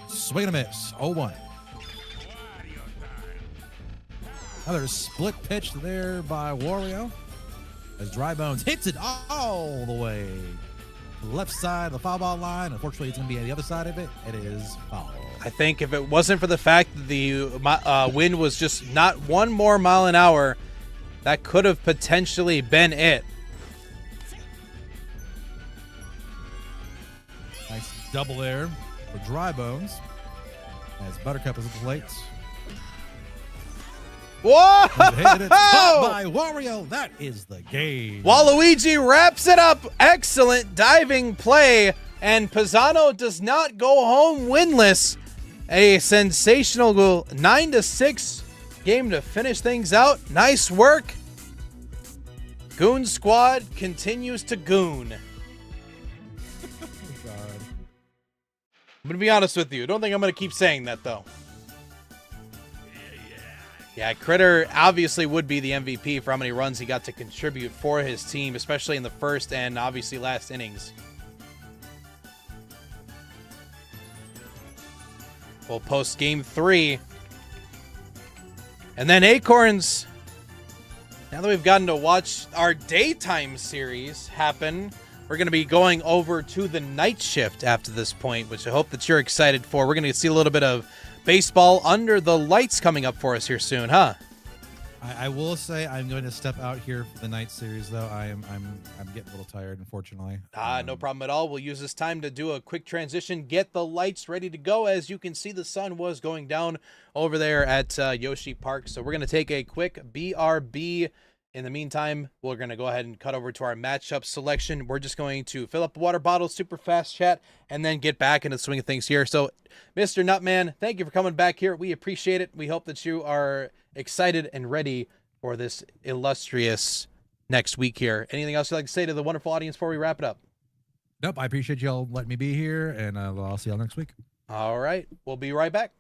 Swing and a miss. 0-1. Another split pitch there by Wario. As Dry Bones hits it all the way to the left side of the foul ball line. Unfortunately, it's going to be on the other side of it. It is foul. I think if it wasn't for the fact that the wind was just not one more mile an hour, that could have potentially been it. Nice double there for Dry Bones. As Buttercup is at the plate. Whoa! And it's caught by Wario. That is the game. Waluigi wraps it up. Excellent diving play. And Pisano does not go home winless. A sensational goal. 9-6 game to finish things out. Nice work. Goon Squad continues to goon. Oh, God. I'm going to be honest with you. Don't think I'm going to keep saying that, though. Yeah, Critter obviously would be the MVP for how many runs he got to contribute for his team, especially in the first and obviously last innings. We'll post game 3. And then Acorns, now that we've gotten to watch our daytime series happen, we're going to be going over to the night shift after this point, which I hope that you're excited for. We're going to see a little bit of baseball under the lights coming up for us here soon, huh? I will say I'm going to step out here for the night series, though. I'm getting a little tired, unfortunately. No problem at all. We'll use this time to do a quick transition, get the lights ready to go. As you can see, the sun was going down over there at Yoshi Park. So we're going to take a quick BRB. In the meantime, we're going to go ahead and cut over to our matchup selection. We're just going to fill up a water bottle, super fast chat, and then get back into the swing of things here. So, Mr. Nutman, thank you for coming back here. We appreciate it. We hope that you are excited and ready for this illustrious next week here. Anything else you'd like to say to the wonderful audience before we wrap it up? Nope, I appreciate y'all letting me be here, and I'll see y'all next week. All right. We'll be right back.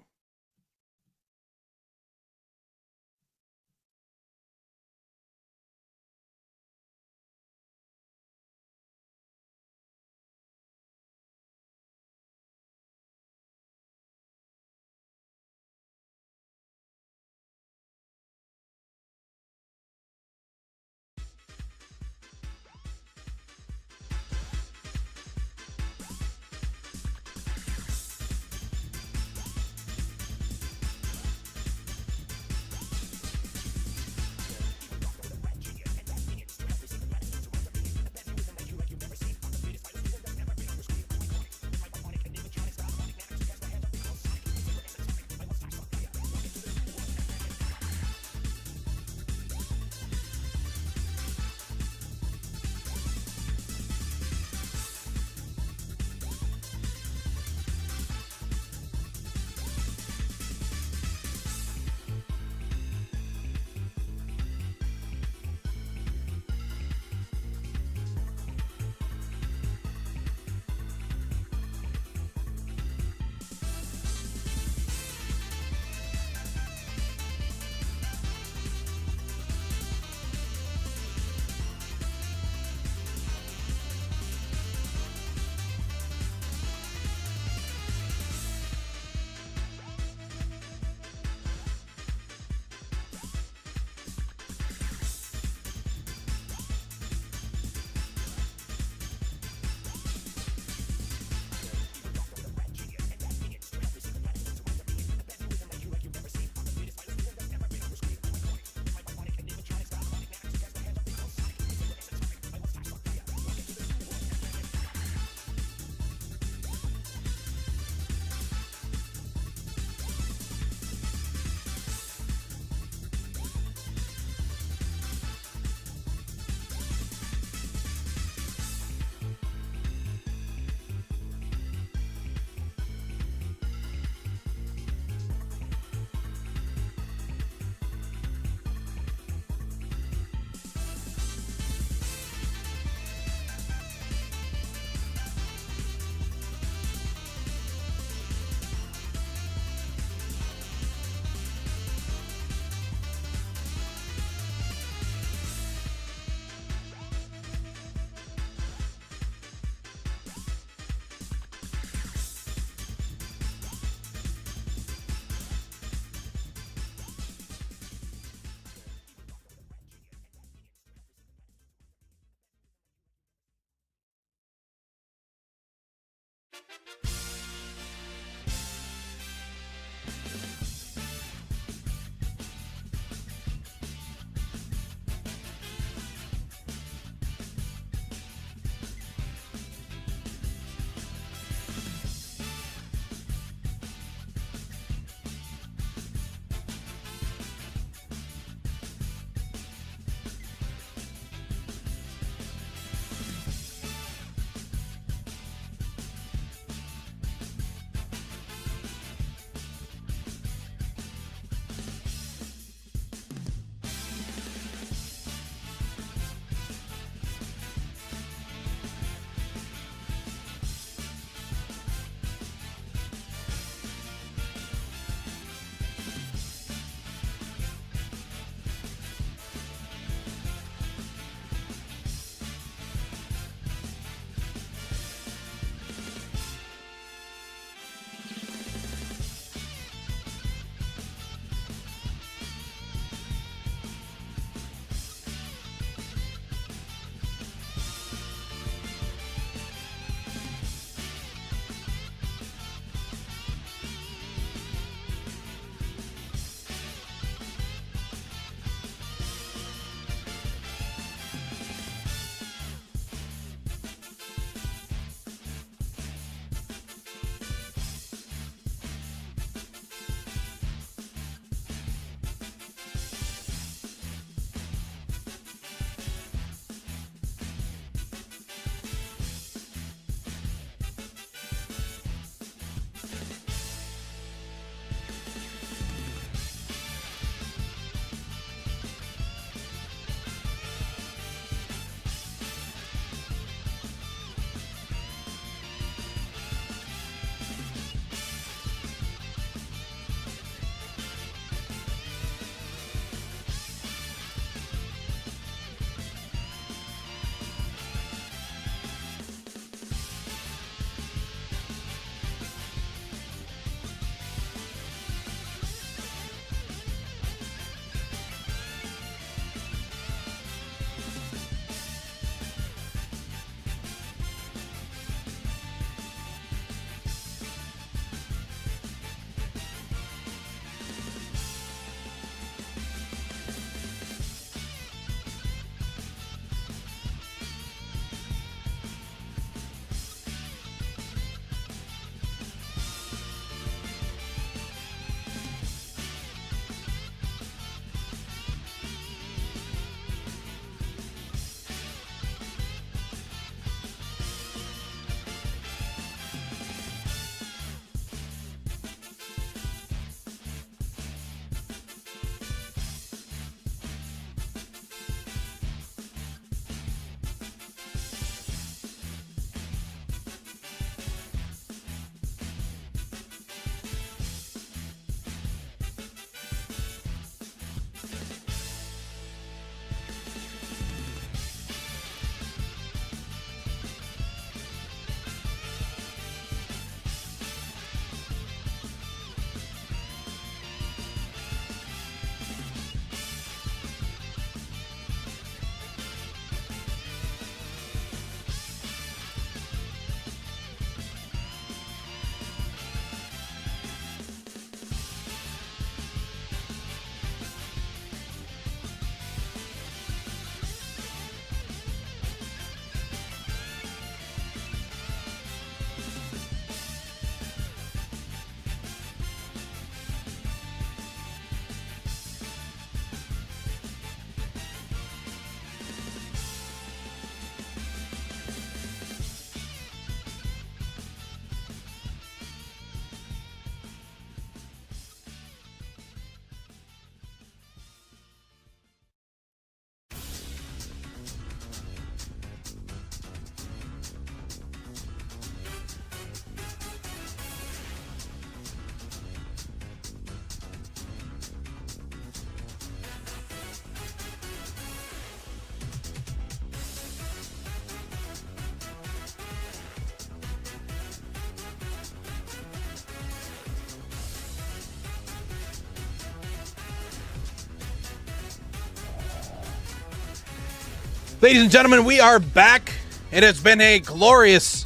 Ladies and gentlemen, we are back. It has been a glorious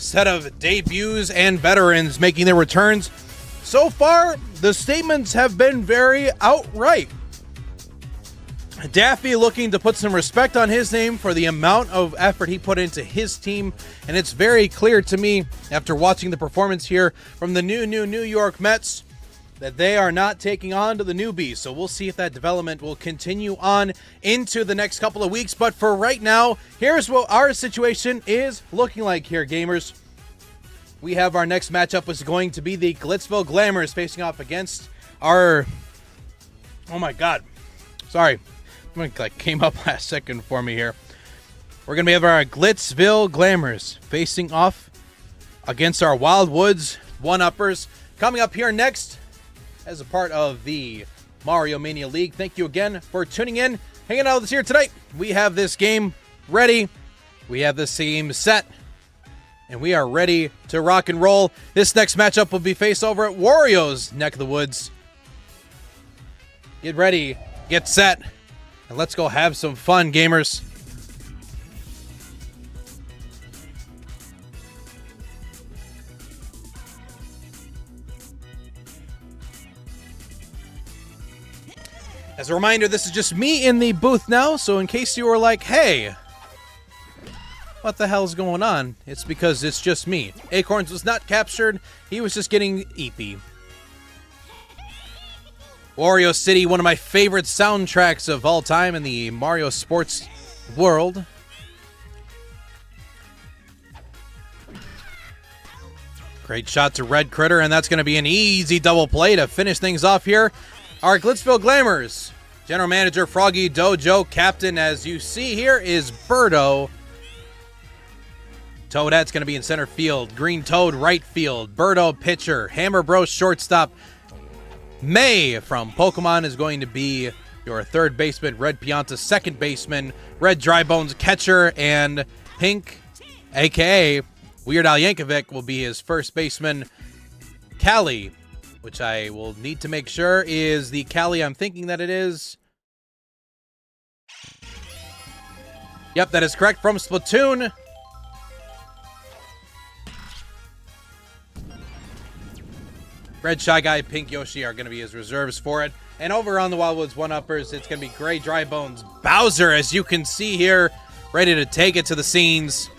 set of debuts and veterans making their returns. So far, the statements have been very outright. Daffy looking to put some respect on his name for the amount of effort he put into his team, and it's very clear to me after watching the performance here from the new New York Mets that they are not taking on to the newbies. So we'll see if that development will continue on into the next couple of weeks. But for right now, here's what our situation is looking like here, gamers. We have our next matchup was going to be the Glitzville Glamours facing off against our... Oh my God. Sorry. Like came up last second for me here. We're going to have our Glitzville Glamours facing off against our Wildwoods One-Uppers. Coming up here next as a part of the Mario Mania League. Thank you again for tuning in, hanging out with us here tonight. We have this game ready. We have this game set. And we are ready to rock and roll. This next matchup will be faced over at Wario's neck of the woods. Get ready, get set, and let's go have some fun, gamers. As a reminder, this is just me in the booth now, so in case you were like, hey, what the hell's going on? It's because it's just me. Acorns was not captured. He was just getting eepy. Wario City, one of my favorite soundtracks of all time in the Mario sports world. Great shot to Red Critter, and that's going to be an easy double play to finish things off here. Our Glitzville Glamours, General Manager Froggy Dojo, Captain, as you see here, is Birdo. Toadette's going to be in center field. Green Toad, right field. Birdo, pitcher. Hammer Bros, shortstop. May from Pokemon is going to be your third baseman. Red Pianta, second baseman. Red Drybones, catcher. And Pink, a.k.a. Weird Al Yankovic, will be his first baseman. Callie, which I will need to make sure is the Callie I'm thinking that it is. Yep, that is correct, from Splatoon. Red Shy Guy, Pink Yoshi are going to be his reserves for it. And over on the Wildwoods One-Uppers, it's going to be Gray Drybones Bowser, as you can see here, ready to take it to the scenes.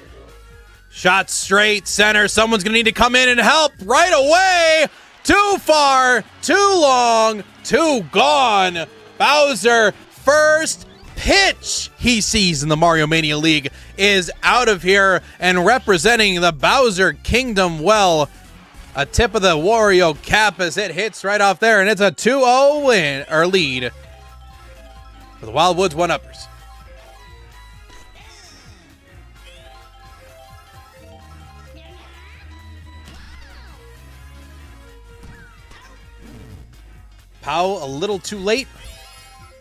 Shot straight center. Someone's going to need to come in and help right away. Too far, too long, too gone. Bowser, first pitch he sees in the Mario Mania League is out of here, and representing the Bowser Kingdom well. A tip of the Wario cap as it hits right off there, and it's a 2-0 win or lead for the Wildwoods One-Uppers. Powell a little too late.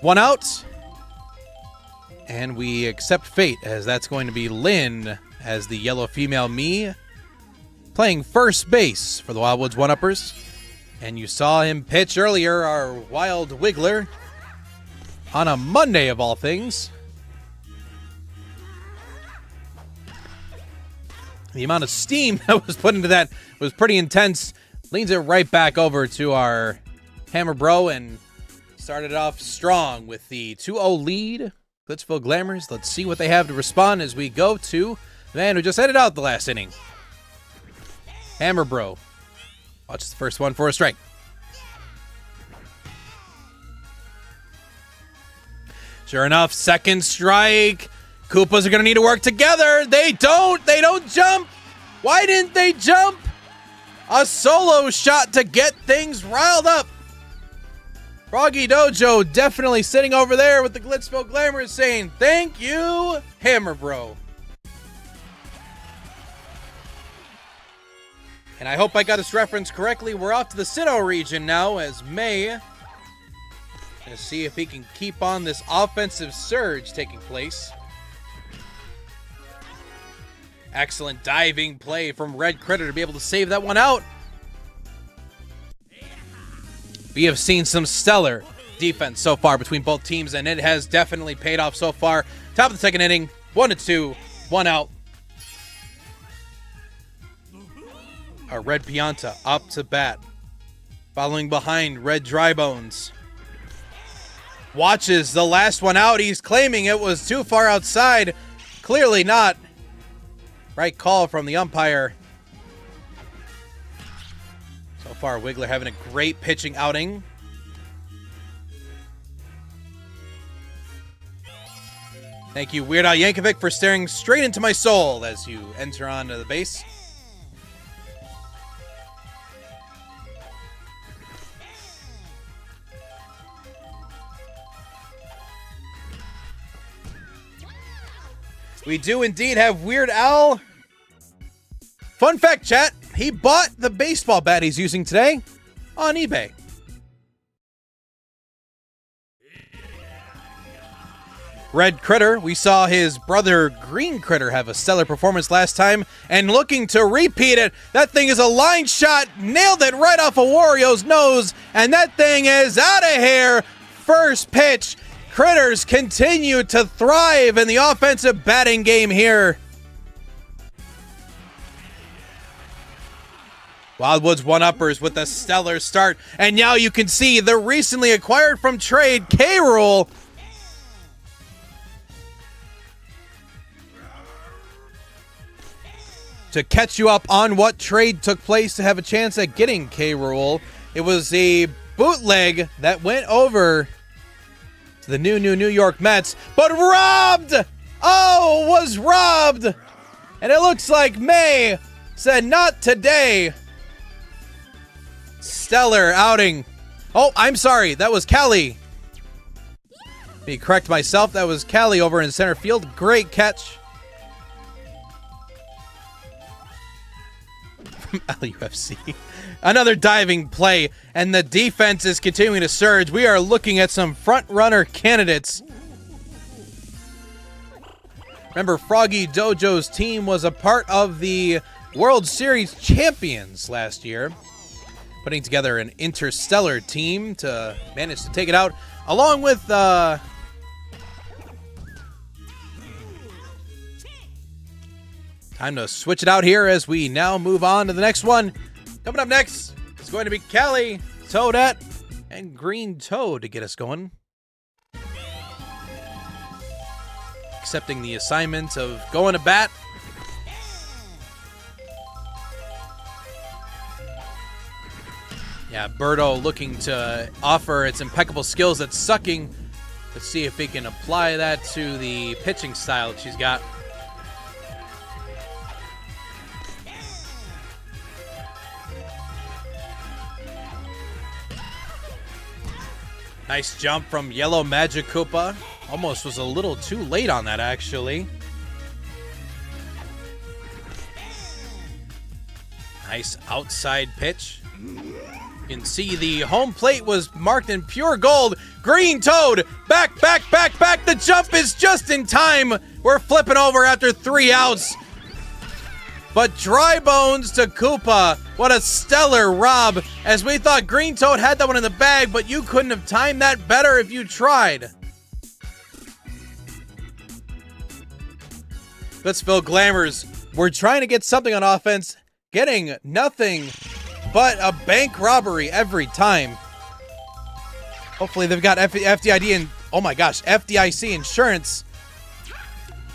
One out. And we accept fate, as that's going to be Lynn as the yellow female me, playing first base for the Wildwoods One-Uppers. And you saw him pitch earlier, our Wild Wiggler, on a Monday of all things. The amount of steam that was put into that was pretty intense. Leans it right back over to our Hammer Bro and started off strong with the 2-0 lead. Glitzville Glamours, let's see what they have to respond as we go to the man who just headed out the last inning. Hammer Bro. Watch the first one for a strike. Sure enough, second strike. Koopas are going to need to work together. They don't jump. Why didn't they jump? A solo shot to get things riled up. Froggy Dojo definitely sitting over there with the Glitzville Glamours saying, thank you, Hammer Bro. And I hope I got this reference correctly. We're off to the Sinnoh region now as May. Gonna see if he can keep on this offensive surge taking place. Excellent diving play from Red Critter to be able to save that one out. We have seen some stellar defense so far between both teams, and it has definitely paid off so far. Top of the second inning, 1-2, one out. Red Pianta up to bat. Following behind, Red Drybones. Watches the last one out. He's claiming it was too far outside. Clearly not. Right call from the umpire. So far, Wiggler having a great pitching outing. Thank you, Weird Al Yankovic, for staring straight into my soul as you enter onto the base. We do indeed have Weird Al. Fun fact, chat, he bought the baseball bat he's using today on eBay. Red Critter, we saw his brother Green Critter have a stellar performance last time, and looking to repeat it. That thing is a line shot, nailed it right off of Wario's nose, and that thing is out of here. First pitch. Critters continue to thrive in the offensive batting game here. Wildwood's one-uppers with a stellar start, and now you can see the recently acquired from trade K-Rool. To catch you up on what trade took place to have a chance at getting K-Rool, it was a bootleg that went over to the New York Mets, but robbed! Oh, was robbed! And it looks like May said, not today. Stellar outing. Oh, I'm sorry, that was Callie. Let me correct myself, that was Callie over in center field. Great catch. From LUFC. Another diving play, and the defense is continuing to surge. We are looking at some front-runner candidates. Remember, Froggy Dojo's team was a part of the World Series champions last year, putting together an interstellar team to manage to take it out, along with time to switch it out here as we now move on to the next one. Coming up next is going to be Callie, Toadette, and Green Toad to get us going. Accepting the assignment of going to bat. Yeah, Birdo looking to offer its impeccable skills at sucking. Let's see if we can apply that to the pitching style that she's got. Nice jump from Yellow Magic Koopa. Almost was a little too late on that, actually. Nice outside pitch. You can see the home plate was marked in pure gold. Green Toad, back. The jump is just in time. We're flipping over after 3 outs. But Dry Bones to Koopa. What a stellar rob, as we thought Green Toad had that one in the bag, but you couldn't have timed that better if you tried. Splitsville Glamours, we're trying to get something on offense, getting nothing but a bank robbery every time. Hopefully they've got FDID and, oh my gosh, FDIC insurance.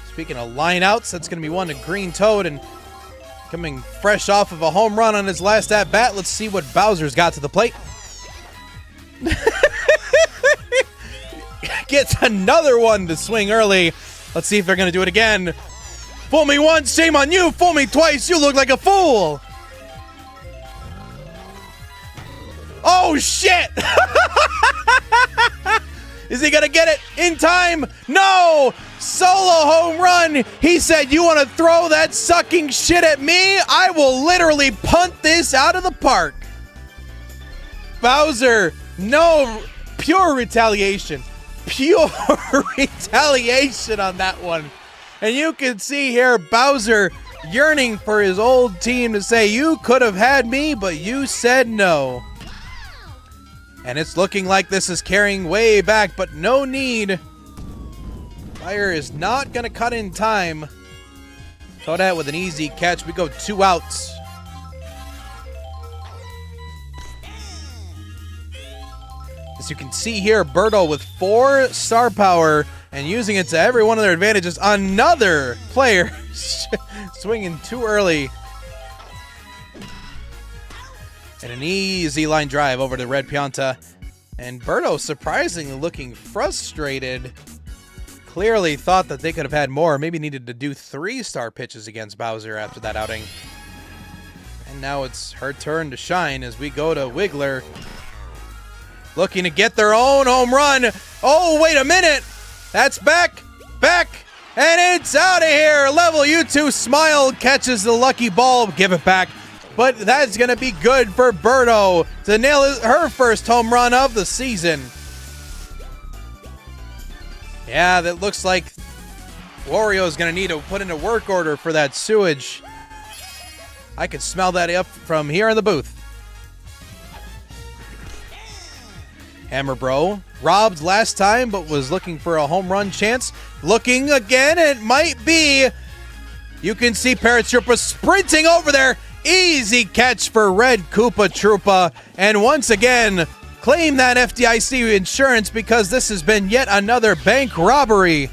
Speaking of lineouts, that's going to be one to Green Toad, and coming fresh off of a home run on his last at-bat, let's see what Bowser's got to the plate. Gets another one to swing early. Let's see if they're going to do it again. Fool me once, shame on you. Fool me twice, you look like a fool. Oh, shit! Is he going to get it in time? No! Solo home run. He said, you want to throw that sucking shit at me? I will literally punt this out of the park. Bowser, no, pure retaliation. Pure retaliation on that one. And you can see here Bowser yearning for his old team to say, you could have had me, but you said no. And it's looking like this is carrying way back, but no need. Fire is not going to cut in time. Toadette with an easy catch. We go 2 outs. As you can see here, Berto with 4 star power and using it to every one of their advantages. Another player swinging too early. And an easy line drive over to Red Pianta. And Berto surprisingly looking frustrated. Clearly thought that they could have had more. Maybe needed to do 3-star pitches against Bowser after that outing. And now it's her turn to shine as we go to Wiggler. Looking to get their own home run. Oh, wait a minute. That's back, and it's out of here. Level U2 Smile catches the lucky ball. Give it back. But that's going to be good for Berto to nail her first home run of the season. Yeah, that looks like Wario is going to need to put in a work order for that sewage. I could smell that up from here in the booth. Hammer Bro robbed last time, but was looking for a home run chance. Looking again, it might be. You can see Paratroopa sprinting over there. Easy catch for Red Koopa Troopa. And once again, claim that FDIC insurance because this has been yet another bank robbery.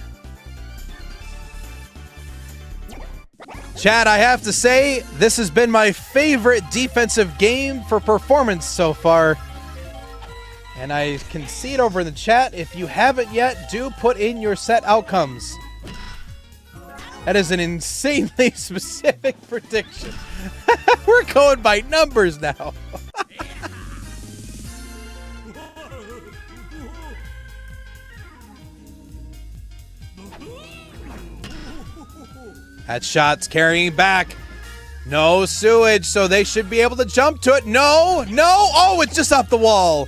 Chad, I have to say, this has been my favorite defensive game for performance so far. And I can see it over in the chat. If you haven't yet, do put in your set outcomes. That is an insanely specific prediction. We're going by numbers now. That shot's carrying back. No sewage, so they should be able to jump to it. No. Oh, it's just off the wall.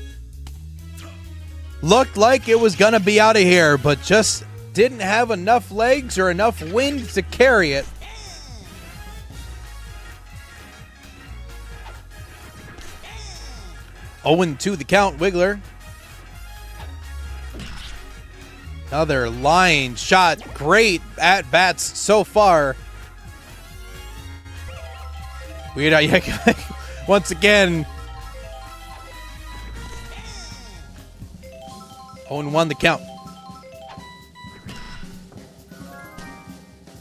Looked like it was going to be out of here, but just didn't have enough legs or enough wind to carry it. Owen to the count, Wiggler. Another line shot. Great at bats so far. Weird Al once again. Owen won the count.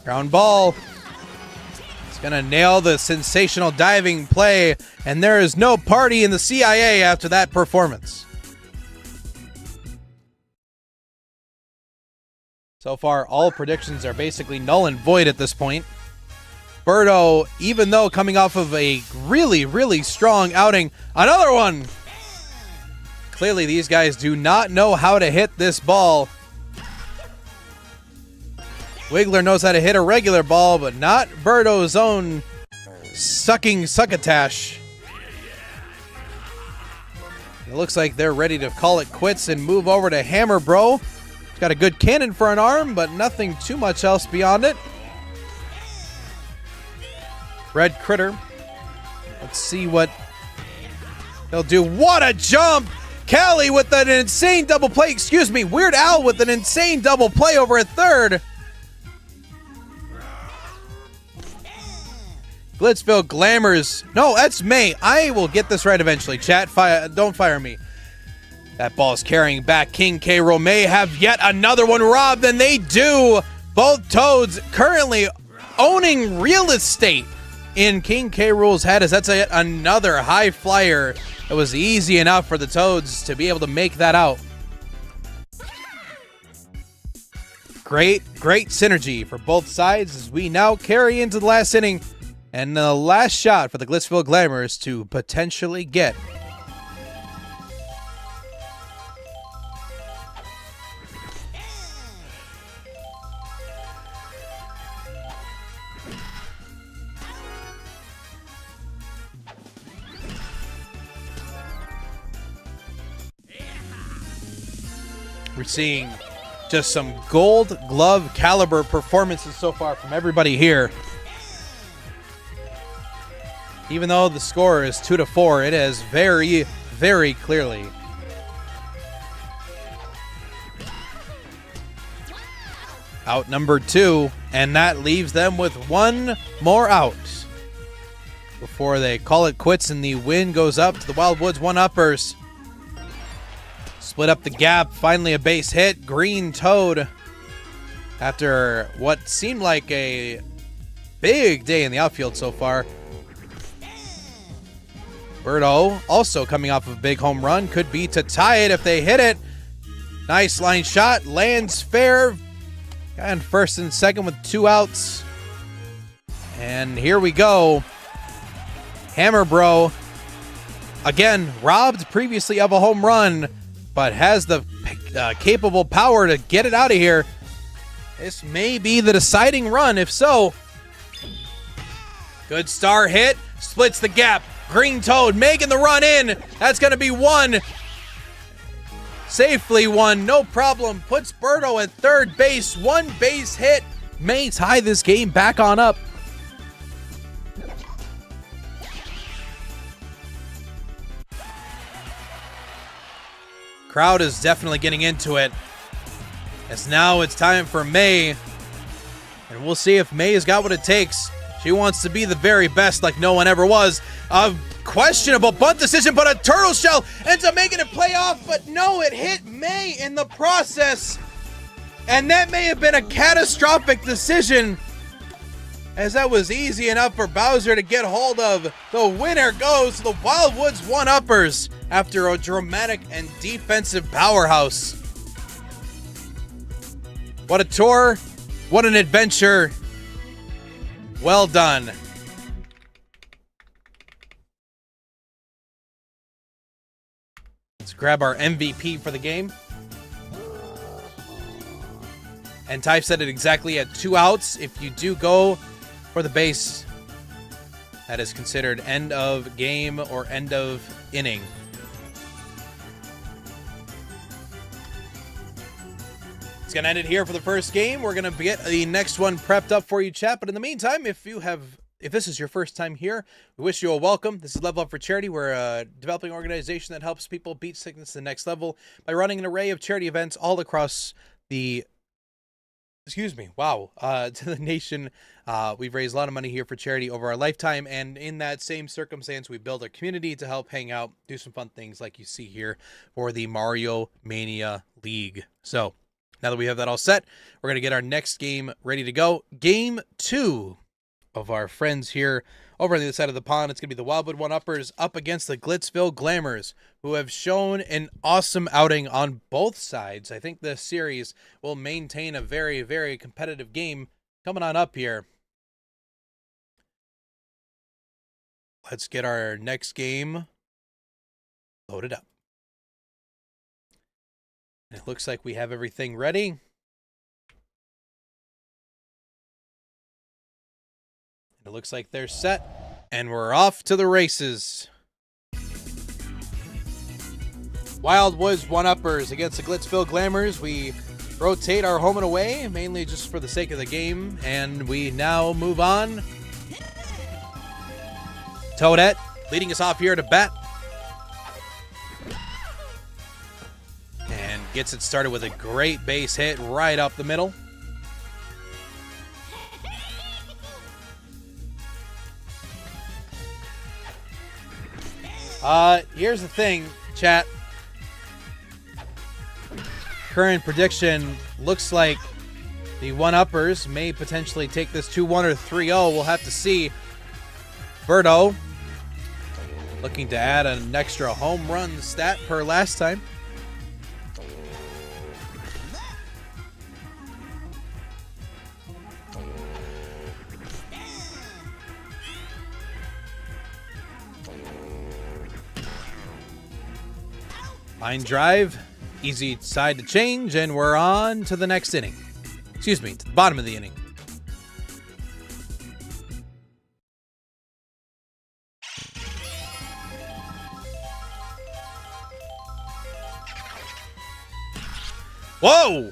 Ground ball. It's going to nail the sensational diving play, and there is no party in the CIA after that performance. So far, all predictions are basically null and void at this point. Berto, even though coming off of a really, really strong outing, another one! Clearly, these guys do not know how to hit this ball. Wiggler knows how to hit a regular ball, but not Berto's own sucking succotash. It looks like they're ready to call it quits and move over to Hammer Bro. He's got a good cannon for an arm, but nothing too much else beyond it. Red Critter. Let's see what he'll do. What a jump! Callie with an insane double play. Excuse me, Weird Al with an insane double play over at third. Glitzville Glamours. No, that's May. I will get this right eventually. Chat, don't fire me. That ball's carrying back. King K. Rool may have yet another one robbed, and they do. Both Toads currently owning real estate in King K. Rool's head, as that's yet another high flyer. It was easy enough for the Toads to be able to make that out. Great synergy for both sides as we now carry into the last inning. And the last shot for the Glitzville Glamours to potentially get. We're seeing just some Gold Glove caliber performances so far from everybody here. Even though the score is 2-4, it is very, very clearly. Out number 2, and that leaves them with one more out before they call it quits and the win goes up to the Wildwoods 1-uppers. Split up the gap. Finally a base hit. Green Toad, after what seemed like a big day in the outfield so far. Birdo also coming off of a big home run. Could be to tie it if they hit it. Nice line shot. Lands fair. And first and second with 2 outs. And here we go. Hammer Bro, again, robbed previously of a home run, but has the capable power to get it out of here. This may be the deciding run. If so, good star hit. Splits the gap. Green Toad making the run in. That's going to be one. Safely one, no problem. Puts Birdo at third base. 1 base hit. May tie this game back on up. Crowd is definitely getting into it. As now it's time for May. And we'll see if May has got what it takes. She wants to be the very best like no one ever was. A questionable bunt decision, but a turtle shell ends up making it play off. But no, it hit May in the process. And that may have been a catastrophic decision, as that was easy enough for Bowser to get hold of. The winner goes to the Wildwoods 1-uppers after a dramatic and defensive powerhouse. What a tour. What an adventure. Well done. Let's grab our MVP for the game. And Type set it exactly at 2 outs. If you do go for the base, that is considered end of game or end of inning. It's going to end it here for the first game. We're going to get the next one prepped up for you, chat. But in the meantime, if this is your first time here, we wish you a welcome. This is Level Up for Charity. We're a developing organization that helps people beat sickness to the next level by running an array of charity events all across the to the nation. We've raised a lot of money here for charity over our lifetime, and in that same circumstance, we build a community to help hang out, do some fun things like you see here for the Mario Mania League. So now that we have that all set, we're going to get our next game ready to go. Game 2 of our friends here over on the other side of the pond. It's going to be the Wildwood 1-uppers up against the Glitzville Glamours, who have shown an awesome outing on both sides. I think this series will maintain a very, very competitive game coming on up here. Let's get our next game loaded up. It looks like we have everything ready. It looks like they're set, and we're off to the races. Wildwoods 1-uppers against the Glitzville Glamours. We rotate our home and away, mainly just for the sake of the game, and we now move on. Toadette leading us off here to bat. And gets it started with a great base hit right up the middle. Here's the thing, chat. Current prediction looks like the 1-uppers may potentially take this 2-1 or 3-0. We'll have to see. Birdo looking to add an extra home run stat per last time. Line drive, easy side to change, and we're on to the next inning. Excuse me, to the bottom of the inning. Whoa!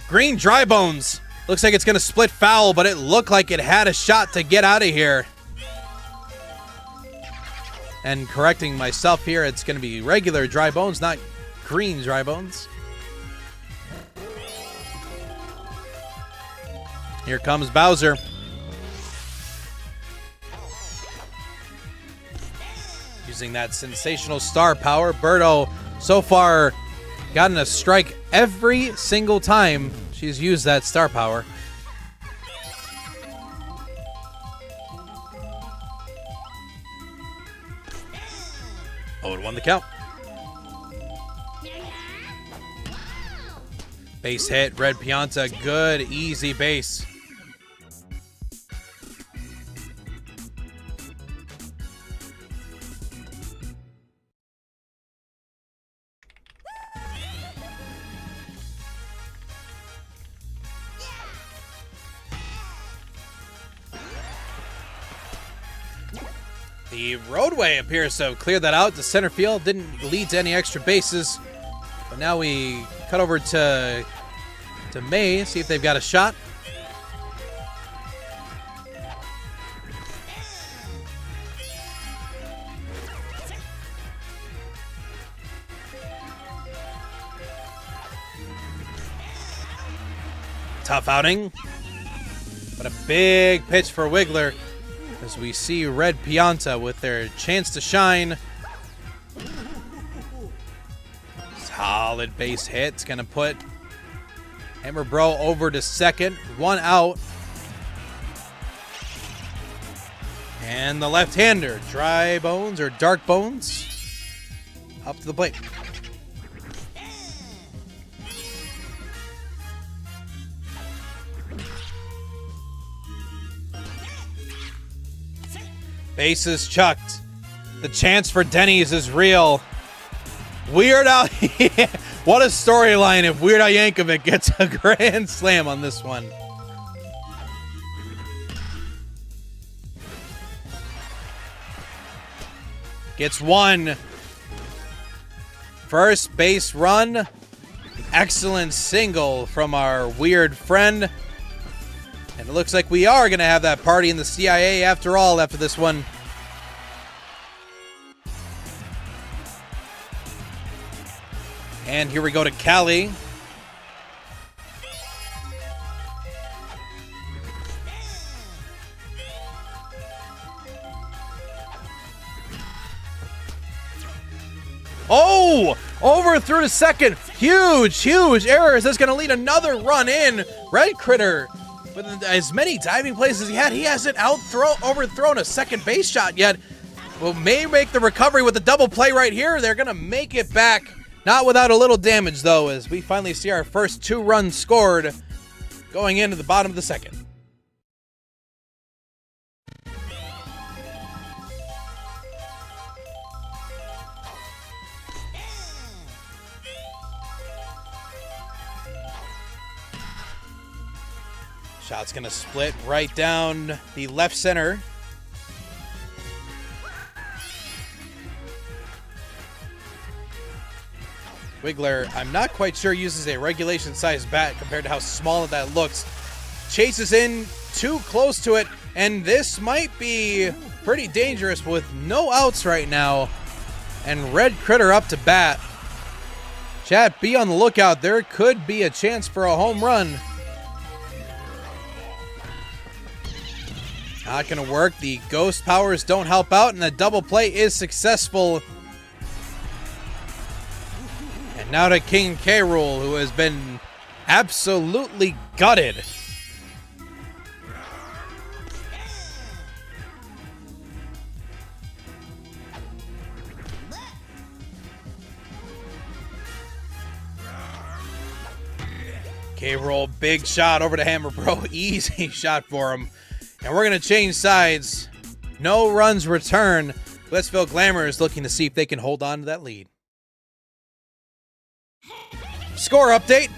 Green Dry Bones. Looks like it's going to split foul, but it looked like it had a shot to get out of here. And correcting myself here, it's going to be regular Dry Bones, not green Dry Bones. Here comes Bowser. Using that sensational star power. Birdo so far gotten a strike every single time she's used that star power. Oh, it won the count. Base hit, Red Pianta, good, easy base. The roadway appears to have cleared that out to center field. Didn't lead to any extra bases. But now we cut over to May, see if they've got a shot. Tough outing. But a big pitch for Wiggler. As we see Red Pianta with their chance to shine. Solid base hit. It's going to put Hammer Bro over to second. 1 out. And the left-hander, Dry Bones or Dark Bones, up to the plate. Bases chucked. The chance for Denny's is real. Weird Al, what a storyline if Weird Al Yankovic gets a grand slam on this one. Gets one. First base run. Excellent single from our weird friend. And it looks like we are going to have that party in the CIA after all after this one. And here we go to Cali. Oh! Over through to second. Huge, huge error. Is this going to lead another run in? Red Critter, with as many diving plays as he had, he hasn't overthrown a second base shot yet. Well, may make the recovery with the double play right here. They're going to make it back. Not without a little damage, though, as we finally see our first 2 runs scored going into the bottom of the second. Shot's going to split right down the left center. Wiggler, I'm not quite sure, uses a regulation-sized bat compared to how small that looks. Chases in too close to it, and this might be pretty dangerous with no outs right now. And Red Critter up to bat. Chat, be on the lookout. There could be a chance for a home run. Not going to work. The ghost powers don't help out, and the double play is successful. And now to King K. Rool, who has been absolutely gutted. K. Rool, big shot over to Hammer Bro. Easy shot for him. And we're going to change sides. No runs return. Westville Glamour is looking to see if they can hold on to that lead. Score update.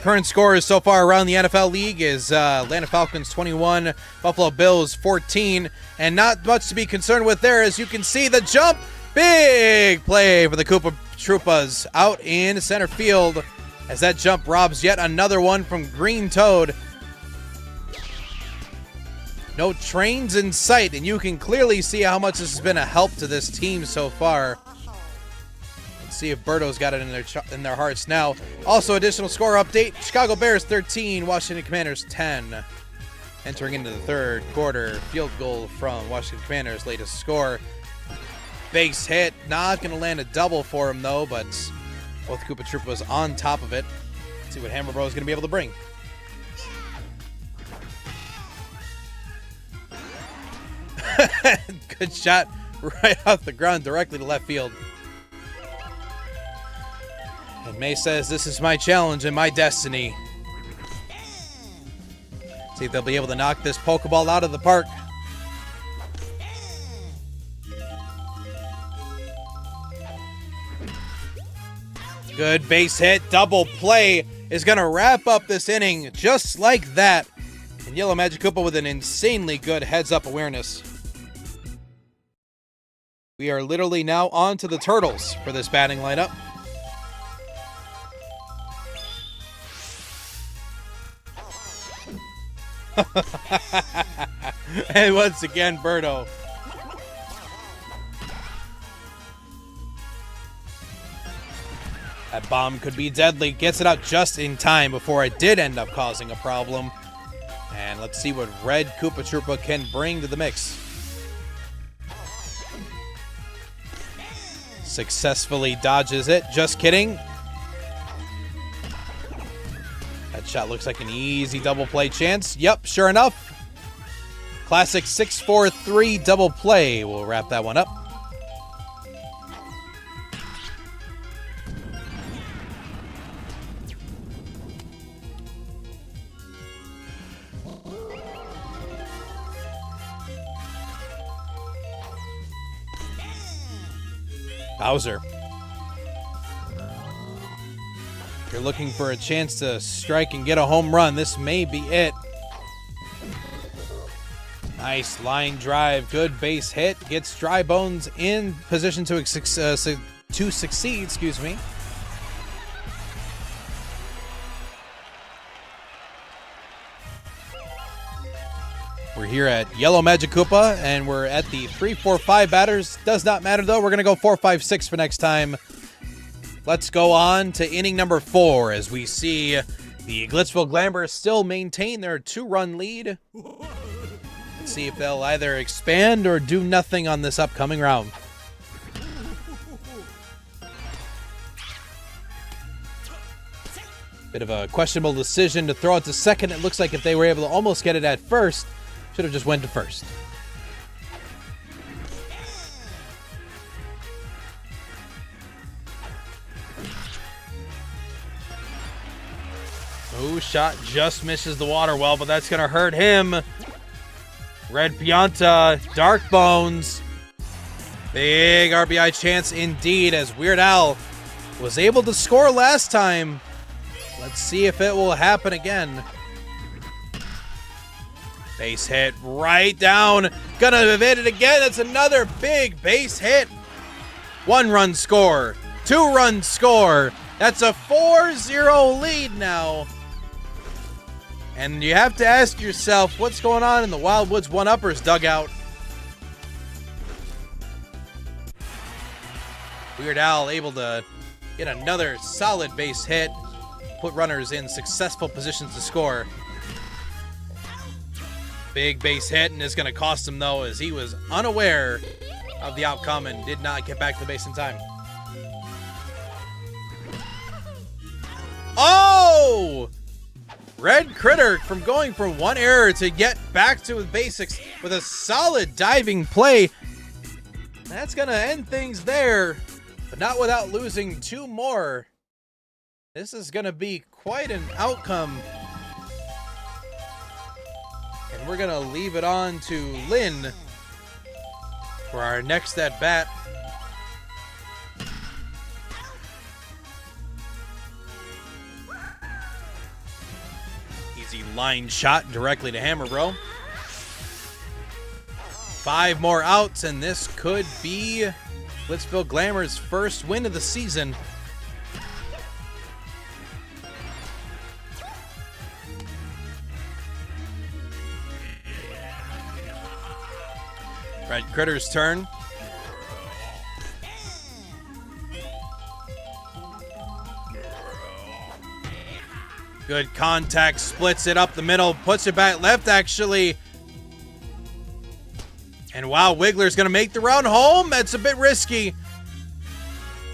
Current scores so far around the NFL League is Atlanta Falcons 21, Buffalo Bills 14, and not much to be concerned with there. As you can see, the jump. Big play for the Koopa Troopas out in center field as that jump robs yet another one from Green Toad. No trains in sight, and you can clearly see how much this has been a help to this team so far. Let's see if Birdo's got it in their hearts now. Also, additional score update. Chicago Bears 13, Washington Commanders 10. Entering into the third quarter, field goal from Washington Commanders' latest score. Base hit, not going to land a double for him though, but Both Koopa Troopas on top of it. Let's see what Hammer Bro is going to be able to bring. Good shot right off the ground directly to left field. And May says, this is my challenge and my destiny. See if they'll be able to knock this Pokeball out of the park. Good base hit. Double play is going to wrap up this inning just like that. And Yellow Magikoopa with an insanely good heads-up awareness. We are literally now on to the Turtles for this batting lineup. And once again, Birdo. That bomb could be deadly. Gets it out just in time before it did end up causing a problem. And let's see what Red Koopa Troopa can bring to the mix. Successfully dodges it. Just kidding. That shot looks like an easy double play chance. Yep, sure enough. Classic 6-4-3 double play. We'll wrap that one up. Bowser. If you're looking for a chance to strike and get a home run, this may be it. Nice line drive, good base hit. Gets Dry Bones in position to succeed, excuse me. We're here at Yellow Magikoopa, and we're at the 3-4-5 batters. Does not matter, though. We're going to go 4-5-6 for next time. Let's go on to inning number 4 as we see the Glitzville Glamours still maintain their 2-run lead. Let's see if they'll either expand or do nothing on this upcoming round. Bit of a questionable decision to throw it to second. It looks like if they were able to almost get it at first, should have just went to first. Oh, shot just misses the water well, but that's going to hurt him. Red Pianta, Dark Bones. Big RBI chance indeed as Weird Al was able to score last time. Let's see if it will happen again. Base hit right down. Gonna evade it again. That's another big base hit. 1-run score. 2-run score. That's a 4-0 lead now. And you have to ask yourself, what's going on in the Wildwoods 1-uppers dugout? Weird Al able to get another solid base hit. Put runners in successful positions to score. Big base hit, and it's going to cost him, though, as he was unaware of the outcome and did not get back to the base in time. Oh! Red Critter from going from one error to get back to the basics with a solid diving play. That's going to end things there, but not without losing 2 more. This is going to be quite an outcome. And we're going to leave it on to Lynn for our next at-bat. Easy line shot directly to Hammer Bro. 5 more outs, and this could be Glitzville Glamour's first win of the season. Red Critter's turn. Good contact, splits it up the middle, puts it back left actually. And wow, Wiggler's going to make the run home. That's a bit risky.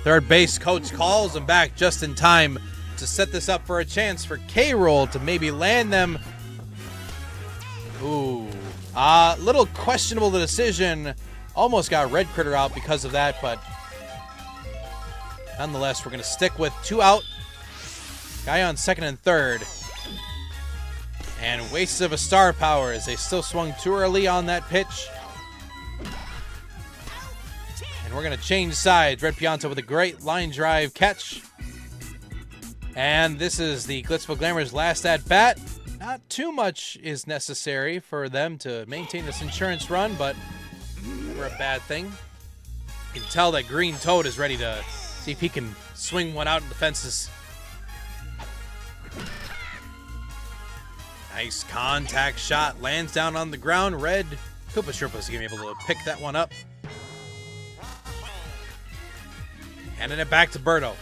Third base coach calls him back just in time to set this up for a chance for K-Roll to maybe land them. Ooh. Little questionable the decision. Almost got Red Critter out because of that, but nonetheless, we're going to stick with 2 out. Guy on second and third. And wastes of a star power as they still swung too early on that pitch. And we're going to change sides. Red Pianta with a great line drive catch. And this is the Glitzville Glamour's last at bat. Not too much is necessary for them to maintain this insurance run, but never a bad thing. You can tell that Green Toad is ready to see if he can swing one out in the fences. Nice contact shot. Lands down on the ground. Red Koopa Troopa's going to be able to pick that one up. Handing it back to Berto.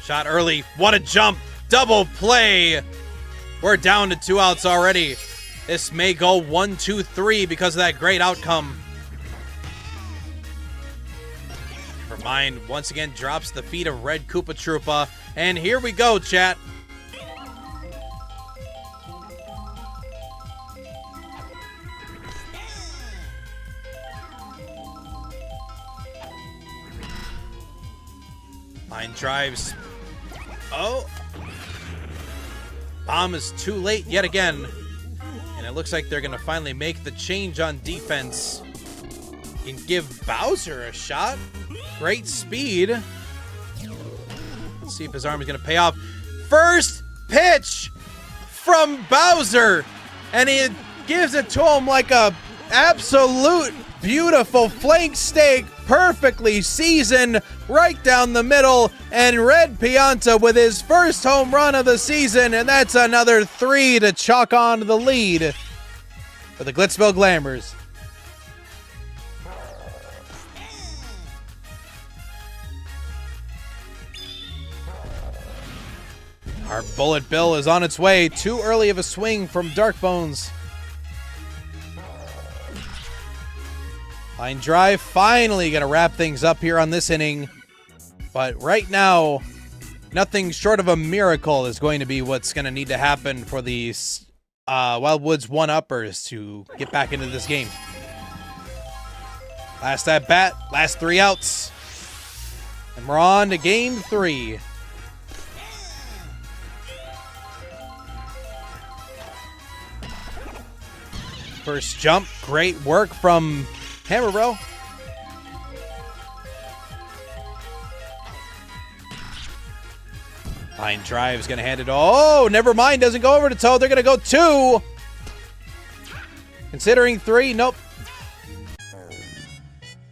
Shot early. What a jump. Double play. We're down to 2 outs already. This may go 1, 2, 3 because of that great outcome. Vermine once again drops the feet of Red Koopa Troopa. And here we go, chat. Line drives. Oh. Bomb is too late yet again. And it looks like they're going to finally make the change on defense. And give Bowser a shot. Great speed. Let's see if his arm is going to pay off. First pitch from Bowser. And he gives it to him like a absolute beautiful flank steak. Perfectly seasoned right down the middle. And Red Pianta with his first home run of the season. And that's another 3 to chalk on the lead for the Glitzville Glamours. Our Bullet Bill is on its way. Too early of a swing from Dark Bones. Line drive, finally going to wrap things up here on this inning. But right now, nothing short of a miracle is going to be what's going to need to happen for the Wildwoods one-uppers to get back into this game. Last at bat, last 3 outs. And we're on to game 3. First jump, great work from Hammer Bro. Line drive is going to hand it. Oh, never mind. Doesn't go over to Toad. They're going to go 2. Considering 3. Nope.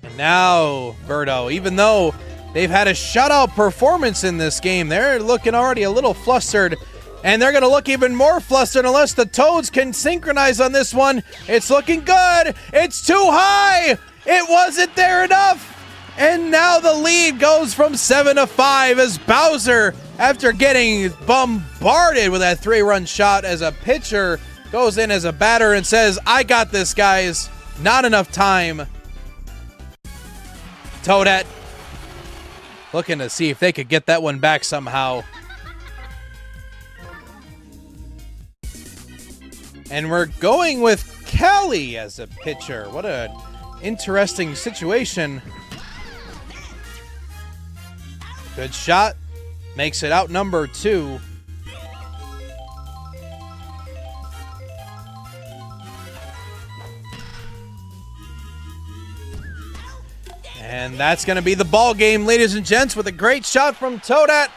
And now, Berto, even though they've had a shutout performance in this game, they're looking already a little flustered. And they're going to look even more flustered unless the Toads can synchronize on this one. It's looking good. It's too high. It wasn't there enough. And now the lead goes from 7 to 5 as Bowser, after getting bombarded with that 3-run shot as a pitcher, goes in as a batter and says, I got this, guys. Not enough time. Toadette looking to see if they could get that one back somehow. And we're going with Kelly as a pitcher. What an interesting situation. Good shot. Makes it out number 2. And that's going to be the ball game, ladies and gents, with a great shot from Toadette.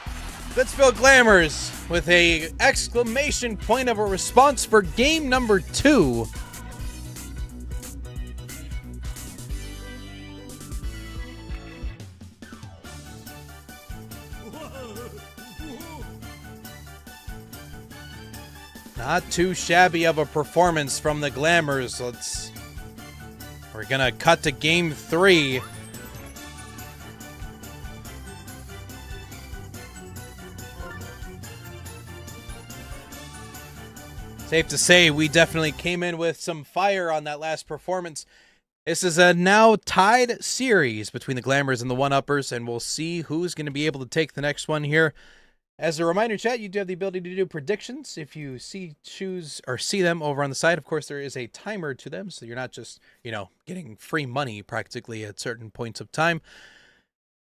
Glitzville Glamours with a exclamation point of a response for game number 2. Not too shabby of a performance from the Glamours. We're gonna cut to game 3. Safe to say, we definitely came in with some fire on that last performance. This is a now tied series between the Glamours and the One-Uppers, and we'll see who's going to be able to take the next one here. As a reminder, chat, you do have the ability to do predictions if you see them over on the side. Of course, there is a timer to them, so you're not just, getting free money practically at certain points of time.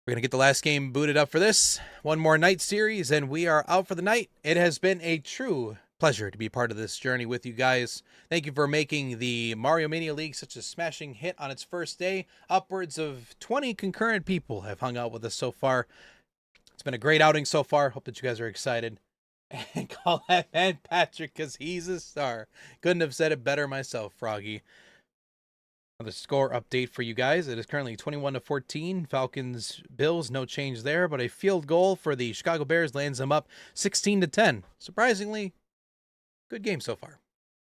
We're going to get the last game booted up for this. One more night series, and we are out for the night. It has been a true pleasure to be part of this journey with you guys. Thank you for making the Mario Mania League such a smashing hit on its first day. Upwards of 20 concurrent people have hung out with us so far. It's been a great outing so far. Hope that you guys are excited. And call that man Patrick because he's a star. Couldn't have said it better myself, Froggy. Another score update for you guys. It is currently 21-14. Falcons, Bills, no change there. But a field goal for the Chicago Bears lands them up 16-10. Surprisingly, good game so far.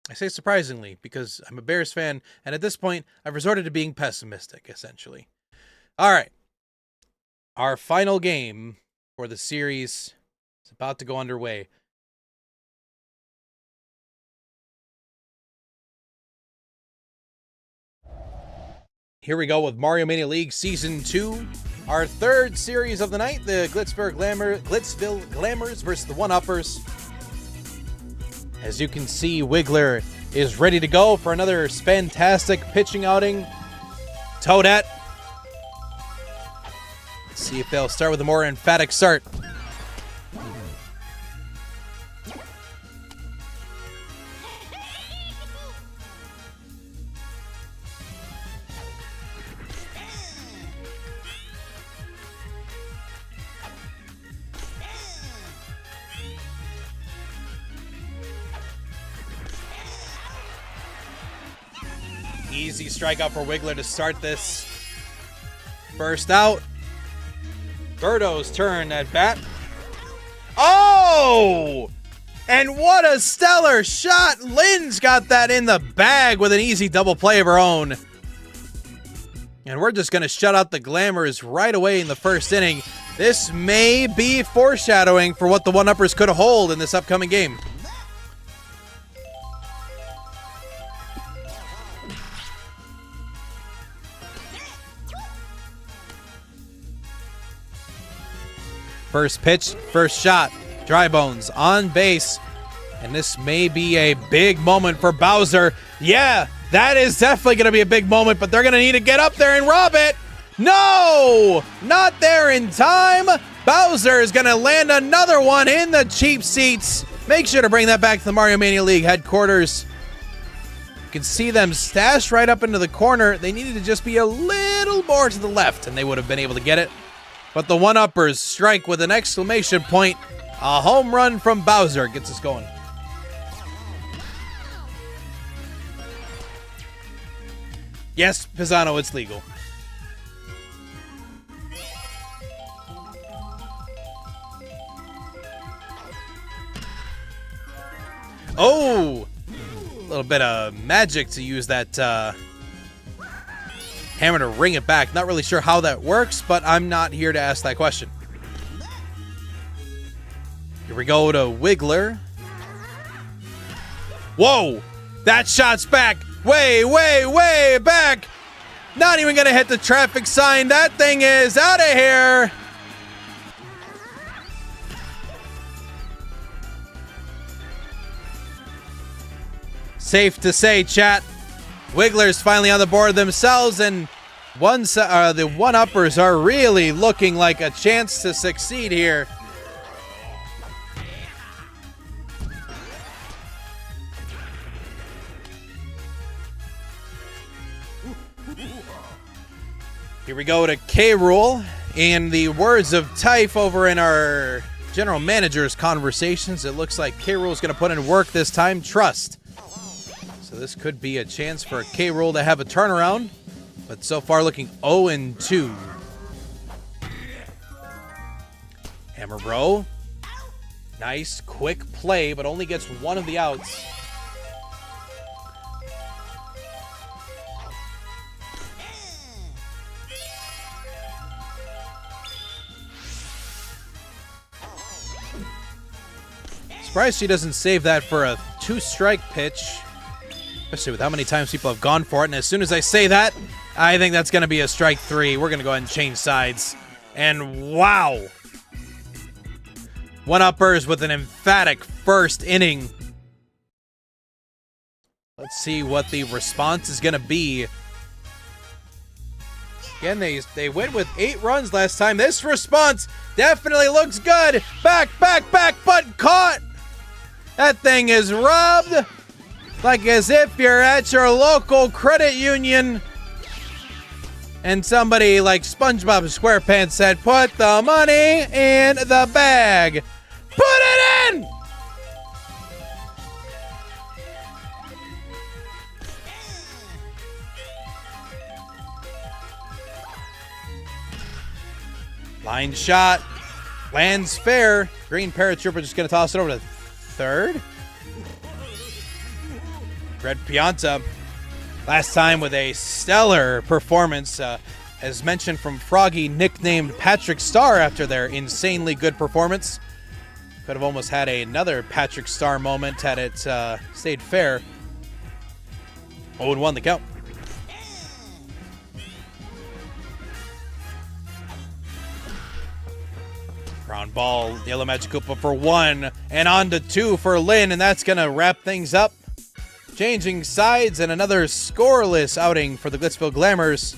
I say surprisingly because I'm a Bears fan. And at this point, I've resorted to being pessimistic, essentially. All right. Our final game for the series is about to go underway. Here we go with Mario Mania League Season 2. Our third series of the night, the Glitzville Glamours versus the One-Uppers. As you can see, Wiggler is ready to go for another fantastic pitching outing. Toadette. Let's see if they'll start with a more emphatic start. Easy strikeout for Wiggler to start this. First out. Birdo's turn at bat. Oh! And what a stellar shot! Lynn's got that in the bag with an easy double play of her own. And we're just going to shut out the Glamours right away in the first inning. This may be foreshadowing for what the One-Uppers could hold in this upcoming game. First pitch, first shot. Dry Bones on base. And this may be a big moment for Bowser. Yeah, that is definitely going to be a big moment, but they're going to need to get up there and rob it. No! Not there in time. Bowser is going to land another one in the cheap seats. Make sure to bring that back to the Mario Mania League headquarters. You can see them stashed right up into the corner. They needed to just be a little more to the left, and they would have been able to get it. But the One-Uppers strike with an exclamation point. A home run from Bowser gets us going. Yes, Pisano, it's legal. Oh! A little bit of magic to use that hammer to ring it back. Not really sure how that works, but I'm not here to ask that question. Here we go to Wiggler. Whoa! That shot's back. Way, way, way back. Not even going to hit the traffic sign. That thing is out of here. Safe to say, chat, Wiggler's finally on the board themselves, and the One-Uppers are really looking like a chance to succeed here. Here we go to K-Rool. In the words of Typh over in our general manager's conversations, it looks like K-Rool's going to put in work this time. Trust. So this could be a chance for K-Rool to have a turnaround. But so far looking 0-2. Hammer Bro. Nice, quick play, but only gets one of the outs. Surprised she doesn't save that for a 2-strike pitch. Especially with how many times people have gone for it. And as soon as I say that, I think that's going to be a strike 3. We're going to go ahead and change sides. And wow. One-uppers with an emphatic first inning. Let's see what the response is going to be. Again, they went with 8 runs last time. This response definitely looks good. Back, but caught. That thing is robbed. Like as if you're at your local credit union and somebody like SpongeBob SquarePants said, put the money in the bag. Put it in! Line shot. Lands fair. Green Paratrooper just going to toss it over to third. Red Pianta, last time with a stellar performance, as mentioned from Froggy, nicknamed Patrick Star after their insanely good performance. Could have almost had another Patrick Star moment had it stayed fair. 0-1 the count. Ground ball, Yellow Magic Koopa for 1, and on to 2 for Lynn, and that's going to wrap things up. Changing sides and another scoreless outing for the Glitzville Glamours.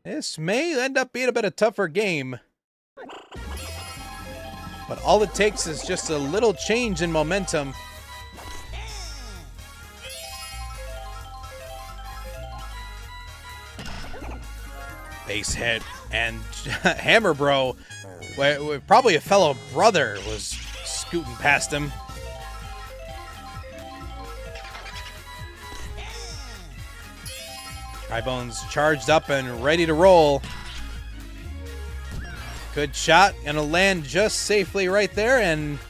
This may end up being a bit of a tougher game. But all it takes is just a little change in momentum. Base hit, and Hammer Bro, probably a fellow brother, was scooting past him. Bones charged up and ready to roll. Good shot, gonna land just safely right there, and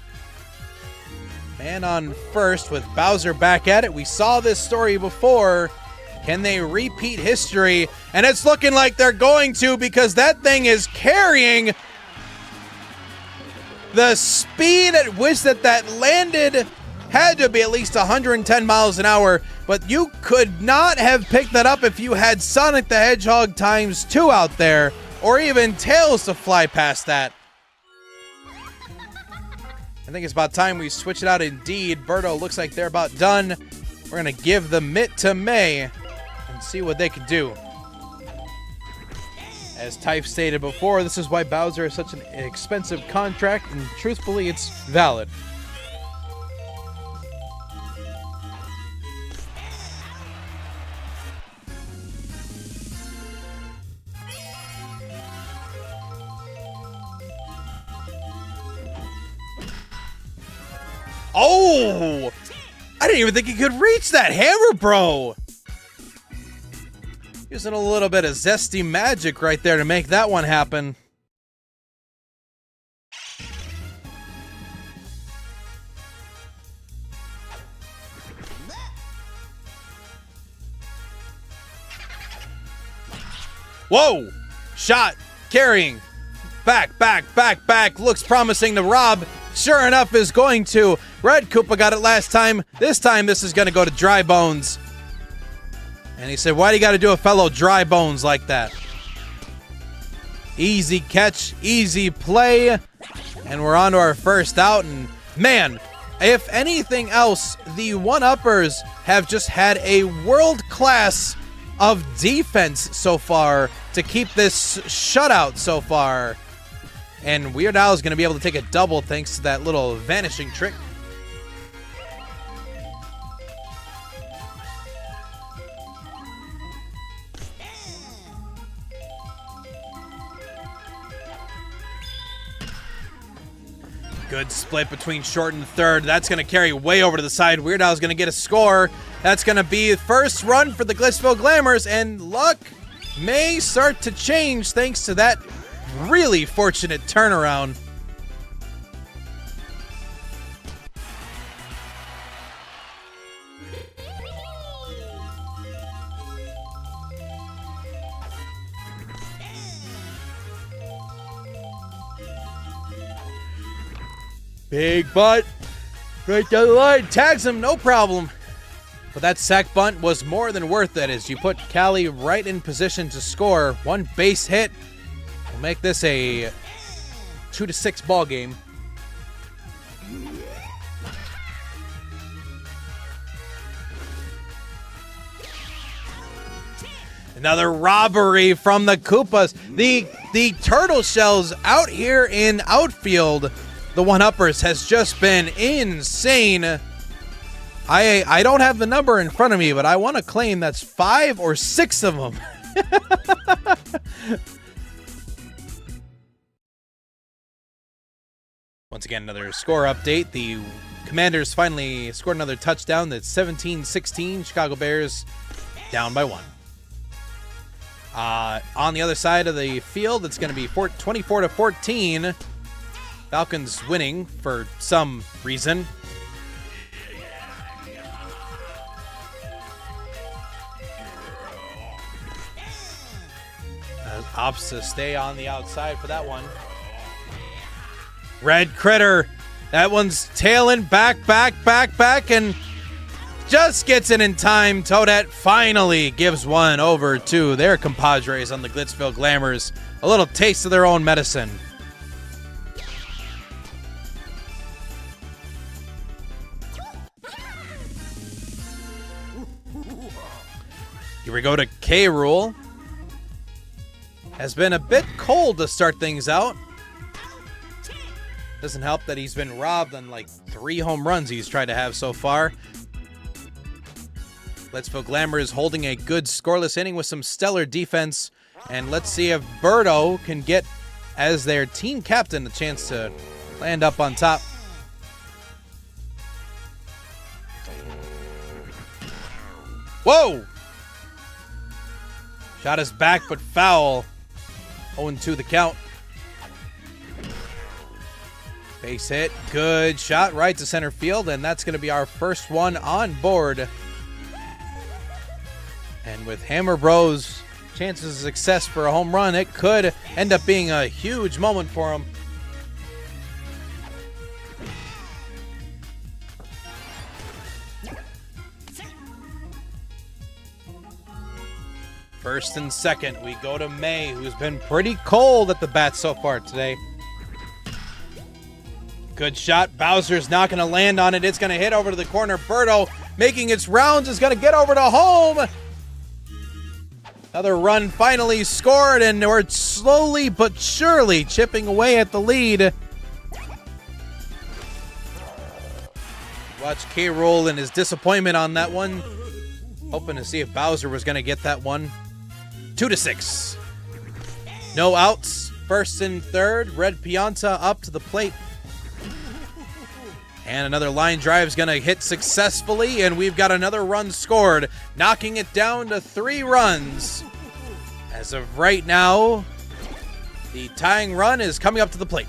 man on first with Bowser back at it. We saw this story before. Can they repeat history? And it's looking like they're going to, because that thing is carrying. The speed at which that landed had to be at least 110 miles an hour, but you could not have picked that up if you had Sonic the Hedgehog times 2 out there, or even Tails to fly past that. I think it's about time we switch it out indeed. Birdo looks like they're about done. We're going to give the mitt to May and see what they can do. As Typh stated before, this is why Bowser is such an expensive contract, and truthfully, it's valid. Oh! I didn't even think he could reach that Hammer Bro! Using a little bit of zesty magic right there to make that one happen. Whoa! Shot, carrying. Back. Looks promising to Rob. Sure enough is going to. Red Koopa got it last time. This time this is going to go to Dry Bones. And he said, why do you got to do a fellow Dry Bones like that? Easy catch, easy play. And we're on to our first out. And man, if anything else, the one-uppers have just had a world-class of defense so far to keep this shutout so far. And Weird Al is going to be able to take a double thanks to that little vanishing trick. Good split between short and third. That's going to carry way over to the side. Weird Al is going to get a score. That's going to be the first run for the Glitzville Glamours, and luck may start to change thanks to that really fortunate turnaround. Big butt. Right down the line. Tags him. No problem. But that sack bunt was more than worth it as you put Cali right in position to score. One base hit will make this a 2-6 ball game. Another robbery from the Koopas. The turtle shells out here in outfield, the one-uppers, has just been insane. I don't have the number in front of me, but I want to claim that's 5 or 6 of them. Once again, another score update. The Commanders finally scored another touchdown. That's 17-16. Chicago Bears down by 1. On the other side of the field, it's going to be 24-14. Falcons winning for some reason. Opts to stay on the outside for that one. Red Critter. That one's tailing back, and just gets it in time. Toadette finally gives one over to their compadres on the Glitzville Glamours. A little taste of their own medicine. Here we go to K-Rule. Has been a bit cold to start things out. Doesn't help that he's been robbed on like 3 home runs he's tried to have so far. Glitzville Glamour is holding a good scoreless inning with some stellar defense. And let's see if Birdo can get, as their team captain, a chance to land up on top. Whoa! Shot is back, but foul. 0-2 the count. Base hit. Good shot right to center field, and that's going to be our first one on board. And with Hammer Bros' chances of success for a home run, it could end up being a huge moment for him. First and second, we go to May, who's been pretty cold at the bat so far today. Good shot. Bowser's not going to land on it. It's going to hit over to the corner. Birdo, making its rounds, is going to get over to home. Another run finally scored, and we're slowly but surely chipping away at the lead. Watch K-Roll and his disappointment on that one. Hoping to see if Bowser was going to get that one. 2-6. No outs. First and third. Red Pianta up to the plate. And another line drive is going to hit successfully, and we've got another run scored, knocking it down to 3 runs. As of right now, the tying run is coming up to the plate.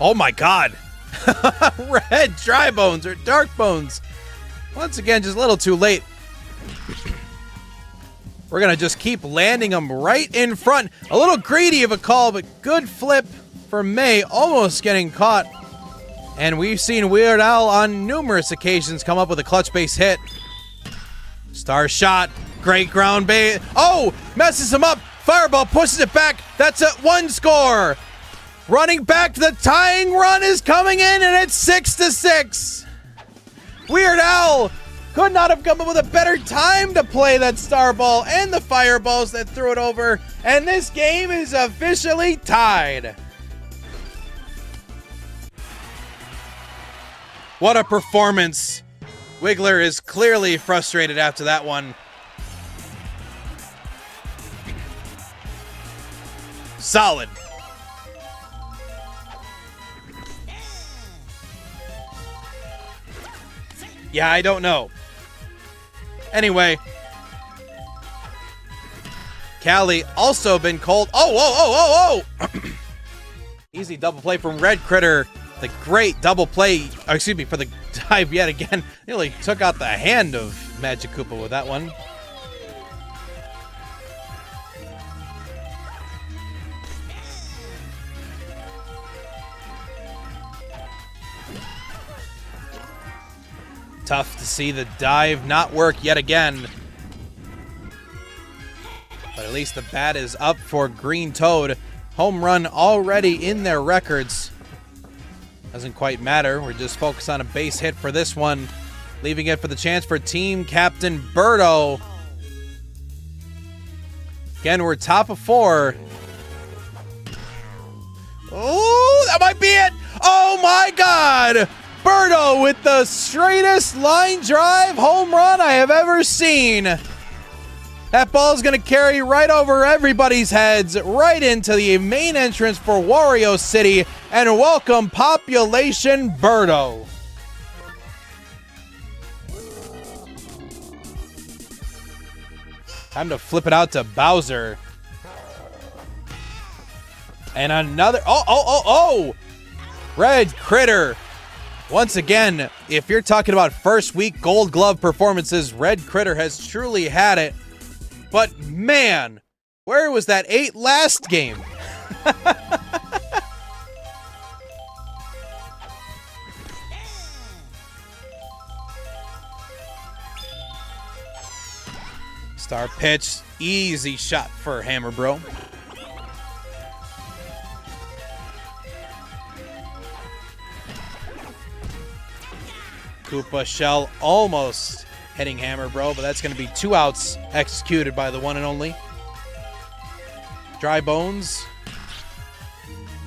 Oh my God. Red dry bones or dark bones. Once again, just a little too late. We're going to just keep landing them right in front. A little greedy of a call, but good flip for May, almost getting caught. And we've seen Weird Al on numerous occasions come up with a clutch base hit. Star shot. Great ground base. Oh, messes him up. Fireball pushes it back. That's a 1 score. Running back, the tying run is coming in, and it's 6-6. Weird Al could not have come up with a better time to play that star ball and the fireballs that threw it over, and this game is officially tied. What a performance. Wiggler is clearly frustrated after that one. Solid. Yeah, I don't know. Anyway. Cali also been cold. Oh, whoa. Easy double play from Red Critter. The great double play, for the dive yet again. Nearly took out the hand of Magic Koopa with that one. Tough to see the dive not work yet again. But at least the bat is up for Green Toad. Home run already in their records. Doesn't quite matter. We're just focused on a base hit for this one. Leaving it for the chance for team captain Berto. Again, we're top of 4. Oh, that might be it. Oh my God. Berto with the straightest line drive home run I have ever seen. That ball's going to carry right over everybody's heads, right into the main entrance for Wario City, and welcome Population Berto. Time to flip it out to Bowser. And another, Red Critter. Once again, if you're talking about first week Gold Glove performances, Red Critter has truly had it. But man, where was that 8 last game? Star pitch, easy shot for Hammer Bro. Koopa Shell almost hitting Hammer Bro, but that's going to be 2 outs executed by the one and only. Dry Bones.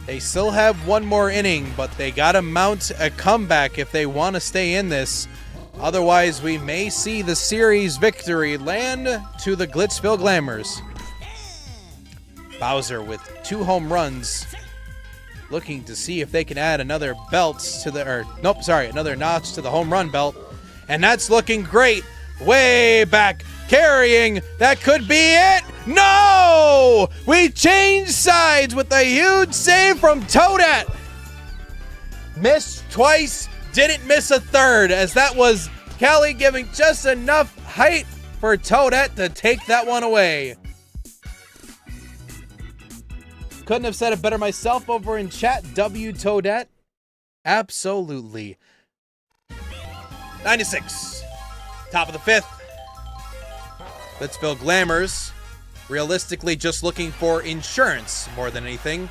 They still have one more inning, but they got to mount a comeback if they want to stay in this. Otherwise, we may see the series victory land to the Glitzville Glamours. Bowser with 2 home runs, looking to see if they can add another belt to the, another notch to the home run belt. And that's looking great. Way back, carrying. That could be it. No! We changed sides with a huge save from Toadette. Missed twice, didn't miss a third, as that was Kelly giving just enough height for Toadette to take that one away. Couldn't have said it better myself over in chat. W Toadette. Absolutely. 96. Top of the 5th. Glitzville Glamours. Realistically just looking for insurance more than anything.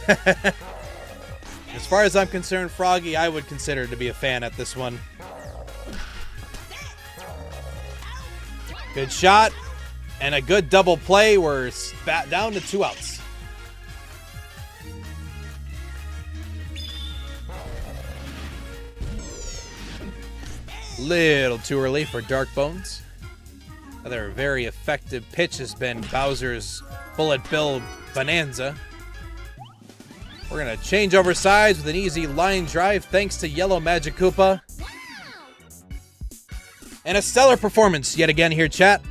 As far as I'm concerned, Froggy, I would consider to be a fan at this one. Good shot and a good double play. We're down to 2 outs. Little too early for Dark Bones. Another very effective pitch has been Bowser's Bullet Bill Bonanza. We're going to change over sides with an easy line drive thanks to Yellow Magic Koopa. And a stellar performance yet again here, chat,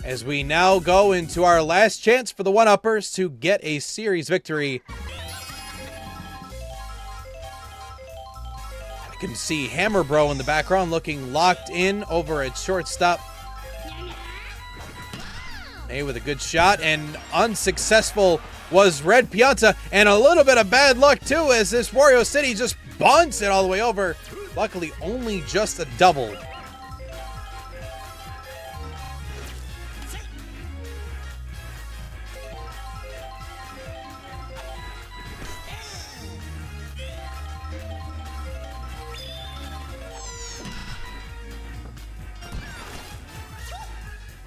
as we now go into our last chance for the one-uppers to get a series victory. I can see Hammer Bro in the background looking locked in over at shortstop. May with a good shot, and unsuccessful was Red Pianta, and a little bit of bad luck too, as this Wario City just bunts it all the way over. Luckily, only just a double.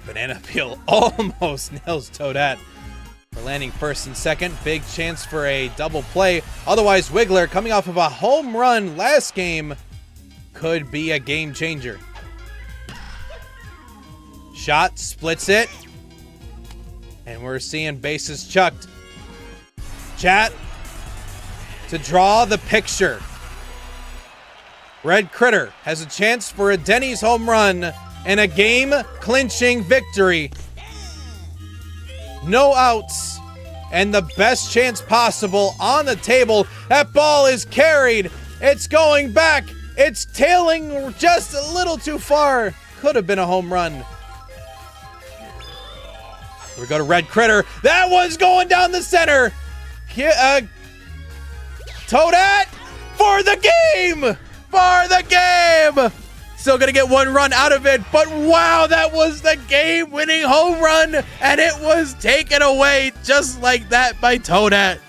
Banana Peel almost nails Toadette for landing first and second. Big chance for a double play. Otherwise, Wiggler, coming off of a home run last game, could be a game changer. Shot, splits it. And we're seeing bases chucked. Chat, to draw the picture. Red Critter has a chance for a Denny's home run and a game-clinching victory. No outs, and the best chance possible on the table. That ball is carried. It's going back. It's tailing just a little too far. Could have been a home run. We go to Red Critter. That one's going down the center. Toadette for the game! For the game! Still gonna get one run out of it, but wow, that was the game-winning home run, and it was taken away just like that by Toadette.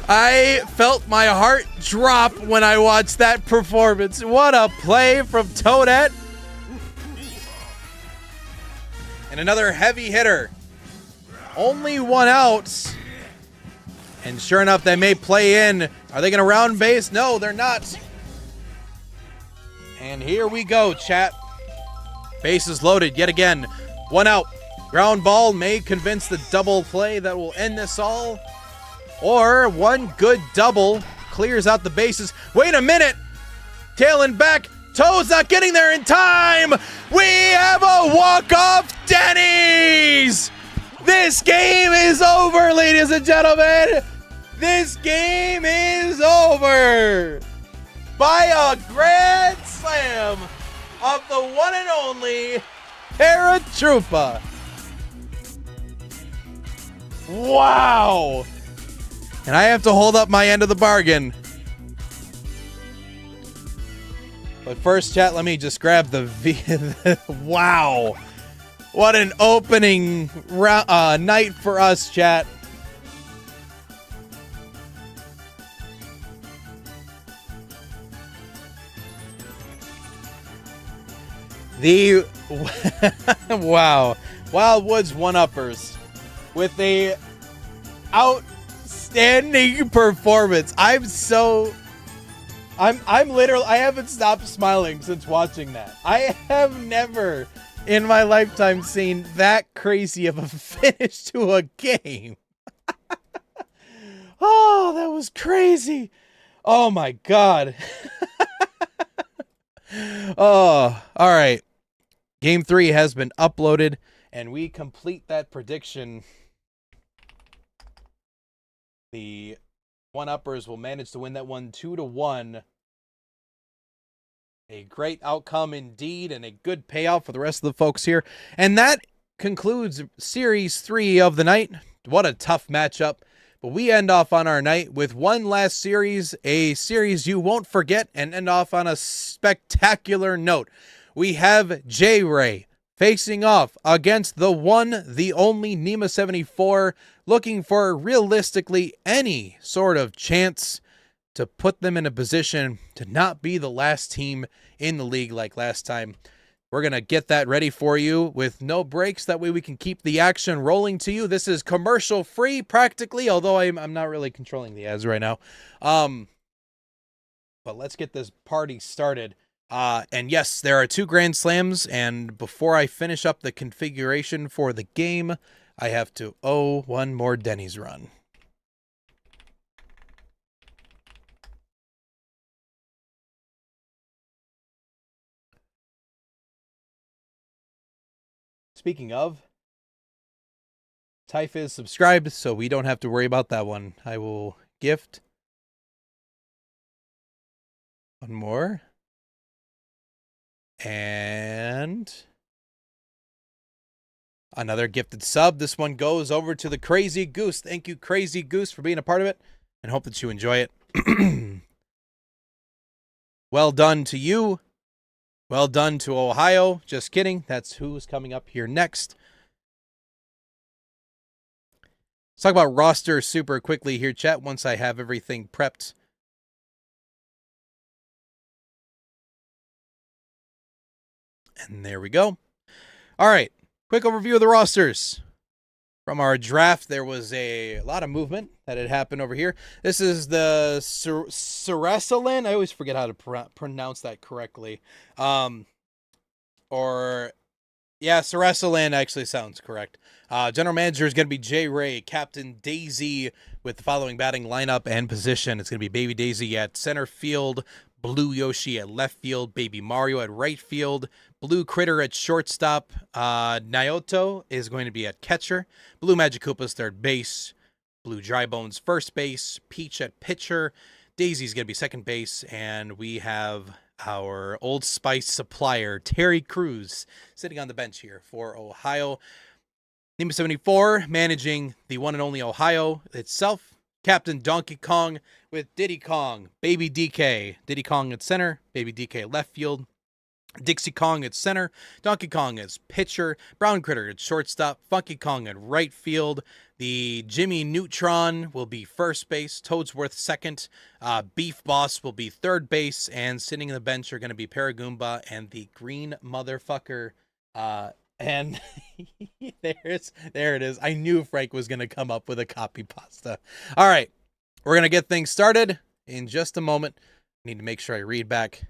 I felt my heart drop when I watched that performance. What a play from Toadette. And another heavy hitter. Only one out. And sure enough, they may play in. Are they going to round base? No, they're not. And here we go, chat. Bases loaded yet again. One out. Ground ball may convince the double play that will end this all. Or one good double clears out the bases. Wait a minute. Tailing back. Toad's not getting there in time. We have a walk-off Denny's. This game is over, ladies and gentlemen. This game is over by a grand slam of the one and only Paratroopa. Wow. And I have to hold up my end of the bargain. But first, chat, let me just grab the wow. What an opening night for us, chat. The wow. Wildwood's one-uppers with a outstanding performance. I'm literally, I haven't stopped smiling since watching that. I have never in my lifetime seen that crazy of a finish to a game. Oh, that was crazy. Oh my God. Oh, all right. Game 3 has been uploaded, and we complete that prediction. The one-uppers will manage to win that one 2-1. A great outcome indeed, and a good payout for the rest of the folks here. And that concludes Series 3 of the night. What a tough matchup. But we end off on our night with one last series, a series you won't forget, and end off on a spectacular note. We have J-Ray facing off against the one, the only NEMA 74, looking for realistically any sort of chance to put them in a position to not be the last team in the league like last time. We're going to get that ready for you with no breaks. That way we can keep the action rolling to you. This is commercial free practically, although I'm not really controlling the ads right now. But let's get this party started. And yes, there are 2 Grand Slams, and before I finish up the configuration for the game, I have to one more Denny's run. Speaking of, Typh is subscribed, so we don't have to worry about that one. I will gift one more. And another gifted sub. This one goes over to the Crazy Goose. Thank you, Crazy Goose, for being a part of it, and hope that you enjoy it. Well done to you. Well done to Ohio. Just kidding. That's who's coming up here next. Let's talk about roster super quickly here, chat, once I have everything prepped. And there we go. All right. Quick overview of the rosters. From our draft, there was a lot of movement that had happened over here. This is the Sarasalin. I always forget how to pronounce that correctly. Sarasalin actually sounds correct. General manager is going to be J. Ray. Captain Daisy with the following batting lineup and position. It's going to be Baby Daisy at center field, Blue Yoshi at left field, Baby Mario at right field, Blue Critter at shortstop, Naoto is going to be at catcher, Blue Magikoopa's third base, Blue Drybones first base, Peach at pitcher, Daisy's going to be second base, and we have our Old Spice supplier, Terry Crews, sitting on the bench here for Ohio. Team 74 managing the one and only Ohio itself. Captain Donkey Kong with Diddy Kong, Baby DK. Diddy Kong at center, Baby DK left field. Dixie Kong at center, Donkey Kong as pitcher, Brown Critter at shortstop, Funky Kong at right field. The Jimmy Neutron will be first base, Toadsworth second, Beef Boss will be third base, and sitting in the bench are going to be Paragoomba and the Green Motherfucker. And there it is. I knew Frank was going to come up with a copy pasta. All right, we're going to get things started in just a moment. I need to make sure I read back.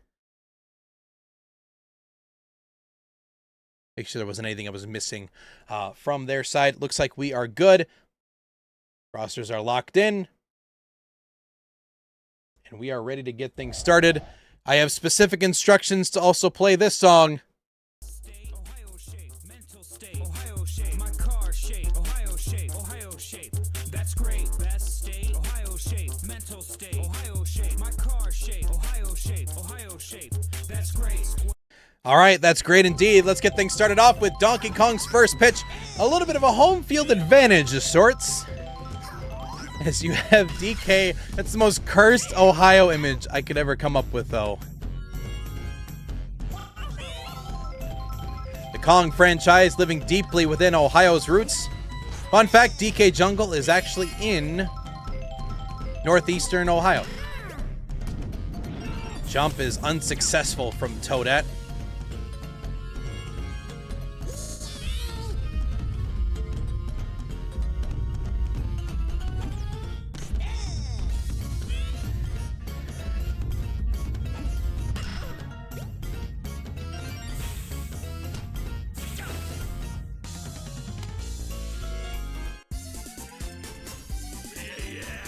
Make sure there wasn't anything I was missing from their side. Looks like we are good. Rosters are locked in. And we are ready to get things started. I have specific instructions to also play this song. Ohio shape, mental state. Ohio shape, my car shape. Ohio shape, Ohio shape. That's great. Best state. Ohio shape, mental state. Ohio shape, my car shape. Ohio shape, Ohio shape. That's great. All right, that's great indeed. Let's get things started off with Donkey Kong's first pitch. A little bit of a home field advantage of sorts. As you have DK, that's the most cursed Ohio image I could ever come up with, though. The Kong franchise living deeply within Ohio's roots. Fun fact, DK Jungle is actually in northeastern Ohio. Jump is unsuccessful from Toadette.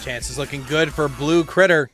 Chance is looking good for Blue Critter.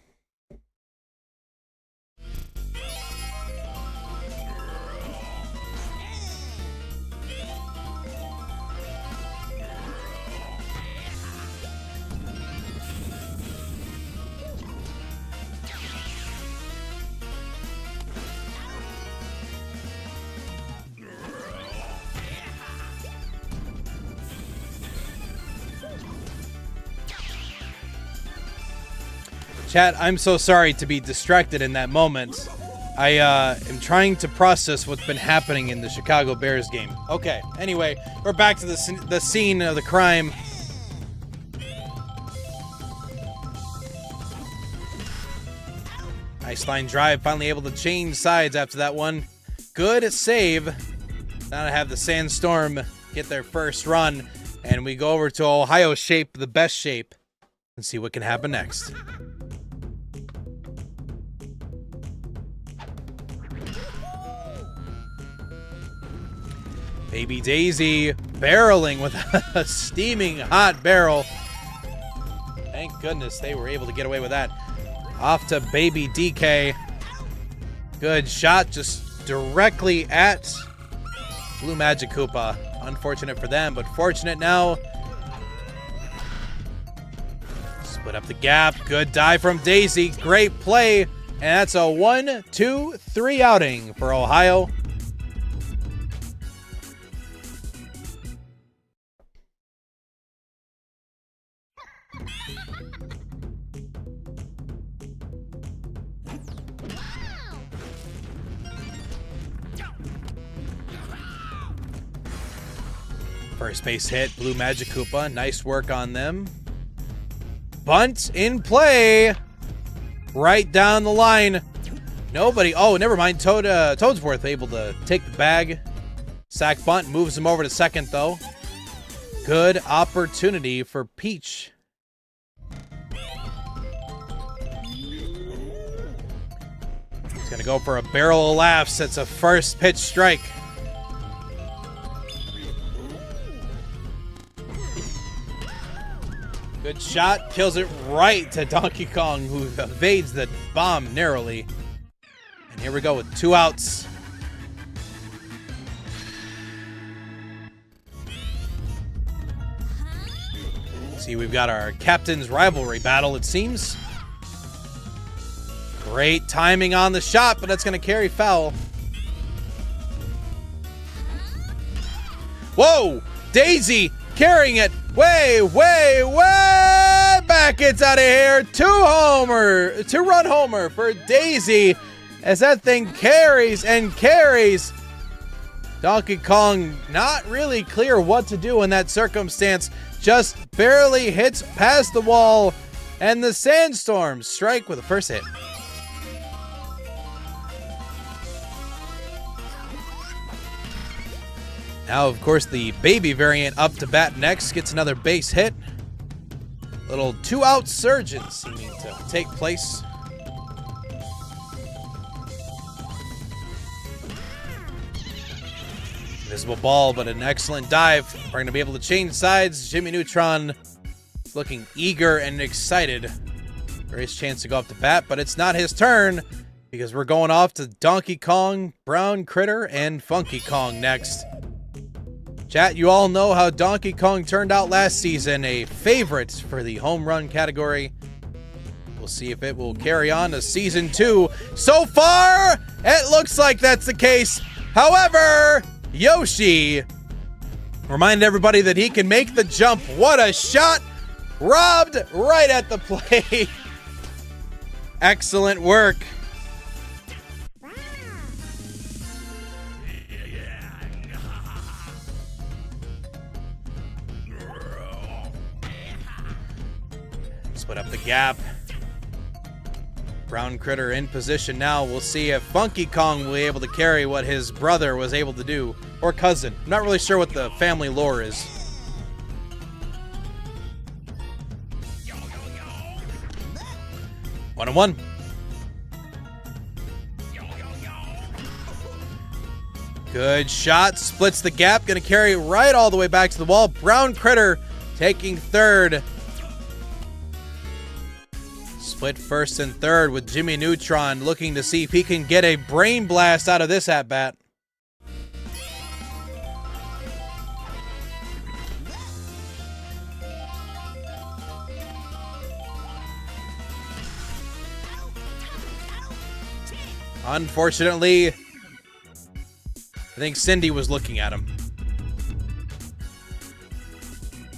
Chat, I'm so sorry to be distracted in that moment. I am trying to process what's been happening in the Chicago Bears game. Okay, anyway, we're back to the scene of the crime. Nice line drive, finally able to change sides after that one. Good save. Now to have the Sandstorm get their first run, and we go over to Ohio shape, the best shape, and see what can happen next. Baby Daisy barreling with a steaming hot barrel. Thank goodness they were able to get away with that. Off to Baby DK. Good shot, just directly at Blue Magic Koopa. Unfortunate for them, but fortunate now. Split up the gap. Good dive from Daisy. Great play. And that's a 1-2-3 outing for Ohio. First base hit, Blue Magic Koopa. Nice work on them. Bunt in play. Right down the line. Nobody. Oh, never mind. Toadsworth able to take the bag. Sack bunt moves him over to second, though. Good opportunity for Peach. He's going to go for a barrel of laughs. It's a first pitch strike. Good shot, kills it right to Donkey Kong, who evades the bomb narrowly. And here we go with 2 outs. See, we've got our captain's rivalry battle, it seems. Great timing on the shot, but that's going to carry foul. Whoa! Daisy carrying it way, way, way back. It's out of here. Two-run homer for Daisy as that thing carries and carries. Donkey Kong not really clear what to do in that circumstance. Just barely hits past the wall, and the Sandstorms strike with the first hit. Now, of course, the baby variant up to bat next gets another base hit. Little two-out surgeon seeming to take place. Invisible ball, but an excellent dive. We're going to be able to change sides. Jimmy Neutron is looking eager and excited for his chance to go up to bat, but it's not his turn because we're going off to Donkey Kong, Brown Critter, and Funky Kong next. Chat, you all know how Donkey Kong turned out last season, a favorite for the home run category. We'll see if it will carry on to season 2. So far, it looks like that's the case. However, Yoshi reminded everybody that he can make the jump. What a shot! Robbed right at the plate. Excellent work. Split up the gap. Brown Critter in position now. We'll see if Funky Kong will be able to carry what his brother was able to do. Or cousin. I'm not really sure what the family lore is. One and one. Good shot. Splits the gap. Going to carry right all the way back to the wall. Brown Critter taking third. Split first and third with Jimmy Neutron looking to see if he can get a brain blast out of this at-bat. Unfortunately, I think Cindy was looking at him.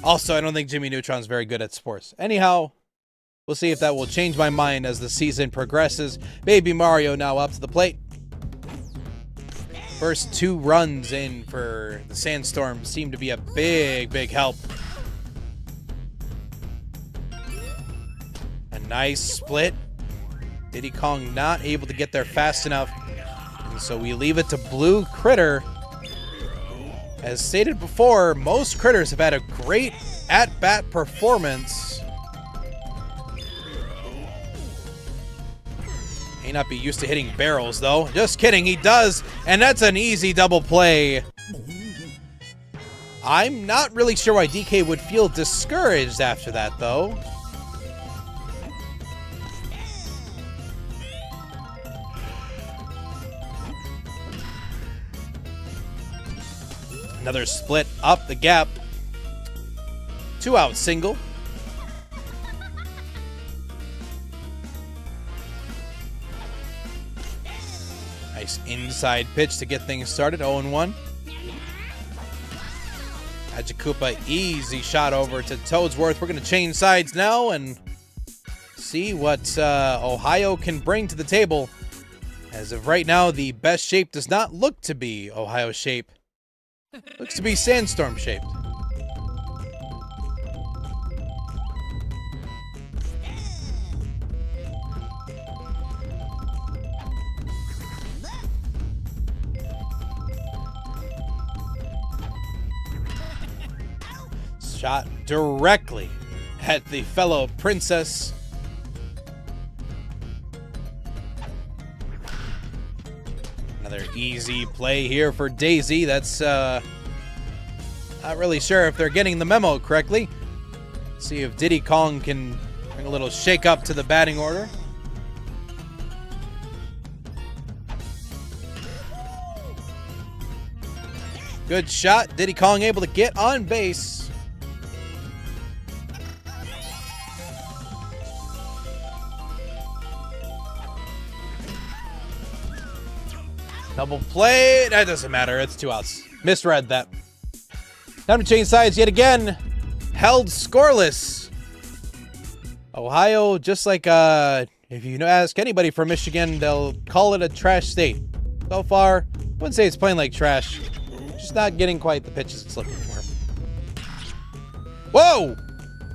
Also, I don't think Jimmy Neutron's very good at sports. Anyhow, we'll see if that will change my mind as the season progresses. Baby Mario now up to the plate. First 2 runs in for the Sandstorm seem to be a big, big help. A nice split. Diddy Kong not able to get there fast enough. And so we leave it to Blue Critter. As stated before, most critters have had a great at-bat performance. May not be used to hitting barrels, though. Just kidding, he does. And that's an easy double play. I'm not really sure why DK would feel discouraged after that, though. Another split up the gap. 2-out single. Nice inside pitch to get things started. 0-1. Ajikupa, easy shot over to Toadsworth. We're going to change sides now and see what Ohio can bring to the table. As of right now, the best shape does not look to be Ohio shape. Looks to be Sandstorm shaped. Shot directly at the fellow princess. Another easy play here for Daisy. That's not really sure if they're getting the memo correctly. See if Diddy Kong can bring a little shake up to the batting order. Good shot. Diddy Kong able to get on base. Double play. That doesn't matter. It's 2 outs. Misread that. Time to change sides yet again. Held scoreless. Ohio, just like if you ask anybody from Michigan, they'll call it a trash state. So far, I wouldn't say it's playing like trash. Just not getting quite the pitches it's looking for. Whoa!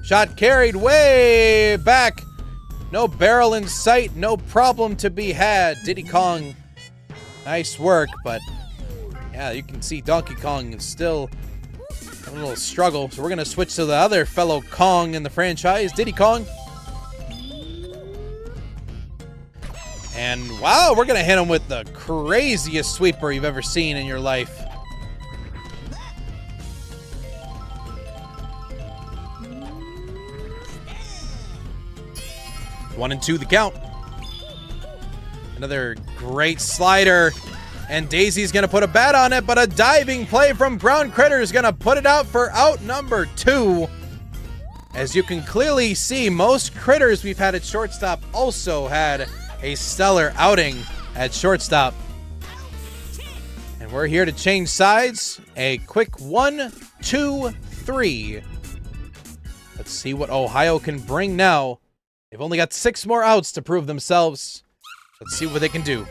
Shot carried way back. No barrel in sight. No problem to be had. Diddy Kong, nice work, but yeah, you can see Donkey Kong is still a little struggle. So we're going to switch to the other fellow Kong in the franchise, Diddy Kong. And wow, we're going to hit him with the craziest sweeper you've ever seen in your life. One and two the count. Another great slider. And Daisy's going to put a bat on it, but a diving play from Brown Critter is going to put it out for out number 2. As you can clearly see, most critters we've had at shortstop also had a stellar outing at shortstop. And we're here to change sides. A quick 1, 2, 3. Let's see what Ohio can bring now. They've only got 6 more outs to prove themselves. Let's see what they can do.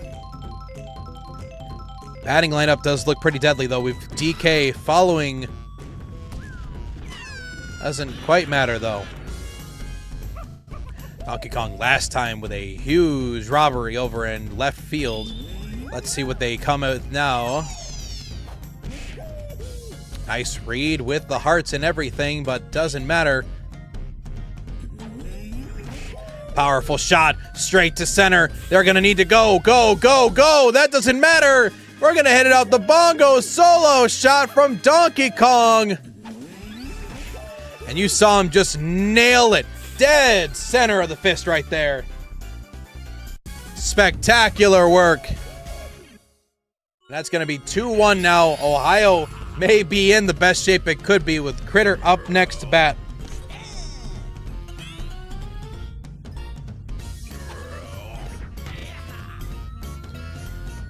Batting lineup does look pretty deadly, though. We've DK following. Doesn't quite matter, though. Donkey Kong last time with a huge robbery over in left field. Let's see what they come out with now. Nice read with the hearts and everything, but doesn't matter. Powerful shot straight to center. They're going to need to go. That doesn't matter. We're going to hit it out the bongo. Solo shot from Donkey Kong. And you saw him just nail it. Dead center of the fist right there. Spectacular work. That's going to be 2-1 now. Ohio may be in the best shape it could be with Critter up next to bat.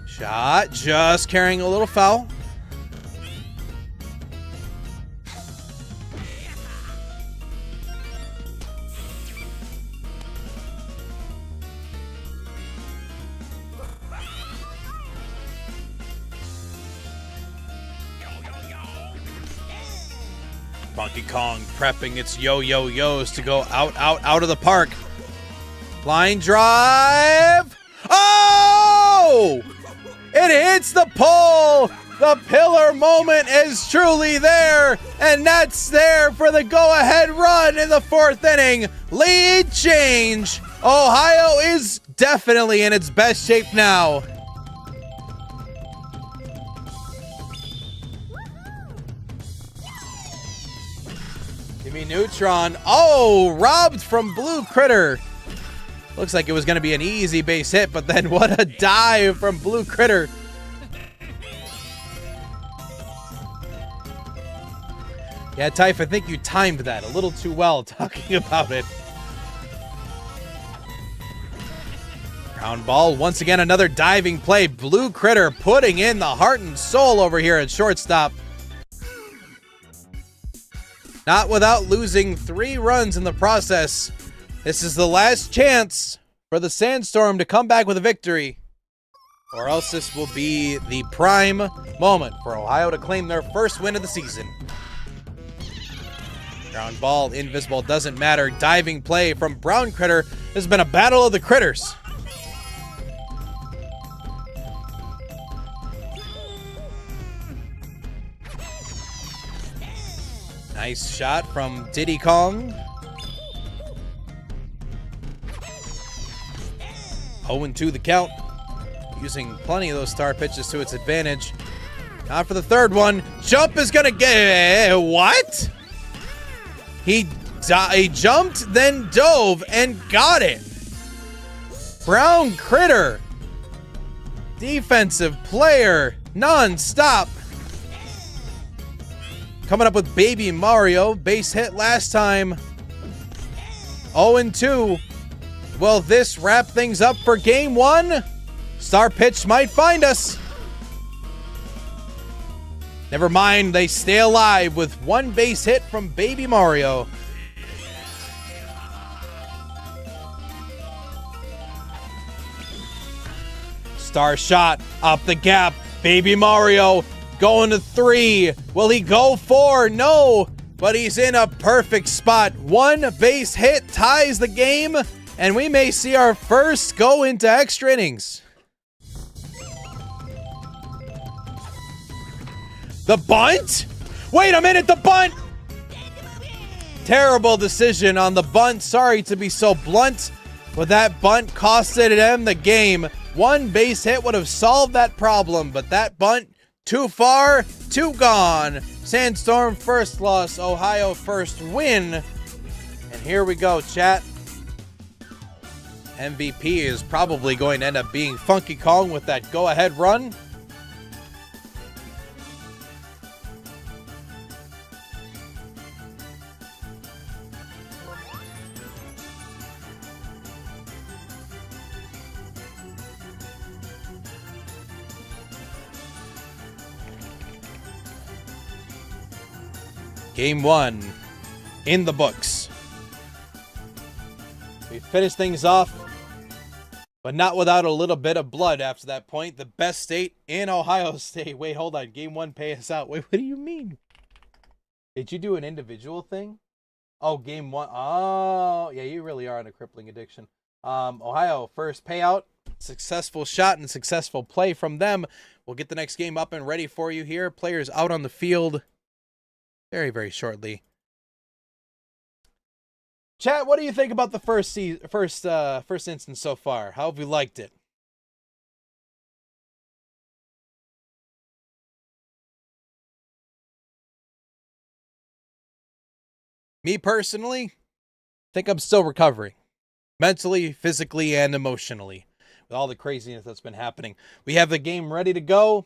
Shot, just carrying a little foul. Donkey Kong prepping its yo-yo-yos to go out of the park. Line drive. Oh! It hits the pole. The pillar moment is truly there. And that's there for the go-ahead run in the 4th inning. Lead change. Ohio is definitely in its best shape now. Give me Neutron. Oh, robbed from Blue Critter. Looks like it was going to be an easy base hit, but then what a dive from Blue Critter. Yeah, Typh, I think you timed that a little too well talking about it. Ground ball. Once again, another diving play. Blue Critter putting in the heart and soul over here at shortstop. Not without losing 3 runs in the process. This is the last chance for the Sandstorm to come back with a victory, or else this will be the prime moment for Ohio to claim their first win of the season. Ground ball, invisible, doesn't matter. Diving play from Brown Critter. This has been a battle of the critters. Nice shot from Diddy Kong. 0-2 the count. Using plenty of those star pitches to its advantage. Now for the 3rd one. Jump is going to get... What? He jumped, then dove, and got it. Brown Critter. Defensive player. Non-stop. Coming up with Baby Mario. Base hit last time. 0-2. Will this wrap things up for game 1? Star pitch might find us. Never mind, they stay alive with one base hit from Baby Mario. Star shot up the gap. Baby Mario going to 3. Will he go 4? No, but he's in a perfect spot. One base hit ties the game, and we may see our first go into extra innings. The bunt? Wait a minute, the bunt! Terrible decision on the bunt. Sorry to be so blunt, but that bunt costed them the game. One base hit would have solved that problem, but that bunt, too far, too gone. Sandstorm first loss, Ohio first win. And here we go, chat. MVP is probably going to end up being Funky Kong with that go-ahead run. Game 1 in the books. We finished things off, but not without a little bit of blood after that point. The best state in Ohio State. Wait, hold on. Game 1, pay us out. Wait, what do you mean? Did you do an individual thing? Oh, game 1. Oh, yeah, you really are on a crippling addiction. Ohio, first payout. Successful shot and successful play from them. We'll get the next game up and ready for you here. Players out on the field very, very shortly. Chat, what do you think about the first instance so far? How have you liked it? Me personally, think I'm still recovering. Mentally, physically, and emotionally. With all the craziness that's been happening. We have the game ready to go.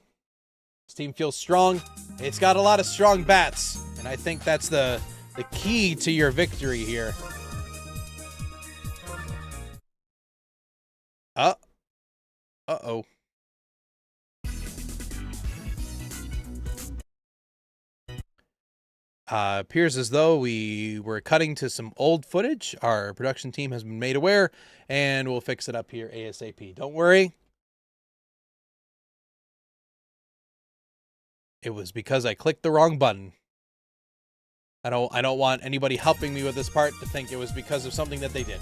This team feels strong. It's got a lot of strong bats. And I think that's the key to your victory here. Uh-oh. Appears as though we were cutting to some old footage. Our production team has been made aware, and we'll fix it up here ASAP. Don't worry. It was because I clicked the wrong button. I don't want anybody helping me with this part to think it was because of something that they did.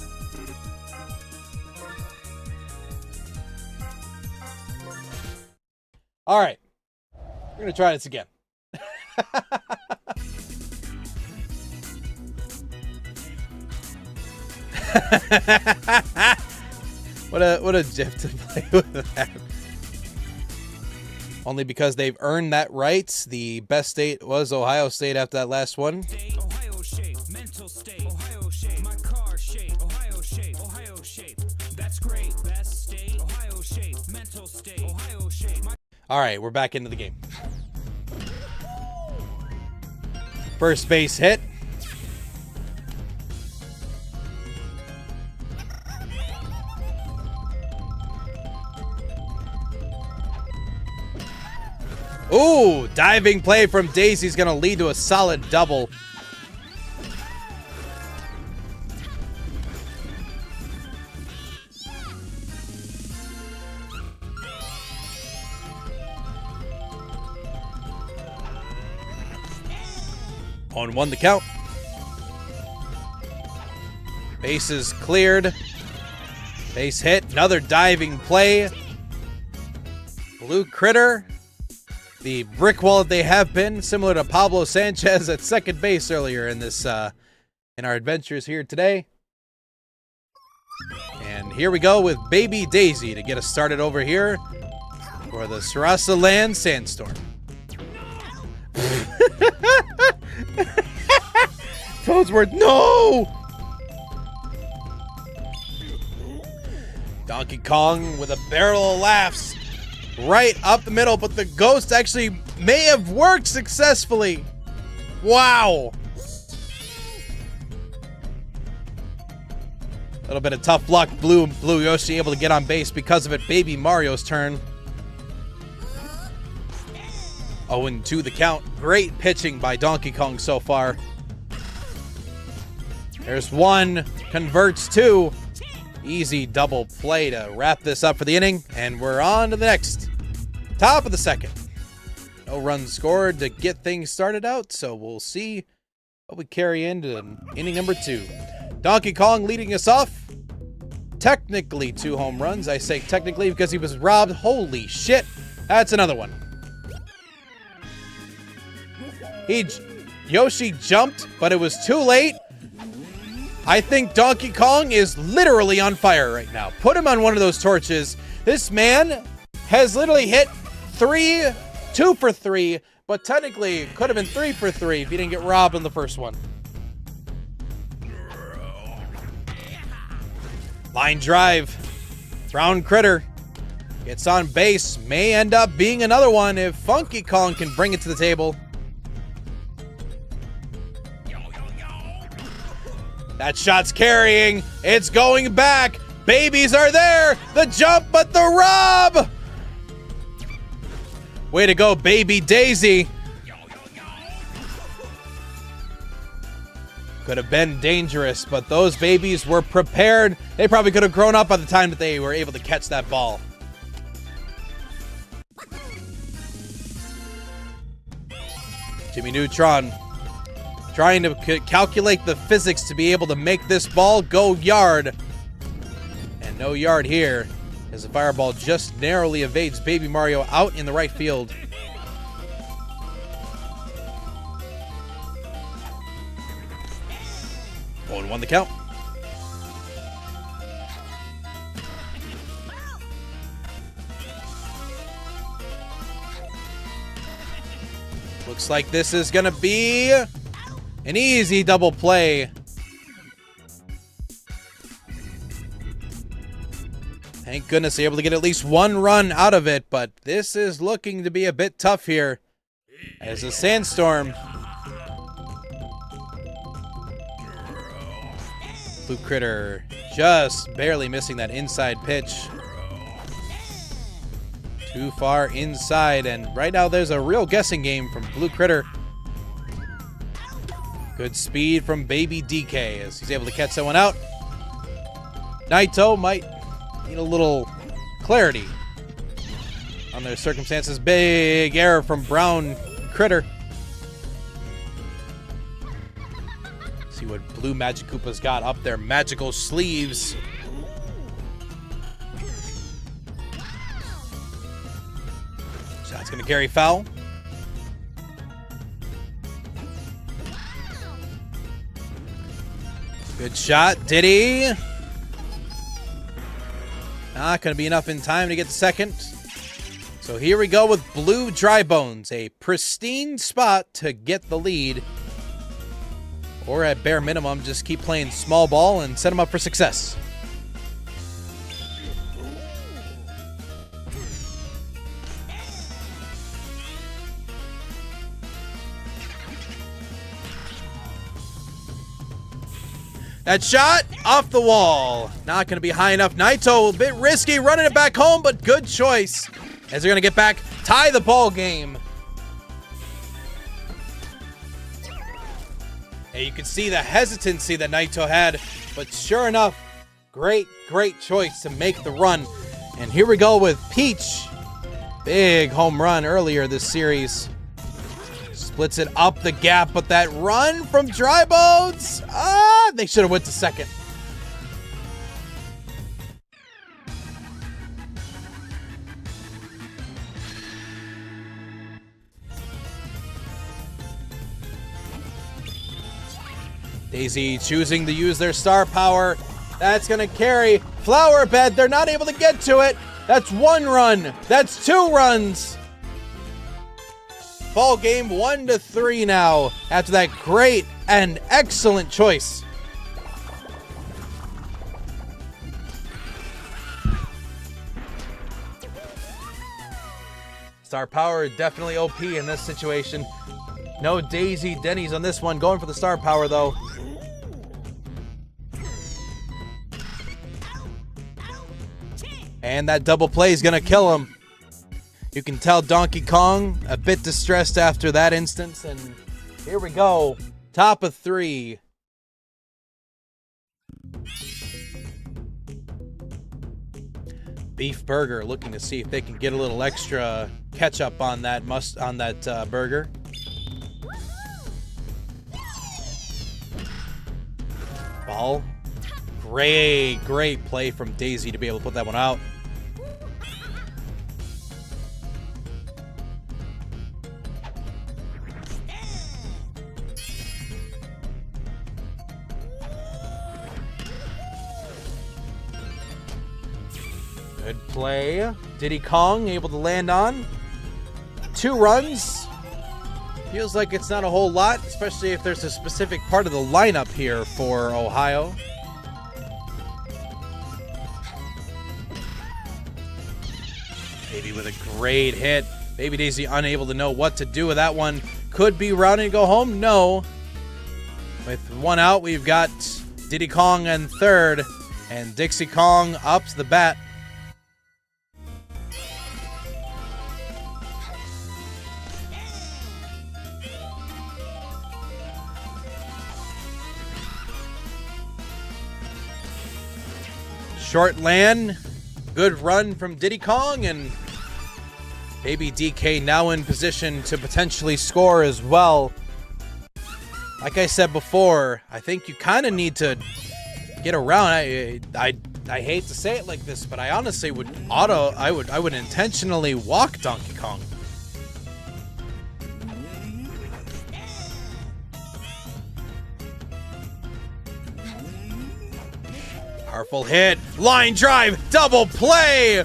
All right. We're going to try this again. What a gif to play with that. Only because they've earned that right. The best state was Ohio State after that last one. Ohio shape, mental state, Ohio shape, my car shape, Ohio shape, Ohio shape. That's great. Best state, Ohio shape, mental state, Ohio shape. All right, we're back into the game. First base hit. Ooh, diving play from Daisy's going to lead to a solid double. On 1 the count. Bases cleared. Base hit. Another diving play. Blue Critter. The brick wall that they have been, similar to Pablo Sanchez at second base earlier in this in our adventures here today. And here we go with Baby Daisy to get us started over here for the Sarasa Land Sandstorm. Toadsworth, no! Donkey Kong with a barrel of laughs. Right up the middle, but the ghost actually may have worked successfully. Wow. A little bit of tough luck. Blue Yoshi able to get on base because of it. Baby Mario's turn. 0-2 the count. Great pitching by Donkey Kong so far. There's one, converts two. Easy double play to wrap this up for the inning, and we're on to the next. Top of the second. No runs scored to get things started out, so we'll see what we carry into inning number 2. Donkey Kong leading us off. Technically 2 home runs. I say technically because he was robbed. Holy shit. That's another one. Yoshi jumped, but it was too late. I think Donkey Kong is literally on fire right now. Put him on one of those torches. This man has literally hit 2 for 3, but technically could have been 3 for 3 if he didn't get robbed on the first one. Line drive. Brown Critter gets on base. May end up being another one if Funky Kong can bring it to the table. That shot's carrying. It's going back. Babies are there. The jump, but the rob. Way to go, Baby Daisy. Could have been dangerous, but those babies were prepared. They probably could have grown up by the time that they were able to catch that ball. Jimmy Neutron trying to calculate the physics to be able to make this ball go yard. And no yard here, as the fireball just narrowly evades Baby Mario out in the right field. Oh, 1 the count. Looks like this is going to be an easy double play. Thank goodness they're able to get at least 1 run out of it, but this is looking to be a bit tough here as a sandstorm. Blue Critter just barely missing that inside pitch. Too far inside, and right now there's a real guessing game from Blue Critter. Good speed from Baby DK as he's able to catch someone out. Naito might need a little clarity on their circumstances. Big error from Brown Critter. See what Blue Magic Koopa's got up their magical sleeves. Shot's gonna carry foul. Good shot, Diddy. Not going to be enough in time to get the second. So here we go with Blue Dry Bones. A pristine spot to get the lead. Or at bare minimum, just keep playing small ball and set them up for success. That shot off the wall. Not going to be high enough. Naito, a bit risky, running it back home, but good choice. As they're going to get back, tie the ball game. And you can see the hesitancy that Naito had, but sure enough, great choice to make the run. And here we go with Peach. Big home run earlier this series. Splits it up the gap, but that run from Dry Bones, they should have went to second. Daisy choosing to use their star power. That's going to carry. Flower Bed, they're not able to get to it. That's 1 run. That's 2 runs. Ball game 1-3 now after that great and excellent choice. Star power definitely OP in this situation. No Daisy Denny's on this one. Going for the star power though. And that double play is going to kill him. You can tell Donkey Kong a bit distressed after that instance. And here we go. Top of 3. Beef burger, looking to see if they can get a little extra ketchup on that burger. Ball. Great play from Daisy to be able to put that one out. Good play. Diddy Kong able to land on 2 runs. Feels like it's not a whole lot, especially if there's a specific part of the lineup here for Ohio. Baby with a great hit. Baby Daisy unable to know what to do with that one. Could be rounding to go home. No. With 1 out, we've got Diddy Kong in 3rd, and Dixie Kong up to the bat. Short land, good run from Diddy Kong, and Baby DK now in position to potentially score as well. Like I said before, I think you kind of need to get around. I hate to say it like this, but I honestly would I would intentionally walk Donkey Kong. Powerful hit, line drive, double play.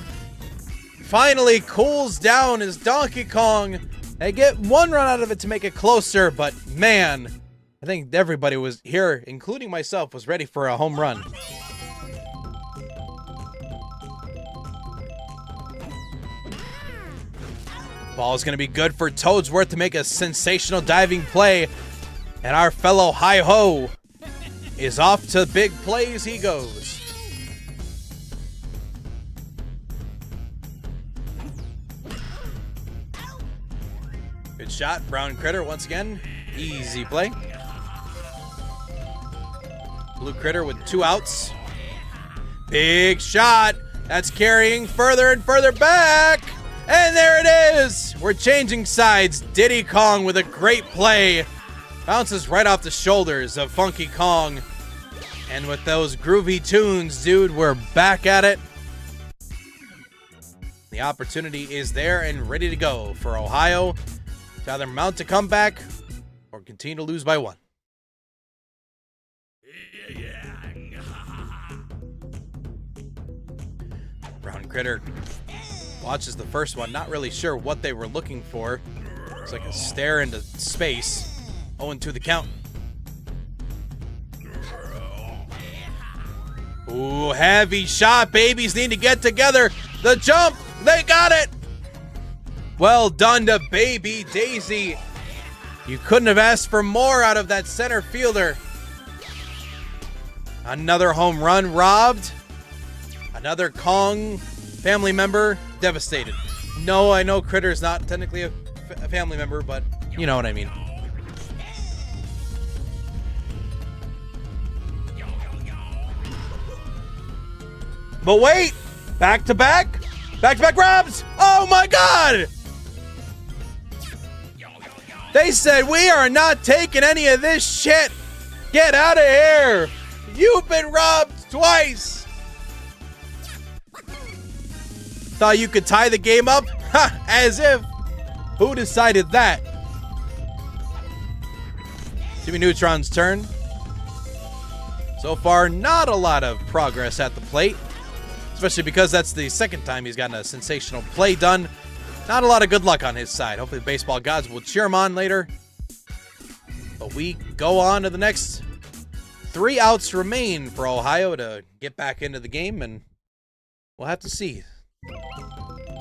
Finally cools down as Donkey Kong. They get 1 run out of it to make it closer, but man, I think everybody was here, including myself, was ready for a home run. Ball is going to be good for Toadsworth to make a sensational diving play, and our fellow Hi-Ho is off to big plays he goes. Good shot, Brown Critter once again. Easy play. Blue Critter with 2 outs. Big shot. That's carrying further and further back. And there it is. We're changing sides. Diddy Kong with a great play. Bounces right off the shoulders of Funky Kong. And with those groovy tunes, dude, we're back at it. The opportunity is there and ready to go for Ohio to either mount a comeback or continue to lose by 1. Brown Critter watches the first one, not really sure what they were looking for. It's like a stare into space. 0-2 the count. Ooh, heavy shot. Babies need to get together. The jump. They got it. Well done to Baby Daisy. You couldn't have asked for more out of that center fielder. Another home run robbed. Another Kong family member devastated. No, I know Critter's not technically a family member, but you know what I mean. But wait! Back-to-back robs! Oh my god! They said, we are not taking any of this shit! Get out of here! You've been robbed twice! Thought you could tie the game up? Ha! As if! Who decided that? Jimmy Neutron's turn. So far, not a lot of progress at the plate. Especially because that's the second time he's gotten a sensational play done. Not a lot of good luck on his side. Hopefully the baseball gods will cheer him on later. But we go on to the next 3 outs remain for Ohio to get back into the game, and we'll have to see.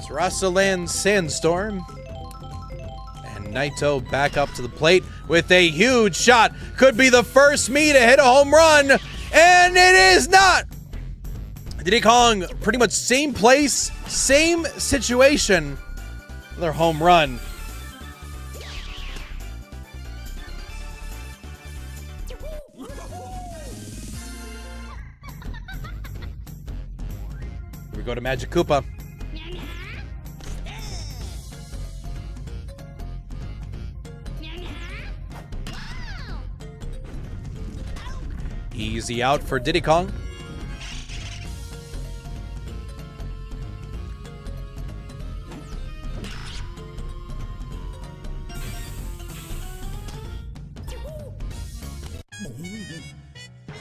Sarasa lands Sandstorm. And Naito back up to the plate with a huge shot. Could be the first me to hit a home run, and it is not! Diddy Kong, pretty much same place, same situation. Another home run. Here we go to Magic Koopa. Easy out for Diddy Kong.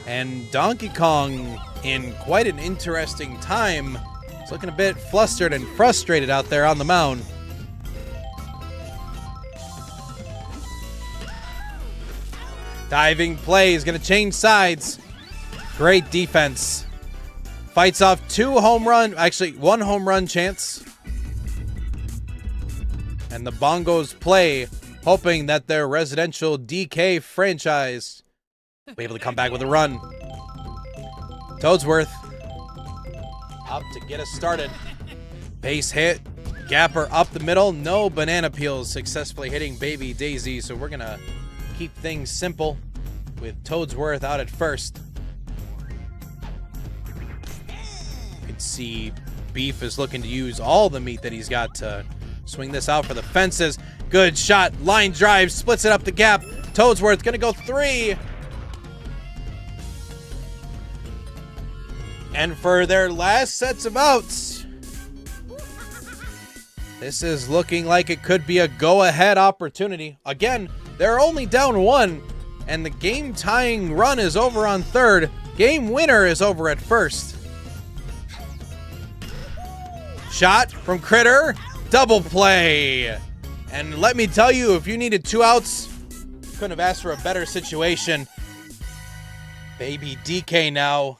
And Donkey Kong, in quite an interesting time, is looking a bit flustered and frustrated out there on the mound. Diving play is going to change sides. Great defense. Fights off one home run chance. And the Bongos play, hoping that their residential DK franchise will be able to come back with a run. Toadsworth up to get us started. Base hit. Gapper up the middle. No banana peels successfully hitting Baby Daisy, so we're going to keep things simple with Toadsworth out at first. You can see Beef is looking to use all the meat that he's got to swing this out for the fences. Good shot. Line drive. Splits it up the gap. Toadsworth going to go 3. And for their last sets of outs, this is looking like it could be a go-ahead opportunity. Again, they're only down 1, and the game-tying run is over on third. Game winner is over at first. Shot from Critter. Double play. And let me tell you, if you needed 2 outs, couldn't have asked for a better situation. Baby DK now.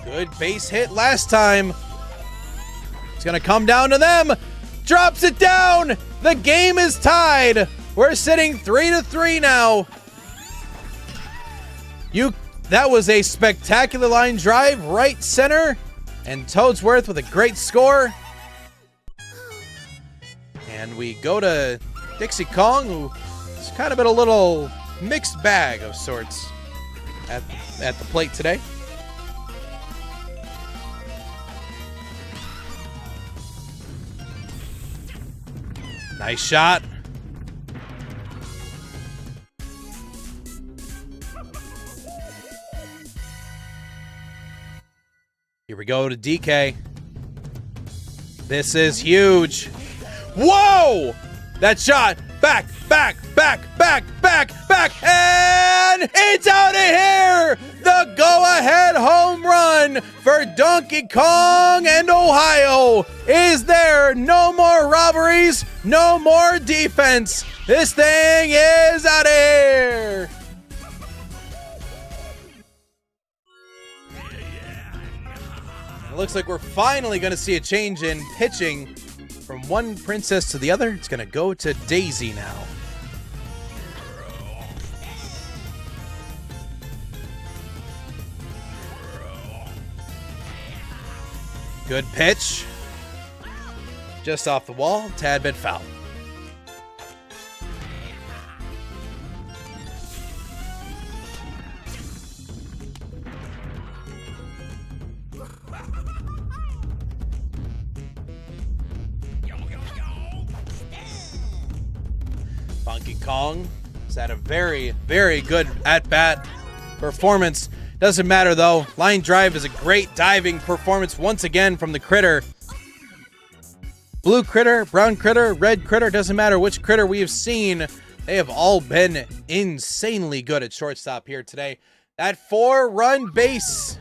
Good base hit last time. It's going to come down to them. Drops it down. The game is tied. We're sitting 3-3 now. That was a spectacular line drive, right center. And Toadsworth with a great score. And we go to Dixie Kong, who's kind of been a little mixed bag of sorts at the plate today. Nice shot. Here we go to DK. This is huge. Whoa! That shot. Back, and it's out of here! The go-ahead home run for Donkey Kong and Ohio is there. No more robberies, no more defense. This thing is out of here! It looks like we're finally going to see a change in pitching from one princess to the other. It's going to go to Daisy now. Good pitch. Just off the wall, tad bit foul. Donkey Kong has had a very, very good at-bat performance. Doesn't matter, though. Line drive is a great diving performance once again from the Critter. Blue Critter, brown Critter, red Critter, doesn't matter which Critter we have seen. They have all been insanely good at shortstop here today. That 4-run base.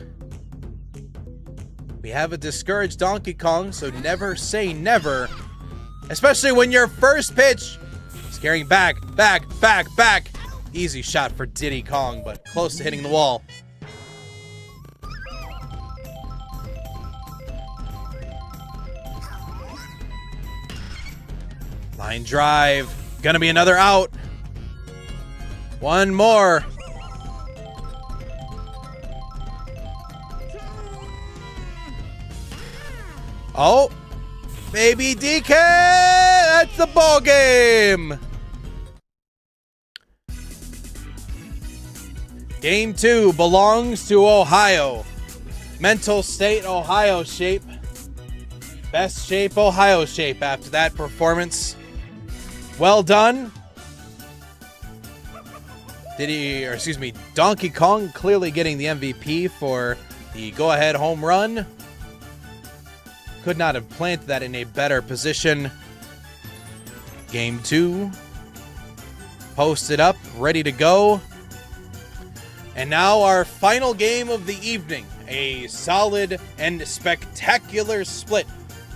We have a discouraged Donkey Kong, so never say never. Especially when your first pitch is carrying back. Easy shot for Diddy Kong, but close to hitting the wall. Line drive. Gonna be another out. One more. Oh. Baby DK. That's the ball game. Game 2 belongs to Ohio. Mental state, Ohio shape. Best shape, Ohio shape after that performance. Well done. Donkey Kong clearly getting the MVP for the go-ahead home run. Could not have planted that in a better position. Game 2. Posted up, ready to go. And now our final game of the evening. A solid and spectacular split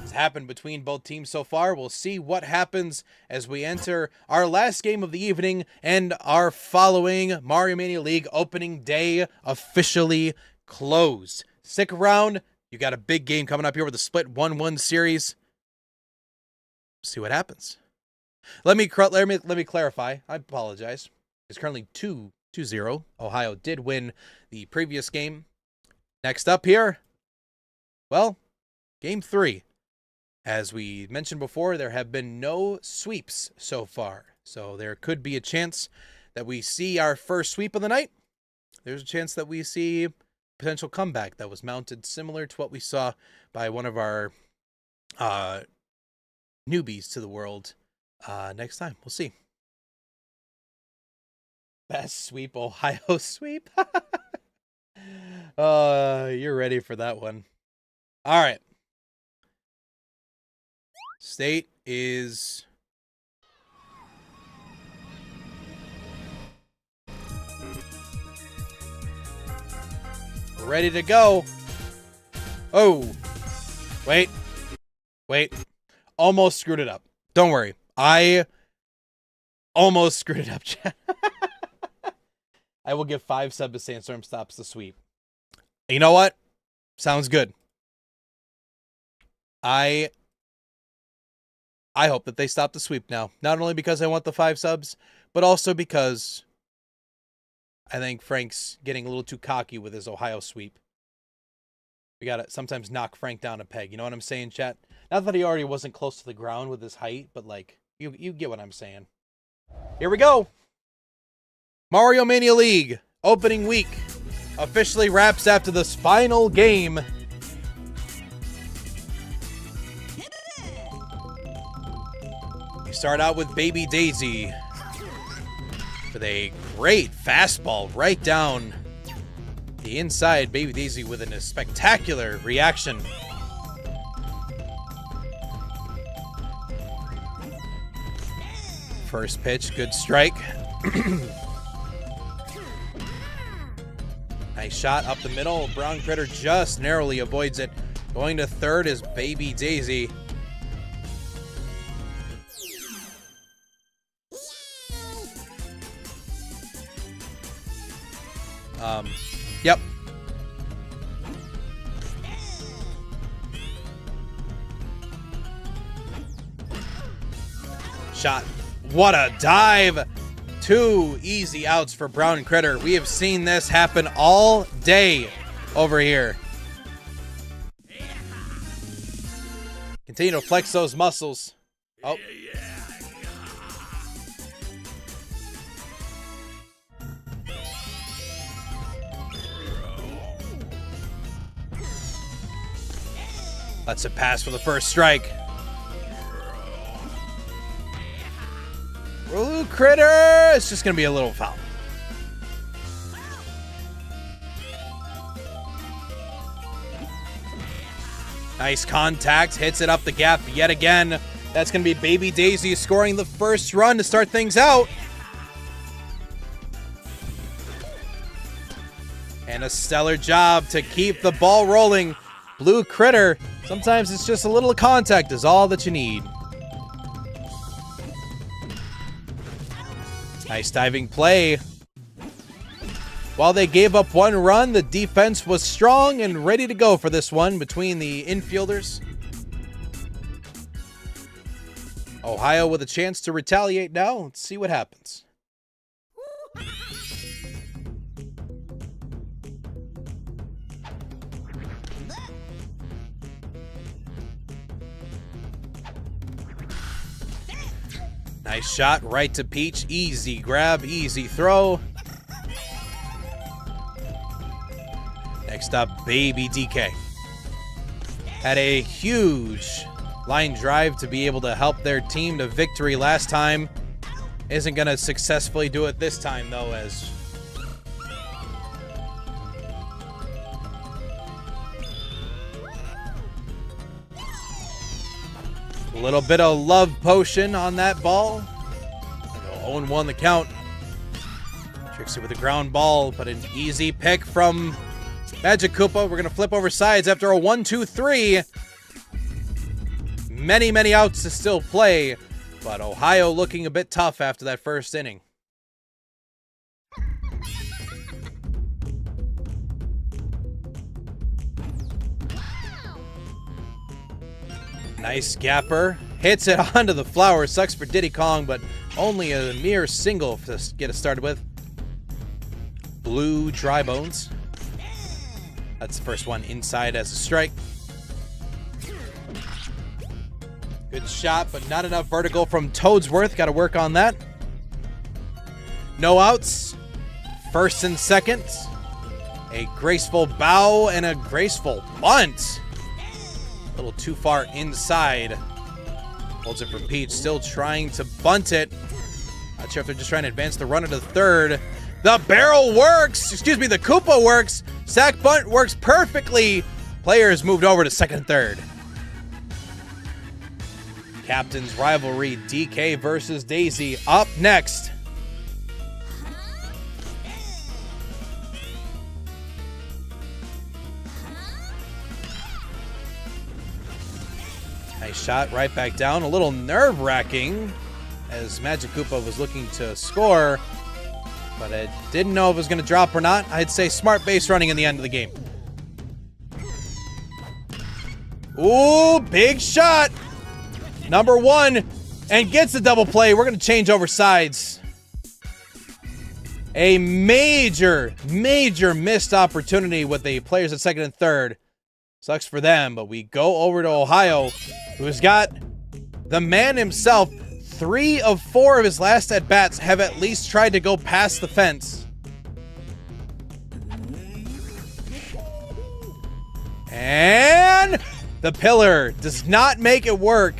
has happened between both teams so far. We'll see what happens as we enter our last game of the evening and our following Mario Mania League opening day officially closed. Stick around. You got a big game coming up here with a split 1-1 series. See what happens. Let me clarify. I apologize. It's currently 2-0. Ohio did win the previous game. Next up here, well, game 3. As we mentioned before, there have been no sweeps so far. So there could be a chance that we see our first sweep of the night. There's a chance that we see a potential comeback that was mounted similar to what we saw by one of our newbies to the world next time. We'll see. Best sweep, Ohio sweep. You're ready for that one. All right. State is ready to go. Oh, wait. Almost screwed it up. Don't worry. I almost screwed it up, chat. I will give 5 subs to Sandstorm stops the sweep. You know what? Sounds good. I hope that they stop the sweep now. Not only because I want the 5 subs, but also because I think Frank's getting a little too cocky with his Ohio sweep. We gotta sometimes knock Frank down a peg. You know what I'm saying, chat? Not that he already wasn't close to the ground with his height, but like, you get what I'm saying. Here we go. Mario Mania League opening week officially wraps after this final game. We start out with Baby Daisy with a great fastball right down the inside. Baby Daisy with a spectacular reaction. First pitch, good strike. Nice shot up the middle. Brown Critter just narrowly avoids it. Going to third is Baby Daisy. Yep. Shot. What a dive. 2 easy outs for Brown Critter. We have seen this happen all day over here. Continue to flex those muscles. Oh. Lets it pass for the first strike. Blue Critter! It's just going to be a little foul. Nice contact. Hits it up the gap yet again. That's going to be Baby Daisy scoring the first run to start things out. And a stellar job to keep the ball rolling. Blue Critter. Sometimes it's just a little contact is all that you need. Nice diving play. While they gave up 1 run, the defense was strong and ready to go for this one between the infielders. Ohio with a chance to retaliate now. Let's see what happens. Nice shot right to Peach. Easy grab, easy throw. Next up, Baby DK. Had a huge line drive to be able to help their team to victory last time. Isn't going to successfully do it this time, though, as a little bit of love potion on that ball. 0-1 the count. Trixie with a ground ball, but an easy pick from Magic Koopa. We're going to flip over sides after a 1-2-3. Many outs to still play, but Ohio looking a bit tough after that first inning. Nice gapper. Hits it onto the flower. Sucks for Diddy Kong, but only a mere single to get it started with. Blue Dry Bones. That's the first one inside as a strike. Good shot, but not enough vertical from Toadsworth. Got to work on that. No outs. First and second. A graceful bow and a graceful bunt. A little too far inside. Holds it for Peach. Still trying to bunt it. Not sure if they're just trying to advance the runner to third. The barrel works. Excuse me, the Koopa works. Sack bunt works perfectly. Players moved over to second and third. Captain's rivalry, DK versus Daisy, up next. Nice shot right back down. A little nerve-wracking as Magic Koopa was looking to score, but I didn't know if it was going to drop or not. I'd say smart base running in the end of the game. Ooh, big shot. Number one, and gets the double play. We're going to change over sides. A major missed opportunity with the players at second and third. Sucks for them, but we go over to Ohio, who's got the man himself. 3 of 4 of his last at-bats have at least tried to go past the fence. And the pillar does not make it work.